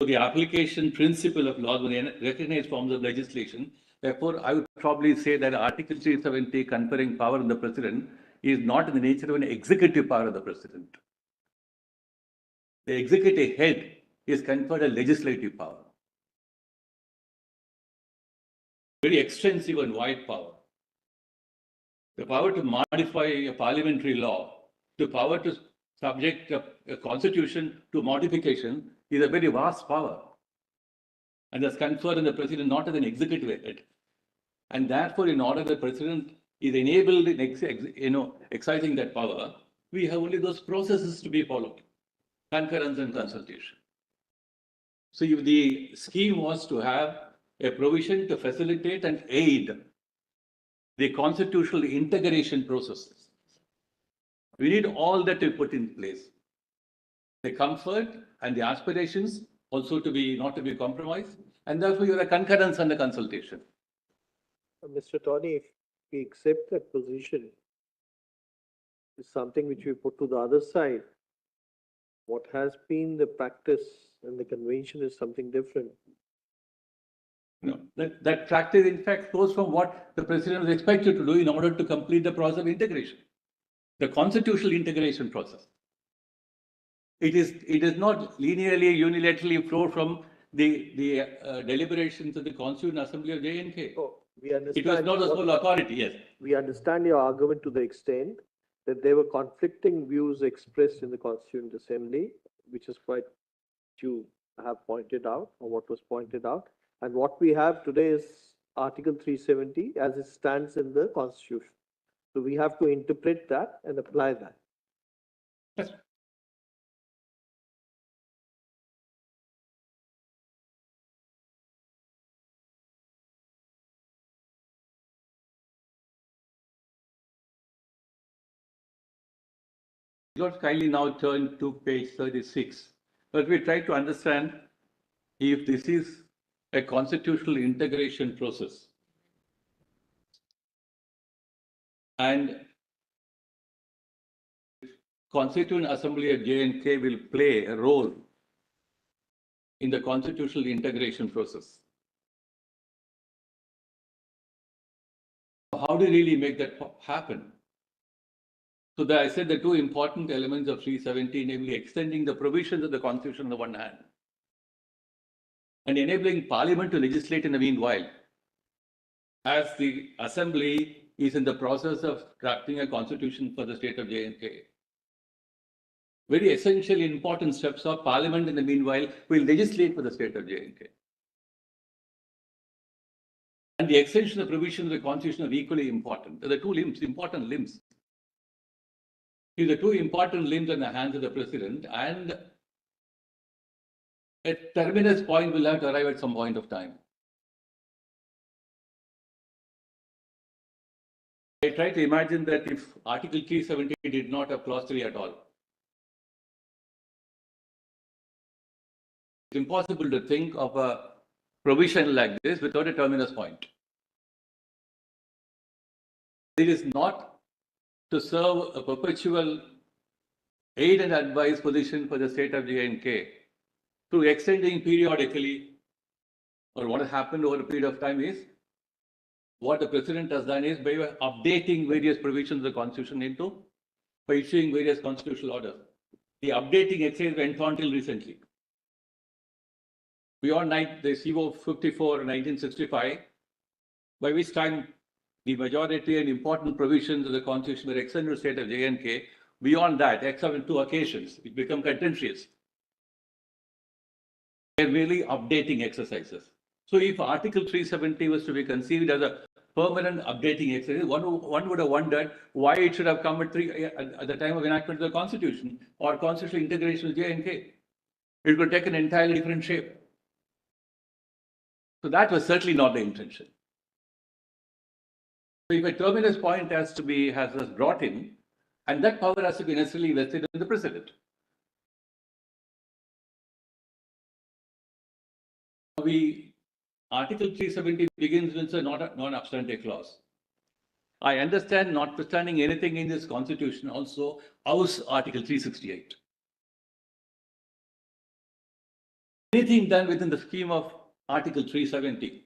So the application principle of laws were recognized forms of legislation. Therefore, I would probably say that Article 370 conferring power on the President is not in the nature of an executive power of the President. The executive head is conferred a legislative power. very extensive and wide power. The power to modify a parliamentary law, the power to subject a constitution to modification is a very vast power. And that's conferred on the president not as an executive head. And therefore, in order the president is enabled in exercising that power, we have only those processes to be followed: concurrence and consultation. So if the scheme was to have a provision to facilitate and aid the constitutional integration processes, we need all that to be put in place. The comfort and the aspirations also to be not to be compromised, and therefore you have the concurrence and the consultation. Mr. Tony, if we accept that position, is something which we put to the other side. What has been the practice and the convention is something different. No, that practice, in fact, flows from what the president was expected to do in order to complete the process of integration, the constitutional integration process. It is not linearly, unilaterally flow from the deliberations of the Constituent Assembly of J&K. So we understand. It was not a sole authority, yes. We understand your argument to the extent that there were conflicting views expressed in the Constituent Assembly, which is quite you have pointed out, or what was pointed out. And what we have today is Article 370 as it stands in the Constitution. So we have to interpret that and apply that. Yes. Let's kindly now turn to page 36. But we try to understand if this is a constitutional integration process. And Constituent Assembly of J&K will play a role in the constitutional integration process. How do you really make that happen? So I said the two important elements of 370, namely extending the provisions of the Constitution on the one hand, and enabling Parliament to legislate in the meanwhile, as the Assembly is in the process of crafting a constitution for the state of J&K. Very essential, important steps of Parliament in the meanwhile will legislate for the state of J&K. And the extension of provisions of the Constitution are equally important. They're the two limbs, important limbs. If the two important limbs in the hands of the president, and a terminus point will have to arrive at some point of time. I try to imagine that if Article 370 did not have clause 3 at all, it's impossible to think of a provision like this without a terminus point. It is not to serve a perpetual aid and advice position for the state of J&K through extending periodically, or what has happened over a period of time is, what the president has done is by updating various provisions of the Constitution by issuing various constitutional orders. The updating exercise went on till recently. Beyond the CO 54 1965, by which time the majority and important provisions of the Constitution were extended to the state of J&K. Beyond that, except in two occasions, it became contentious. They're really updating exercises. So if Article 370 was to be conceived as a permanent updating exercise, one would have wondered why it should have come at the time of enactment of the Constitution or constitutional integration with J&K. It could take an entirely different shape. So that was certainly not the intention. So if a terminus point has brought in, and that power has to be necessarily vested in the president. Article 370 begins with a non-obstante clause. I understand, notwithstanding anything in this Constitution, also house Article 368. Anything done within the scheme of Article 370,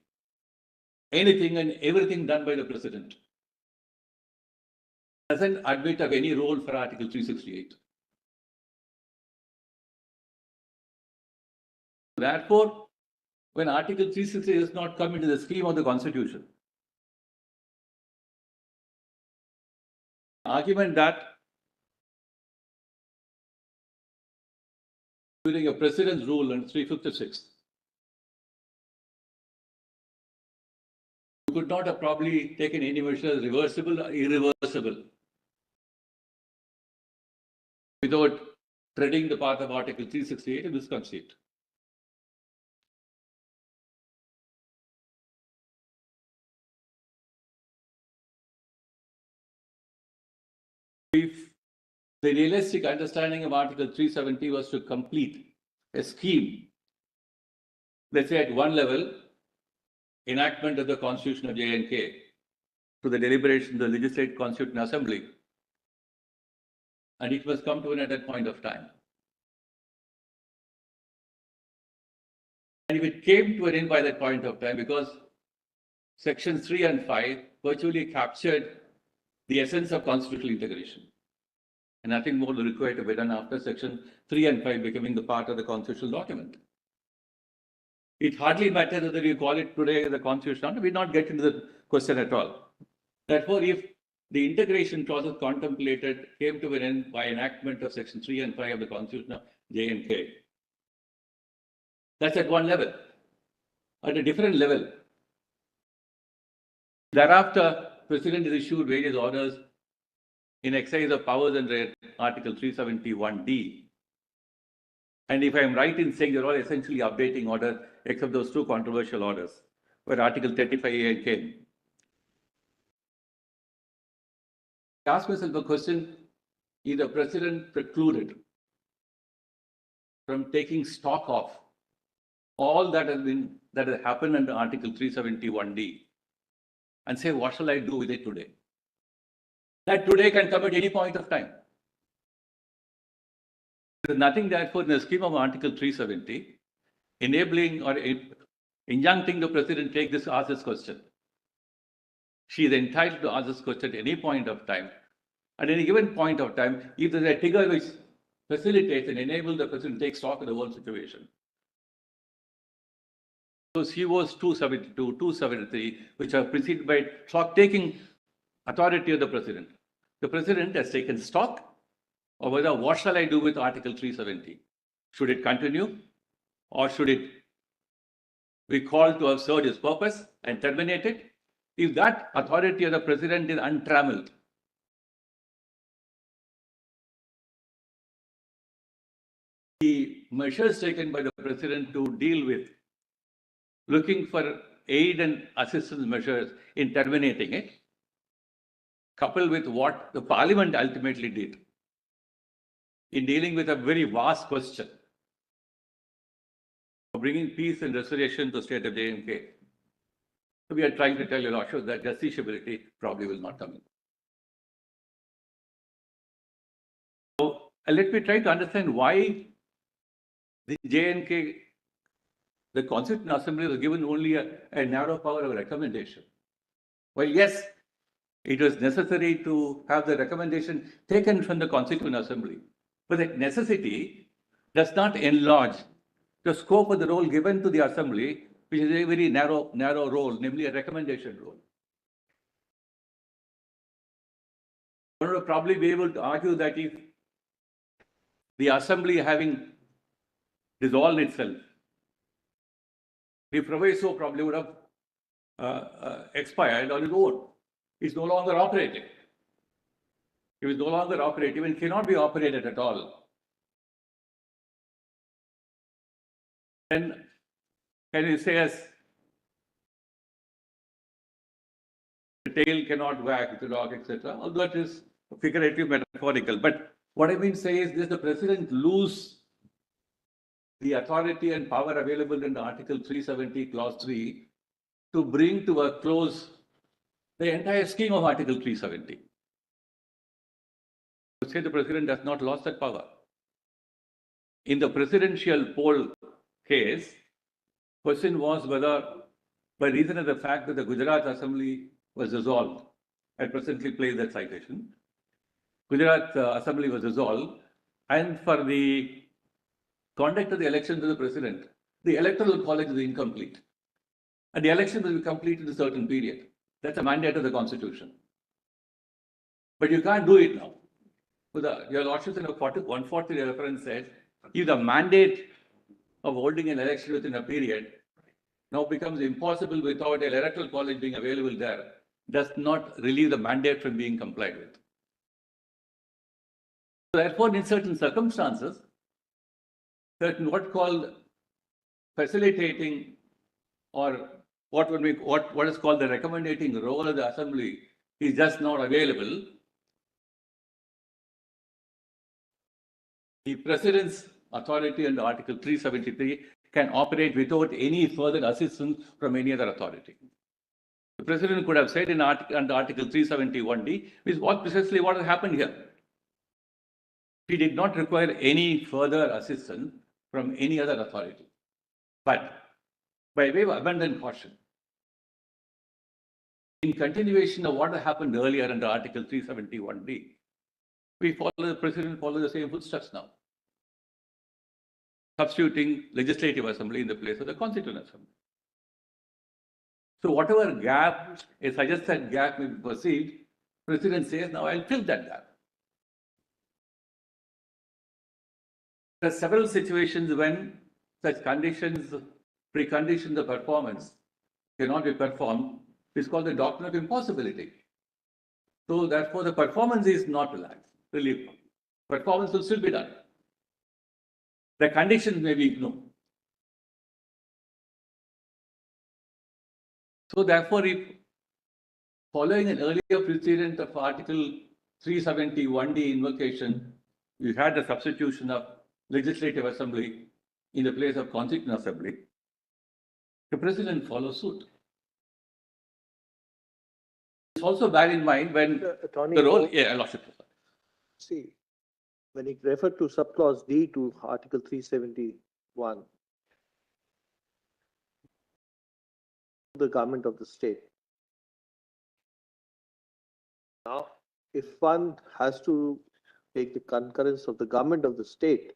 anything and everything done by the president, doesn't admit of any role for Article 368. Therefore, when Article 360 does not come into the scheme of the Constitution. Argument that during a President's rule on 356, you could not have probably taken any measures reversible or irreversible without treading the path of Article 368 in this conceit. If the realistic understanding of Article 370 was to complete a scheme, let's say at one level, enactment of the Constitution of J&K to the deliberation of the Legislative Constituent Assembly, and it must come to an end at that point of time. And if it came to an end by that point of time, because sections 3 and 5 virtually captured the essence of constitutional integration, and nothing more was required to be done after section 3 and 5 becoming the part of the constitutional document. It hardly matters whether you call it today the Constitution, we not get into the question at all. Therefore, if the integration process contemplated came to an end by enactment of section 3 and 5 of the Constitution of J&K, that's at one level. At a different level, thereafter, President has issued various orders in exercise of powers under Article 371D. And if I am right in saying they're all essentially updating orders, except those two controversial orders, where Article 35A came. I ask myself a question, is the President precluded from taking stock of all that has happened under Article 371D and say, what shall I do with it today? That today can come at any point of time. There is nothing, therefore, in the scheme of Article 370 enabling or injuncting the President to ask this question. She is entitled to ask this question at any point of time. At any given point of time, if there is a trigger which facilitates and enables the President to take stock of the whole situation. So COs 272, 273, which are preceded by stock-taking authority of the President. The President has taken stock of whether what shall I do with Article 370? Should it continue or should it be called to have served its purpose and terminate it? If that authority of the President is untrammeled, the measures taken by the President to deal with looking for aid and assistance measures in terminating it, coupled with what the Parliament ultimately did in dealing with a very vast question of bringing peace and restoration to the state of J&K. So we are trying to tell you, Lord, that justiciability probably will not come in. So let me try to understand why the J&K, the Constituent Assembly was given only a narrow power of recommendation. Well, yes, it was necessary to have the recommendation taken from the Constituent Assembly, but that necessity does not enlarge the scope of the role given to the Assembly, which is a very narrow role, namely a recommendation role. One will probably be able to argue that if the Assembly having dissolved itself, the proviso probably would have expired on its own. It's no longer operating. If it's no longer operative and cannot be operated at all, then can you say as the tail cannot wag the dog, etc. Although it is figurative, metaphorical. But what I mean to say is this: the President lose the authority and power available in Article 370, Clause 3, to bring to a close the entire scheme of Article 370. To say the President has not lost that power. In the presidential poll case, question was whether, by reason of the fact that the Gujarat Assembly was dissolved, I presently play that citation. Gujarat Assembly was dissolved, and for the conduct of the elections to the President, the electoral college is incomplete. And the election will be complete in a certain period. That's a mandate of the Constitution. But you can't do it now. So your Lordship in 140 reference says, if the mandate of holding an election within a period now becomes impossible without an electoral college being available there, does not relieve the mandate from being complied with. So therefore, in certain circumstances, certain what called facilitating or what is called the recommending role of the assembly is just not available. The president's authority under Article 373 can operate without any further assistance from any other authority. The president could have said under Article 371D, which was precisely what has happened here. He did not require any further assistance from any other authority. But by way of abundant caution, in continuation of what happened earlier under Article 371D, the president follows the same footsteps now, substituting legislative assembly in the place of the constituent assembly. So whatever gap, a suggested gap may be perceived, president says, now I'll fill that gap. There are several situations when such conditions, preconditions of performance cannot be performed. It's called the doctrine of impossibility. So therefore, the performance is not relieved. Performance will still be done. The conditions may be ignored. So therefore, if following an earlier precedent of Article 371D invocation, you had the substitution of legislative assembly in the place of constituent assembly, the president follows suit. It's also bear in mind when Attorney, the role, yeah, Lordship. see, when it referred to subclause D to Article 371, the government of the state. Now, if one has to take the concurrence of the government of the state,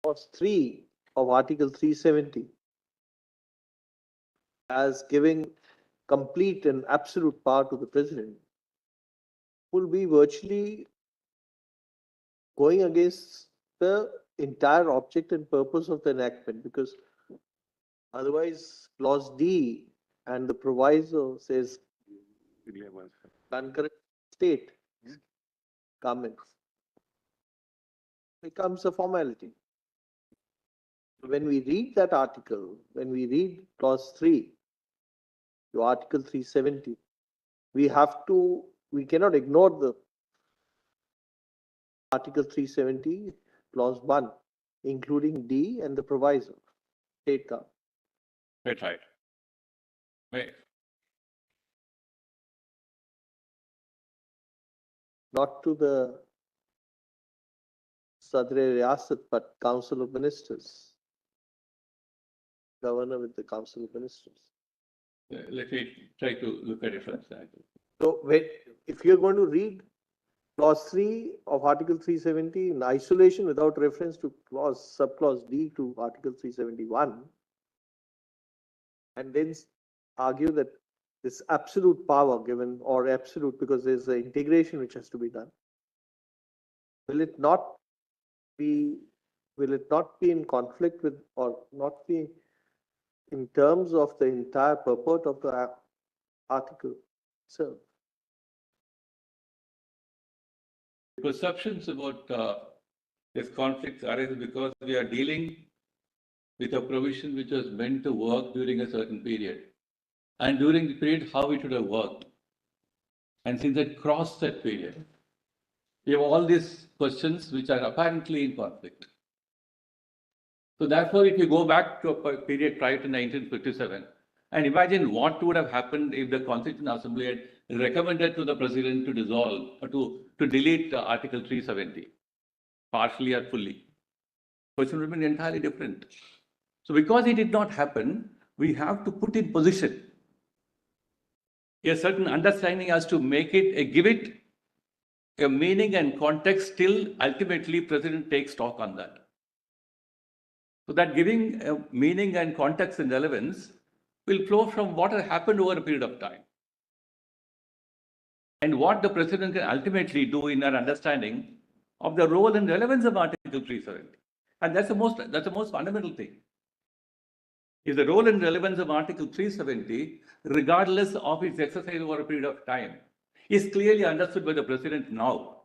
clause 3 of Article 370 as giving complete and absolute power to the president will be virtually going against the entire object and purpose of the enactment, because otherwise clause D and the proviso says concurrent state governments becomes a formality. When we read that article, when we read clause 3 to Article 370, we cannot ignore the Article 370 clause 1, including D and the proviso, state government. That's right. Right. Not to the Sadr Riyasat, but Council of Ministers. Governor with the Council of Ministers. Let me try to look at it from that angle. So if you're going to read clause 3 of Article 370 in isolation without reference to subclause D to Article 371, and then argue that this absolute power given, or absolute because there's an integration which has to be done, will it not be in conflict with, or not be in terms of the entire purport of the article itself? Perceptions about this conflict arise because we are dealing with a provision which was meant to work during a certain period. And during the period, how it would have worked. And since it crossed that period, we have all these questions which are apparently in conflict. So therefore, if you go back to a period prior to 1957, and imagine what would have happened if the Constituent Assembly had recommended to the President to dissolve or to delete Article 370, partially or fully. Question would have been entirely different. So because it did not happen, we have to put in position a certain understanding as to make it, give it a meaning and context till ultimately President takes stock on that. So that giving a meaning and context and relevance will flow from what has happened over a period of time. And what the President can ultimately do in our understanding of the role and relevance of Article 370. And that's the most fundamental thing. Is the role and relevance of Article 370, regardless of its exercise over a period of time, is clearly understood by the President now.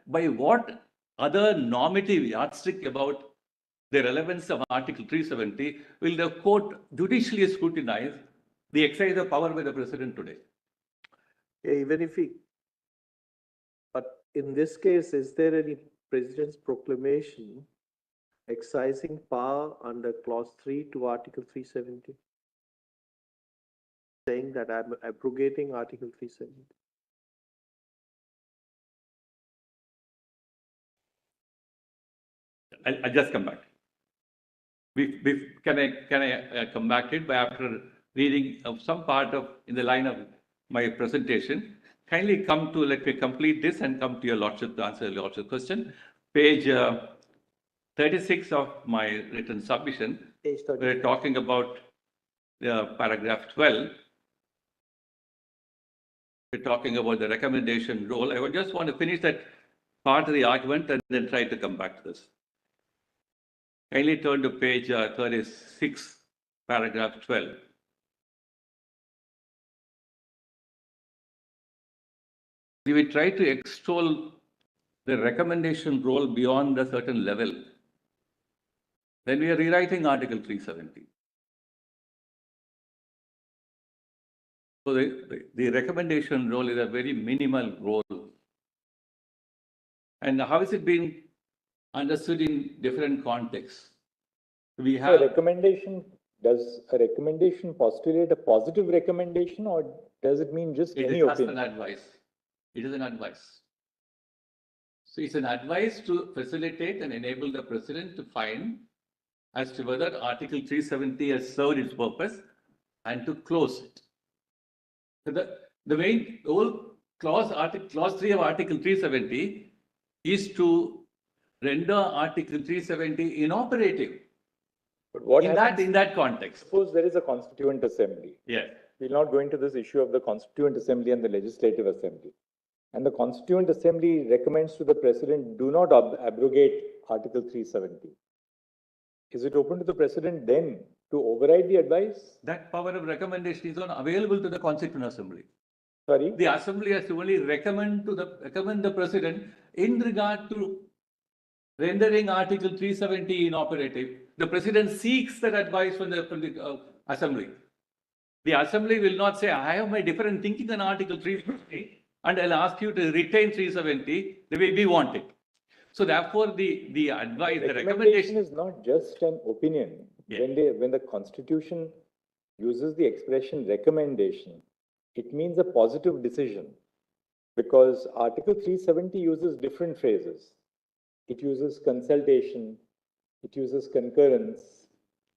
By what other normative yardstick about the relevance of Article 370 will the court judicially scrutinize the exercise of power by the President today? Yeah, even if he, but in this case, is there any President's proclamation excising power under Clause 3 to Article 370? Saying that I'm abrogating Article 370. I'll just come back. Can I come back to it by after reading of some part of in the line of my presentation? Kindly come to, let me complete this and come to your Lordship to answer your Lordship's question. Page 36 of my written submission. Page 36. We're talking about paragraph 12. We're talking about the recommendation role. I would just want to finish that part of the argument and then try to come back to this. Kindly turn to page 36, paragraph 12. We will try to extol the recommendation role beyond a certain level. Then we are rewriting Article 370. So the recommendation role is a very minimal role. And how is it being understood in different contexts? We have Does a recommendation postulate a positive recommendation, or does it mean just any It is opinion? an advice. It is an advice. So it's an advice to facilitate and enable the President to find as to whether Article 370 has served its purpose and to close it. So the whole clause 3 of Article 370 is to render Article 370 inoperative. But what in happens, that context. suppose there is a Constituent Assembly. Yes. We'll not go into this issue of the Constituent Assembly and the Legislative Assembly. And the Constituent Assembly recommends to the President, do not abrogate Article 370. Is it open to the President then to override the advice? That power of recommendation is not available to the Constituent Assembly. Sorry? The Assembly has to only recommend the President in regard to rendering Article 370 inoperative. The President seeks that advice from the Assembly. The Assembly will not say, I have my different thinking on Article 350 and I'll ask you to retain 370 the way we want it. So therefore, the advice, the recommendation is not just an opinion. Yeah. When the Constitution uses the expression recommendation, it means a positive decision, because Article 370 uses different phrases. It uses consultation, it uses concurrence,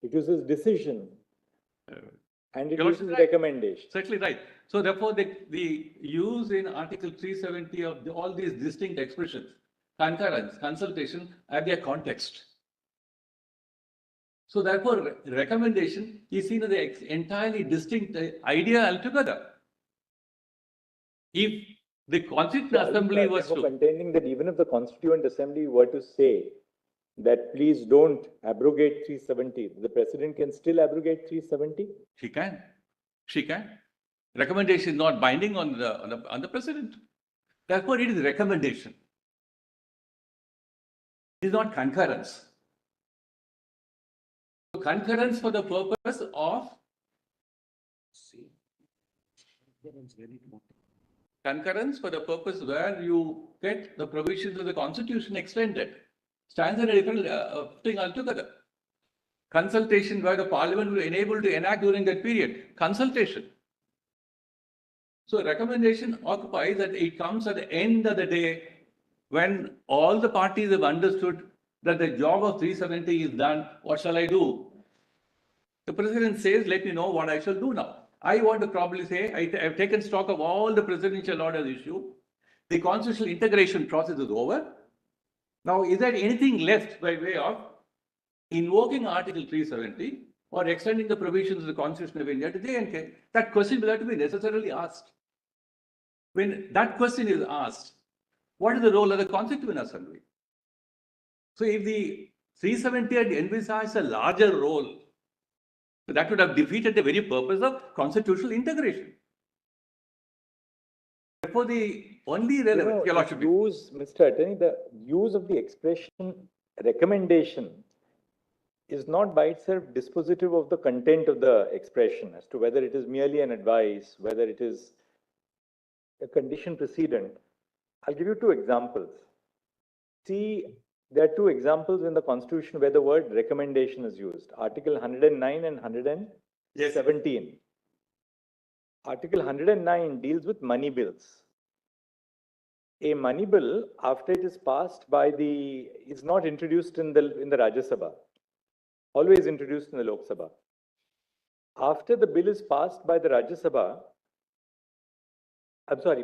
it uses decision, and it uses recommendation. Certainly right. So therefore, the use in Article 370 of all these distinct expressions, concurrence, consultation, have their context. So therefore, recommendation is seen as an entirely distinct idea altogether. If the Constituent Assembly was to... contending that even if the Constituent Assembly were to say that please don't abrogate 370, the President can still abrogate 370? She can. She can. Recommendation is not binding on the President. Therefore, it is recommendation. It is not concurrence. So concurrence for the purpose of concurrence for the purpose where you get the provisions of the Constitution extended stands in a different thing altogether. Consultation where the Parliament will be enabled to enact during that period. Consultation. So recommendation occupies that it comes at the end of the day when all the parties have understood that the job of 370 is done. What shall I do? The president says, let me know what I shall do now. I want to probably say, I've taken stock of all the presidential orders issued. The constitutional integration process is over. Now, is there anything left by way of invoking Article 370 or extending the provisions of the Constitution of India to J&K? That question will have to be necessarily asked. When that question is asked, what is the role of the Constituent Assembly? So if the 370 had envisaged a larger role, that would have defeated the very purpose of constitutional integration. Therefore, the only relevant, Your Lordship, Mr. Attorney, the use of the expression recommendation is not by itself dispositive of the content of the expression as to whether it is merely an advice, whether it is a condition precedent. I'll give you two examples. See, there are two examples in the Constitution where the word recommendation is used. Article 109 and 117. Article 109 deals with money bills. A money bill, after it is passed by is not introduced in the Rajya Sabha, always introduced in the Lok Sabha. After the bill is passed by the Rajya Sabha,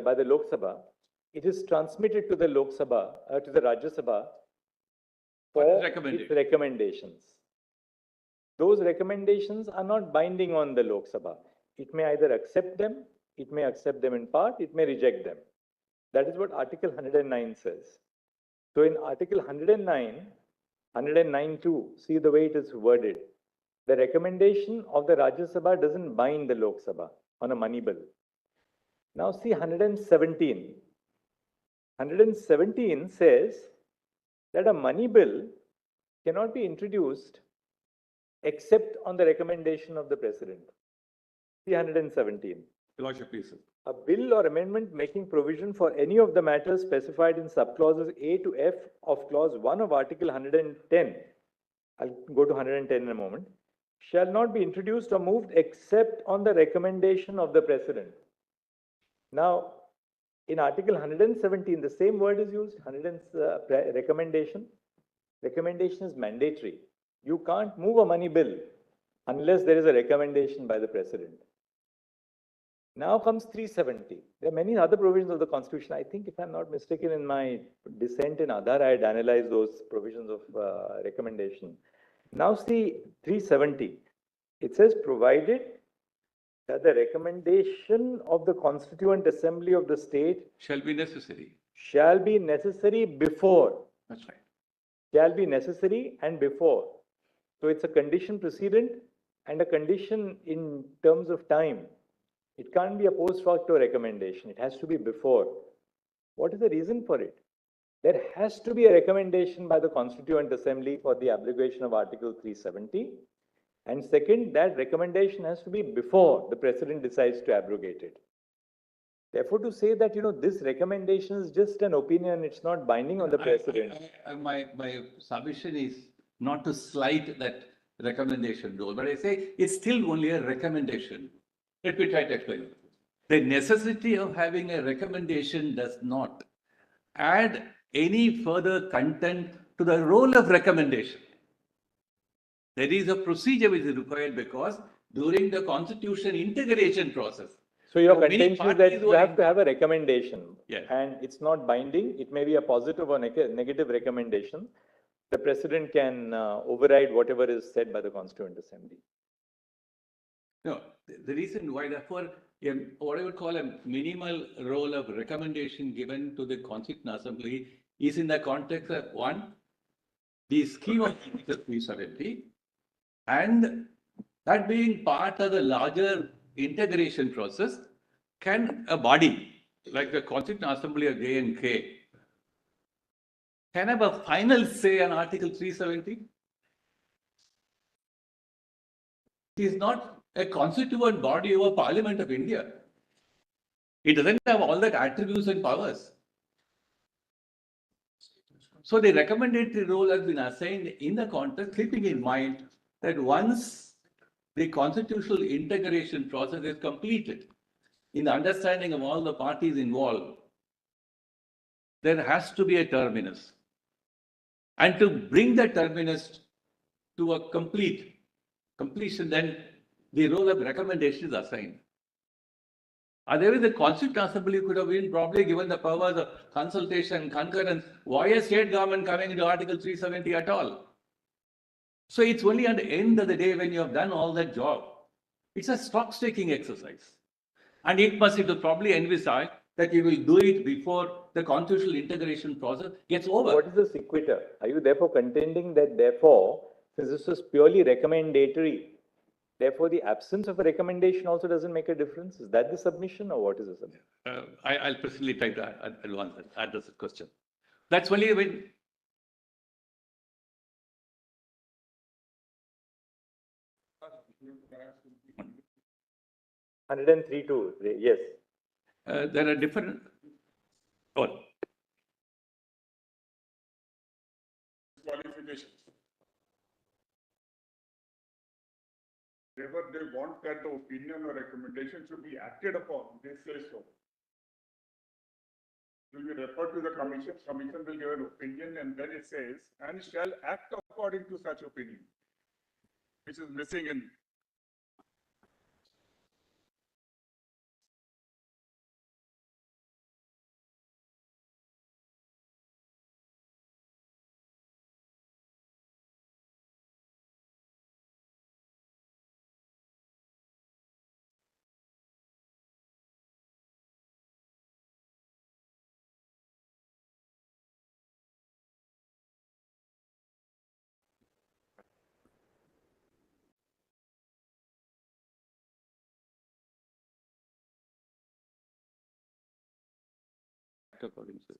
by the Lok Sabha, it is transmitted to the Lok Sabha, to the Rajya Sabha for its recommendations. Those recommendations are not binding on the Lok Sabha. It may either accept them, it may accept them in part, it may reject them. That is what Article 109 says. So in Article 109, 109(2), see the way it is worded. The recommendation of the Rajya Sabha doesn't bind the Lok Sabha on a money bill. Now see 117. 117 says that a money bill cannot be introduced except on the recommendation of the President. See 117. Your Lordship, please. A bill or amendment making provision for any of the matters specified in subclauses A to F of clause 1 of Article 110, I'll go to 110 in a moment, shall not be introduced or moved except on the recommendation of the President. Now, in Article 117, the same word is used, recommendation. Recommendation is mandatory. You can't move a money bill unless there is a recommendation by the President. Now comes 370. There are many other provisions of the Constitution. I think, if I'm not mistaken, in my dissent in Aadhaar, I had analyzed those provisions of recommendation. Now see 370. It says, provided that the recommendation of the Constituent Assembly of the state shall be necessary. Shall be necessary before. That's right. Shall be necessary and before. So it's a condition precedent and a condition in terms of time. It can't be a post facto recommendation. It has to be before. What is the reason for it? There has to be a recommendation by the Constituent Assembly for the abrogation of Article 370. And second, that recommendation has to be before the President decides to abrogate it. Therefore, to say that, this recommendation is just an opinion, it's not binding on the President. My submission is not to slight that recommendation role, but I say it's still only a recommendation. Let me try to explain. The necessity of having a recommendation does not add any further content to the role of recommendation. There is a procedure which is required because during the constitution integration process. So your contention is that you have to have a recommendation, yes, and it's not binding. It may be a positive or negative recommendation. The President can override whatever is said by the Constituent Assembly. No, the reason why, therefore, what I would call a minimal role of recommendation given to the Constituent Assembly is in the context of, one, the scheme of Article 370, and that being part of the larger integration process, can a body like the Constituent Assembly of J&K can have a final say on Article 370? It is not a constituent body of a Parliament of India. It doesn't have all that attributes and powers. So the recommendatory role has been assigned in the context, keeping in mind that once the constitutional integration process is completed, in the understanding of all the parties involved, there has to be a terminus. And to bring the terminus to a complete completion, then the role of recommendation is assigned. Otherwise, the Constituent Assembly could have been probably given the powers of consultation, concurrence. Why a state government coming into Article 370 at all? So it's only at the end of the day when you have done all that job. It's a stock-taking exercise. And it will probably envisage that you will do it before the constitutional integration process gets over. What is the sequitur? Are you therefore contending that therefore, since this was purely recommendatory, therefore the absence of a recommendation also doesn't make a difference? Is that the submission or what is the submission? I'll personally try to address the question. That's only when 103(2), yes. there are different. Oh, Qualifications. Whenever they want that the opinion or recommendation should be acted upon, they say so. Will be referred to the commission will give an opinion, and then it says, and shall act according to such opinion, which is missing in. according to.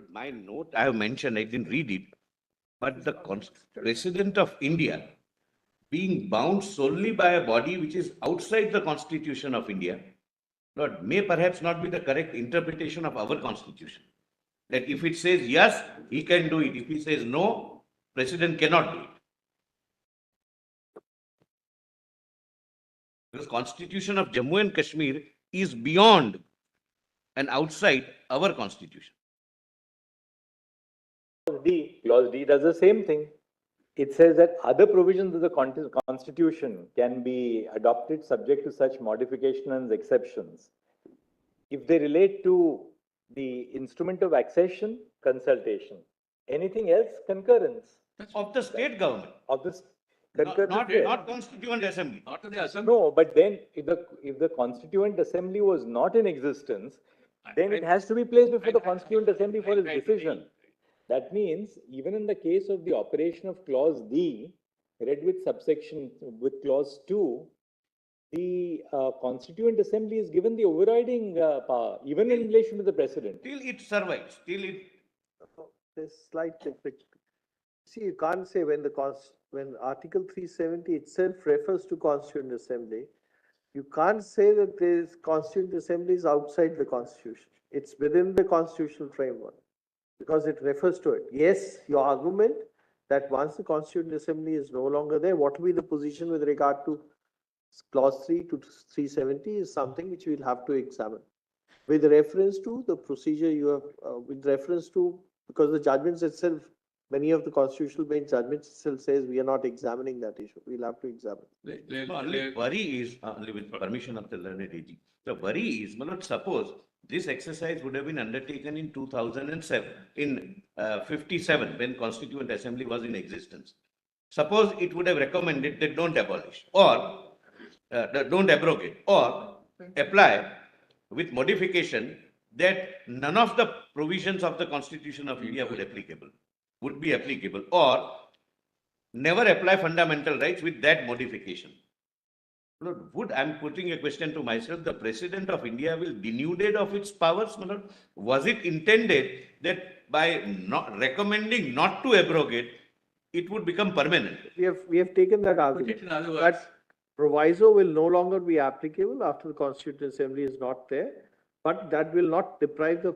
My note I have mentioned, I didn't read it, but the President of India being bound solely by a body which is outside the Constitution of India, Lord, may perhaps not be the correct interpretation of our Constitution. That if it says yes, he can do it. If he says no, President cannot do it. Because Constitution of Jammu and Kashmir is beyond and outside our Constitution. Clause D does the same thing. It says that other provisions of the Constitution can be adopted subject to such modification and exceptions. If they relate to the instrument of accession, consultation. Anything else, concurrence. Of the state government. Of this Not Constituent Assembly. Not to the assembly. No, but then if the Constituent Assembly was not in existence, then it has to be placed before the Constituent Assembly for its decision. That means even in the case of the operation of clause D, read with subsection with clause 2, the Constituent Assembly is given the overriding power, even in relation to the President. Till it survives, till it. There's slight difference. See, you can't say when Article 370 itself refers to Constituent Assembly, you can't say that this Constituent Assembly is outside the Constitution. It's within the constitutional framework because it refers to it. Yes, your argument that once the Constituent Assembly is no longer there, what will be the position with regard to clause 3 to 370 is something which we'll have to examine. With reference to the procedure you have, with reference to, because the judgments itself Many of the constitutional bench judgments still says we are not examining that issue. We'll have to examine. No, only worry is, only with permission of the learned AG, the worry is, well, suppose this exercise would have been undertaken in 2007, in 57, when Constituent Assembly was in existence. Suppose it would have recommended that don't abolish or don't abrogate or apply with modification that none of the provisions of the Constitution of India would be applicable, or never apply fundamental rights with that modification. Lord, would, I'm putting a question to myself, the President of India will denuded of its powers, my Lord? Was it intended that by not recommending not to abrogate, it would become permanent? We have taken that argument. in other words, That proviso will no longer be applicable after the Constituent Assembly is not there, but that will not deprive the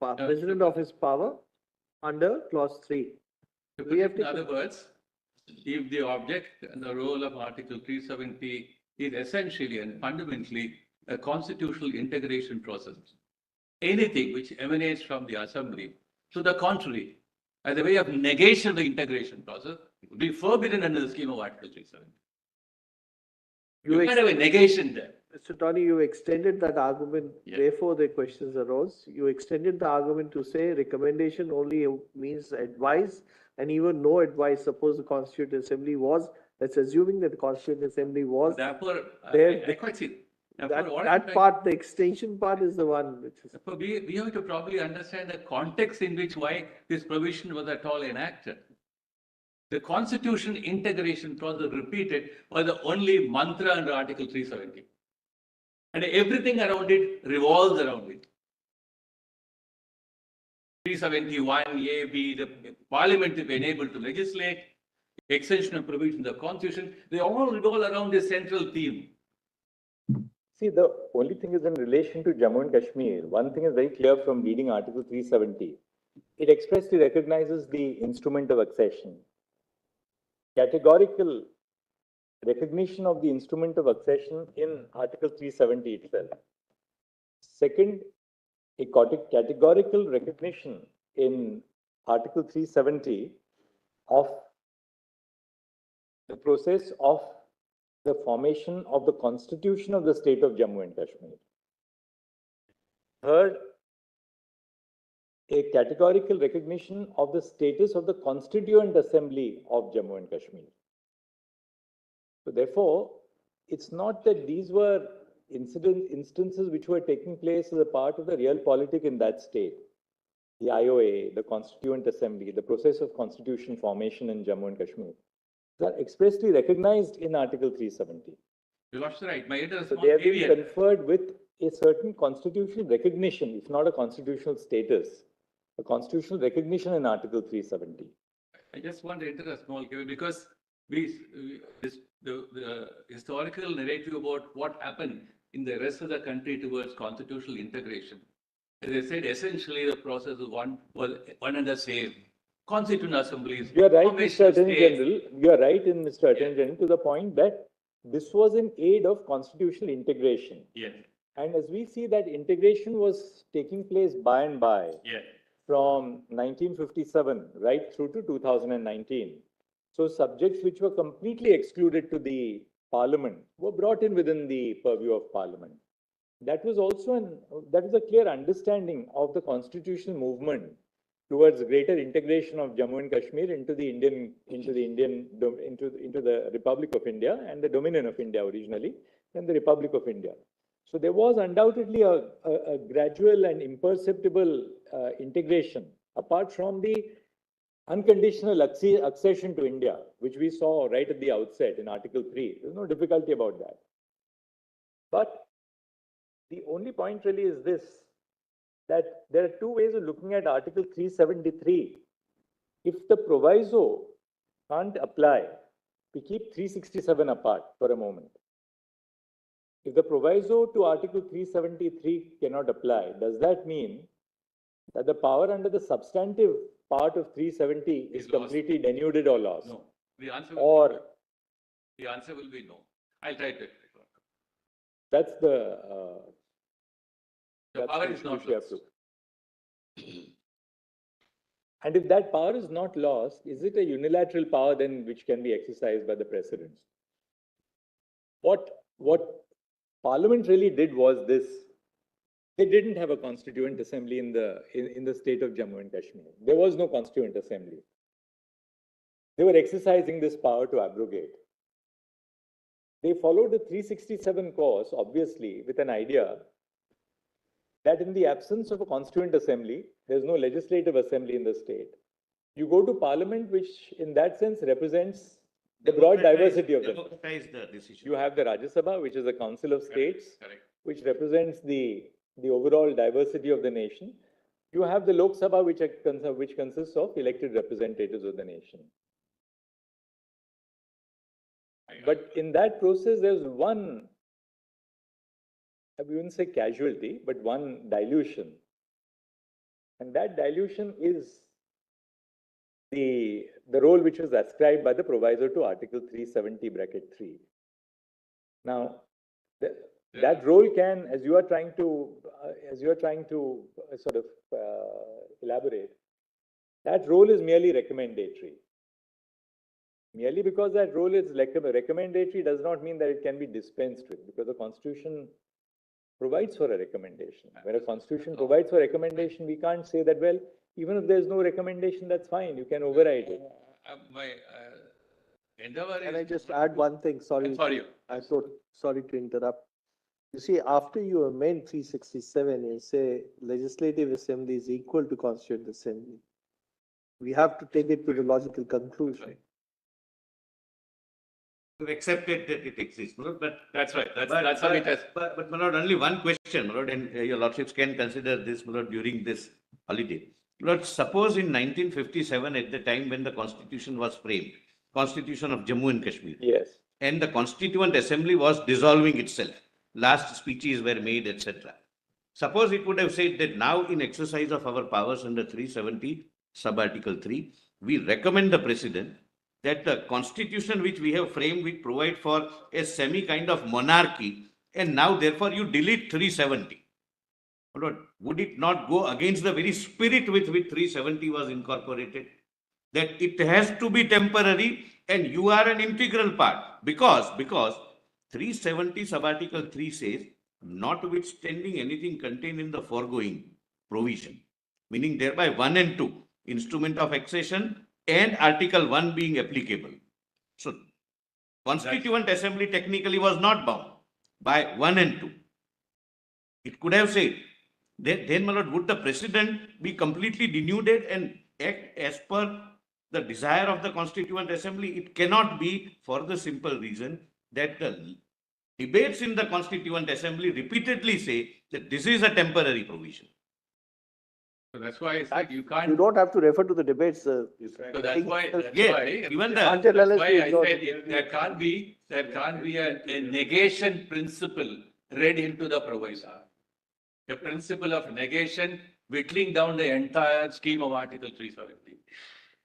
President of his power under Clause 3. To We put have it in taken- other words, if the object and the role of Article 370 is essentially and fundamentally a constitutional integration process, anything which emanates from the Assembly, to the contrary, as a way of negation of the integration process, would be forbidden under the scheme of Article 370. You can't have a negation there. Mr. Tony, you extended that argument, Yeah. therefore the questions arose. You extended the argument to say recommendation only means advice, and even no advice. Suppose the Constituent Assembly was, that's assuming that the Constituent Assembly was, Therefore, There- I quite see. Therefore, what I'm that trying- part, the extension part is the one which is. Therefore, we have to probably understand the context in which why this provision was at all enacted. The constitution integration process repeated was the only mantra under Article 370. And everything around it revolves around it. 371 A, B, the Parliament is enabled to legislate, extension of provisions of the Constitution, they all revolve around this central theme. See, the only thing is in relation to Jammu and Kashmir, one thing is very clear from reading Article 370. It expressly recognizes the instrument of accession. Categorical recognition of the instrument of accession in Article 370 itself. Second, a categorical recognition in Article 370 of the process of the formation of the Constitution of the state of Jammu and Kashmir. Third, a categorical recognition of the status of the Constituent Assembly of Jammu and Kashmir. So therefore, it's not that these were instances which were taking place as a part of the real politic in that state. The IOA, the Constituent Assembly, the process of constitution formation in Jammu and Kashmir, they are expressly recognized in Article 370. You lost right. My head is So not they have been caveat. conferred with a certain constitutional recognition, if not a constitutional status, a constitutional recognition in Article 370. I just want to enter a small caveat because the historical narrative about what happened in the rest of the country towards constitutional integration. As I said, essentially the process was one and the same. Constituent assemblies. You are right, formation Mr. of Attorney states. General. You are right, Mr. Attorney General, to the point that this was in aid of constitutional integration. Yes, And as we see that integration was taking place by and by yes. from 1957 right through to 2019. So subjects which were completely excluded to the Parliament were brought in within the purview of Parliament. That was also that is a clear understanding of the constitutional movement towards greater integration of Jammu and Kashmir into the Republic of India and the Dominion of India originally, and the Republic of India. So there was undoubtedly a gradual and imperceptible integration, apart from the unconditional accession to India, which we saw right at the outset in Article 3. There's no difficulty about that. But the only point really is this, that there are two ways of looking at Article 373. If the proviso can't apply, we keep 367 apart for a moment. If the proviso to Article 373 cannot apply, does that mean that the power under the substantive part of 370 is completely denuded or lost? No. The answer will be no. I'll try to. That's The power is not issue we have lost. to- And if that power is not lost, is it a unilateral power then which can be exercised by the president? What Parliament really did was this. They didn't have a constituent assembly in the state of Jammu and Kashmir. There was no constituent assembly. They were exercising this power to abrogate. They followed the 367 course, obviously, with an idea that in the absence of a constituent assembly, there's no legislative assembly in the state. You go to parliament, which in that sense represents the broad diversity of them. The decision. You have the Rajya Sabha, which is the Council of States, Correct. which represents the overall diversity of the nation. You have the Lok Sabha, which consists of elected representatives of the nation. But in that process, there's one, I wouldn't say casualty, but one dilution. And that dilution is the role which was ascribed by the provisor to Article 370(3). Now, that role can, as you are trying to sort of elaborate, that role is merely recommendatory. Merely because that role is recommendatory does not mean that it can be dispensed with, because the Constitution provides for a recommendation. When a Constitution provides for recommendation, we can't say that, well, even if there's no recommendation, that's fine, you can override it. My endeavor is. Can I just add one thing? Sorry. Sorry. Sorry to interrupt. You see, after you amend 367, you say legislative assembly is equal to constituent assembly. We have to take it to the logical conclusion. Right. We've accepted that it exists, my lord, but. That's right. That's how it is. But my lord, only one question, my lord, and your lordships can consider this, my lord, during this holiday. My lord, suppose in 1957, at the time when the Constitution was framed, Constitution of Jammu and Kashmir. Yes. And the Constituent Assembly was dissolving itself. Last speeches were made, etc. Suppose it would have said that now in exercise of our powers under 370, sub-article 3, we recommend the President that the Constitution which we have framed, which provide for a semi kind of monarchy, and now therefore you delete 370. Lord, would it not go against the very spirit with which 370 was incorporated? That it has to be temporary and you are an integral part, because 370 sub-article 3 says, notwithstanding anything contained in the foregoing provision, meaning thereby 1 and 2, instrument of accession and article 1 being applicable. So, Constituent Assembly technically was not bound by 1 and 2. It could have said, then, my lord, would the President be completely denuded and act as per the desire of the Constituent Assembly? It cannot be, for the simple reason that the debates in the Constituent Assembly repeatedly say that this is a temporary provision. So that's why I said you can't. You don't have to refer to the debates. So that's why, Even the, Until that's unless why we I ignore said it. there can't be a negation principle read into the proviso. A principle of negation whittling down the entire scheme of Article 370.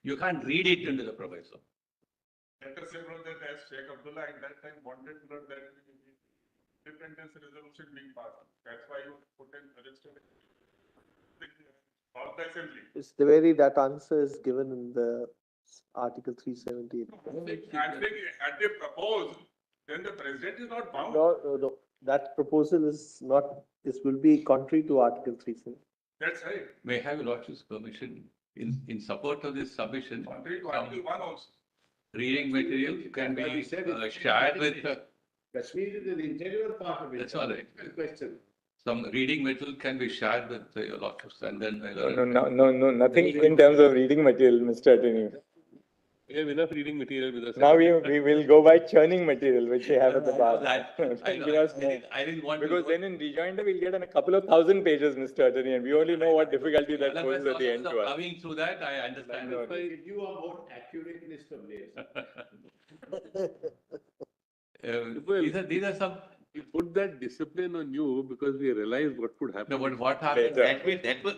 You can't read it into the proviso. Let us say, bro, that as Sheikh Abdullah at that time wanted, bro, that independence resolution being passed. That's why you put in suggested of the assembly. It's the very, that answer is given in the Article 370. I'm saying, had they proposed, then the president is not bound. No. That proposal is not, this will be contrary to Article 370. That's right. May I have your lordship's permission in support of this submission? Contrary to Article 1 also. Reading material can be shared with. Kashmir is an interior part of it. That's all right. Question. Some reading material can be shared with your lordships, and then. No, nothing in terms of reading material, Mr. Attorney. We have enough reading material with us. Now we will go by churning material, which we have at the bar. I didn't want to. Because then in rejoinder, we'll get a couple of thousand pages, Mr. Attorney, and we only know what difficulty that poses at the end to us. Coming through that, I understand. Give you a more accurate list of days. These are some. We put that discipline on you because we realized what could happen. No, but what happened? that was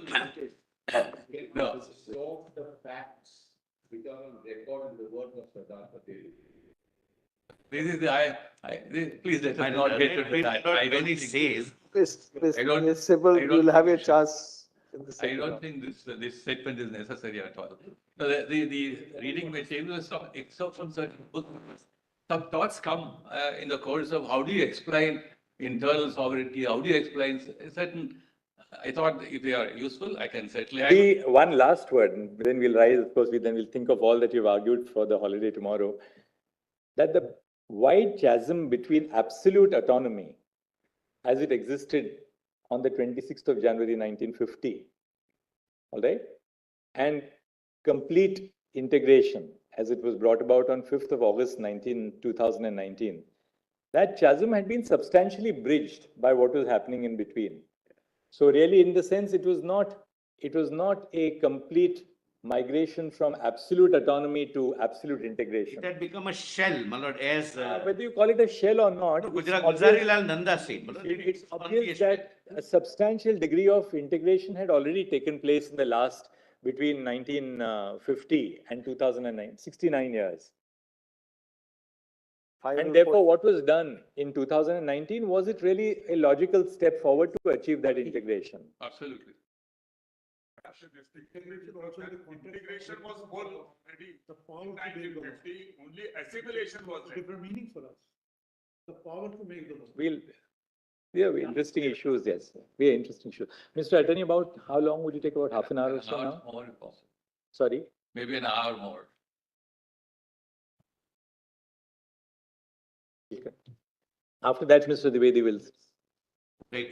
No. So the facts which are on record in the words of Sardar Patel. This is please let us not get to that. when he says, Please, I don't- Sybil, I don't- you'll have your chance in the I second don't round. think this statement is necessary at all. No, the reading material is some excerpt from certain books. Some thoughts come in the course of how do you explain internal sovereignty? How do you explain certain? I thought if they are useful, I can certainly. The one last word, and then we'll rise, of course, then we'll think of all that you've argued for the holiday tomorrow. That the wide chasm between absolute autonomy as it existed on the 26th of January 1950, all right, and complete integration as it was brought about on 5th of August 2019, that chasm had been substantially bridged by what was happening in between. So really, in the sense, it was not a complete migration from absolute autonomy to absolute integration. It had become a shell, my lord, as Whether you call it a shell or not, Gujarilal Nanda said. My lord, it's obvious that a substantial degree of integration had already taken place in the last, between 1950 and 2009, 69 years. And therefore, what was done in 2019, was it really a logical step forward to achieve that integration? Absolutely. Integration was whole already. The power in 1950, only assimilation was there. Different meaning for us. The power to make the law. We have interesting issues, yes. We have interesting issues. Mr. Attorney, about how long would you take? About half an hour or so now? More if possible. Sorry? Maybe an hour more. After that, Mr. Dwivedi will. Right.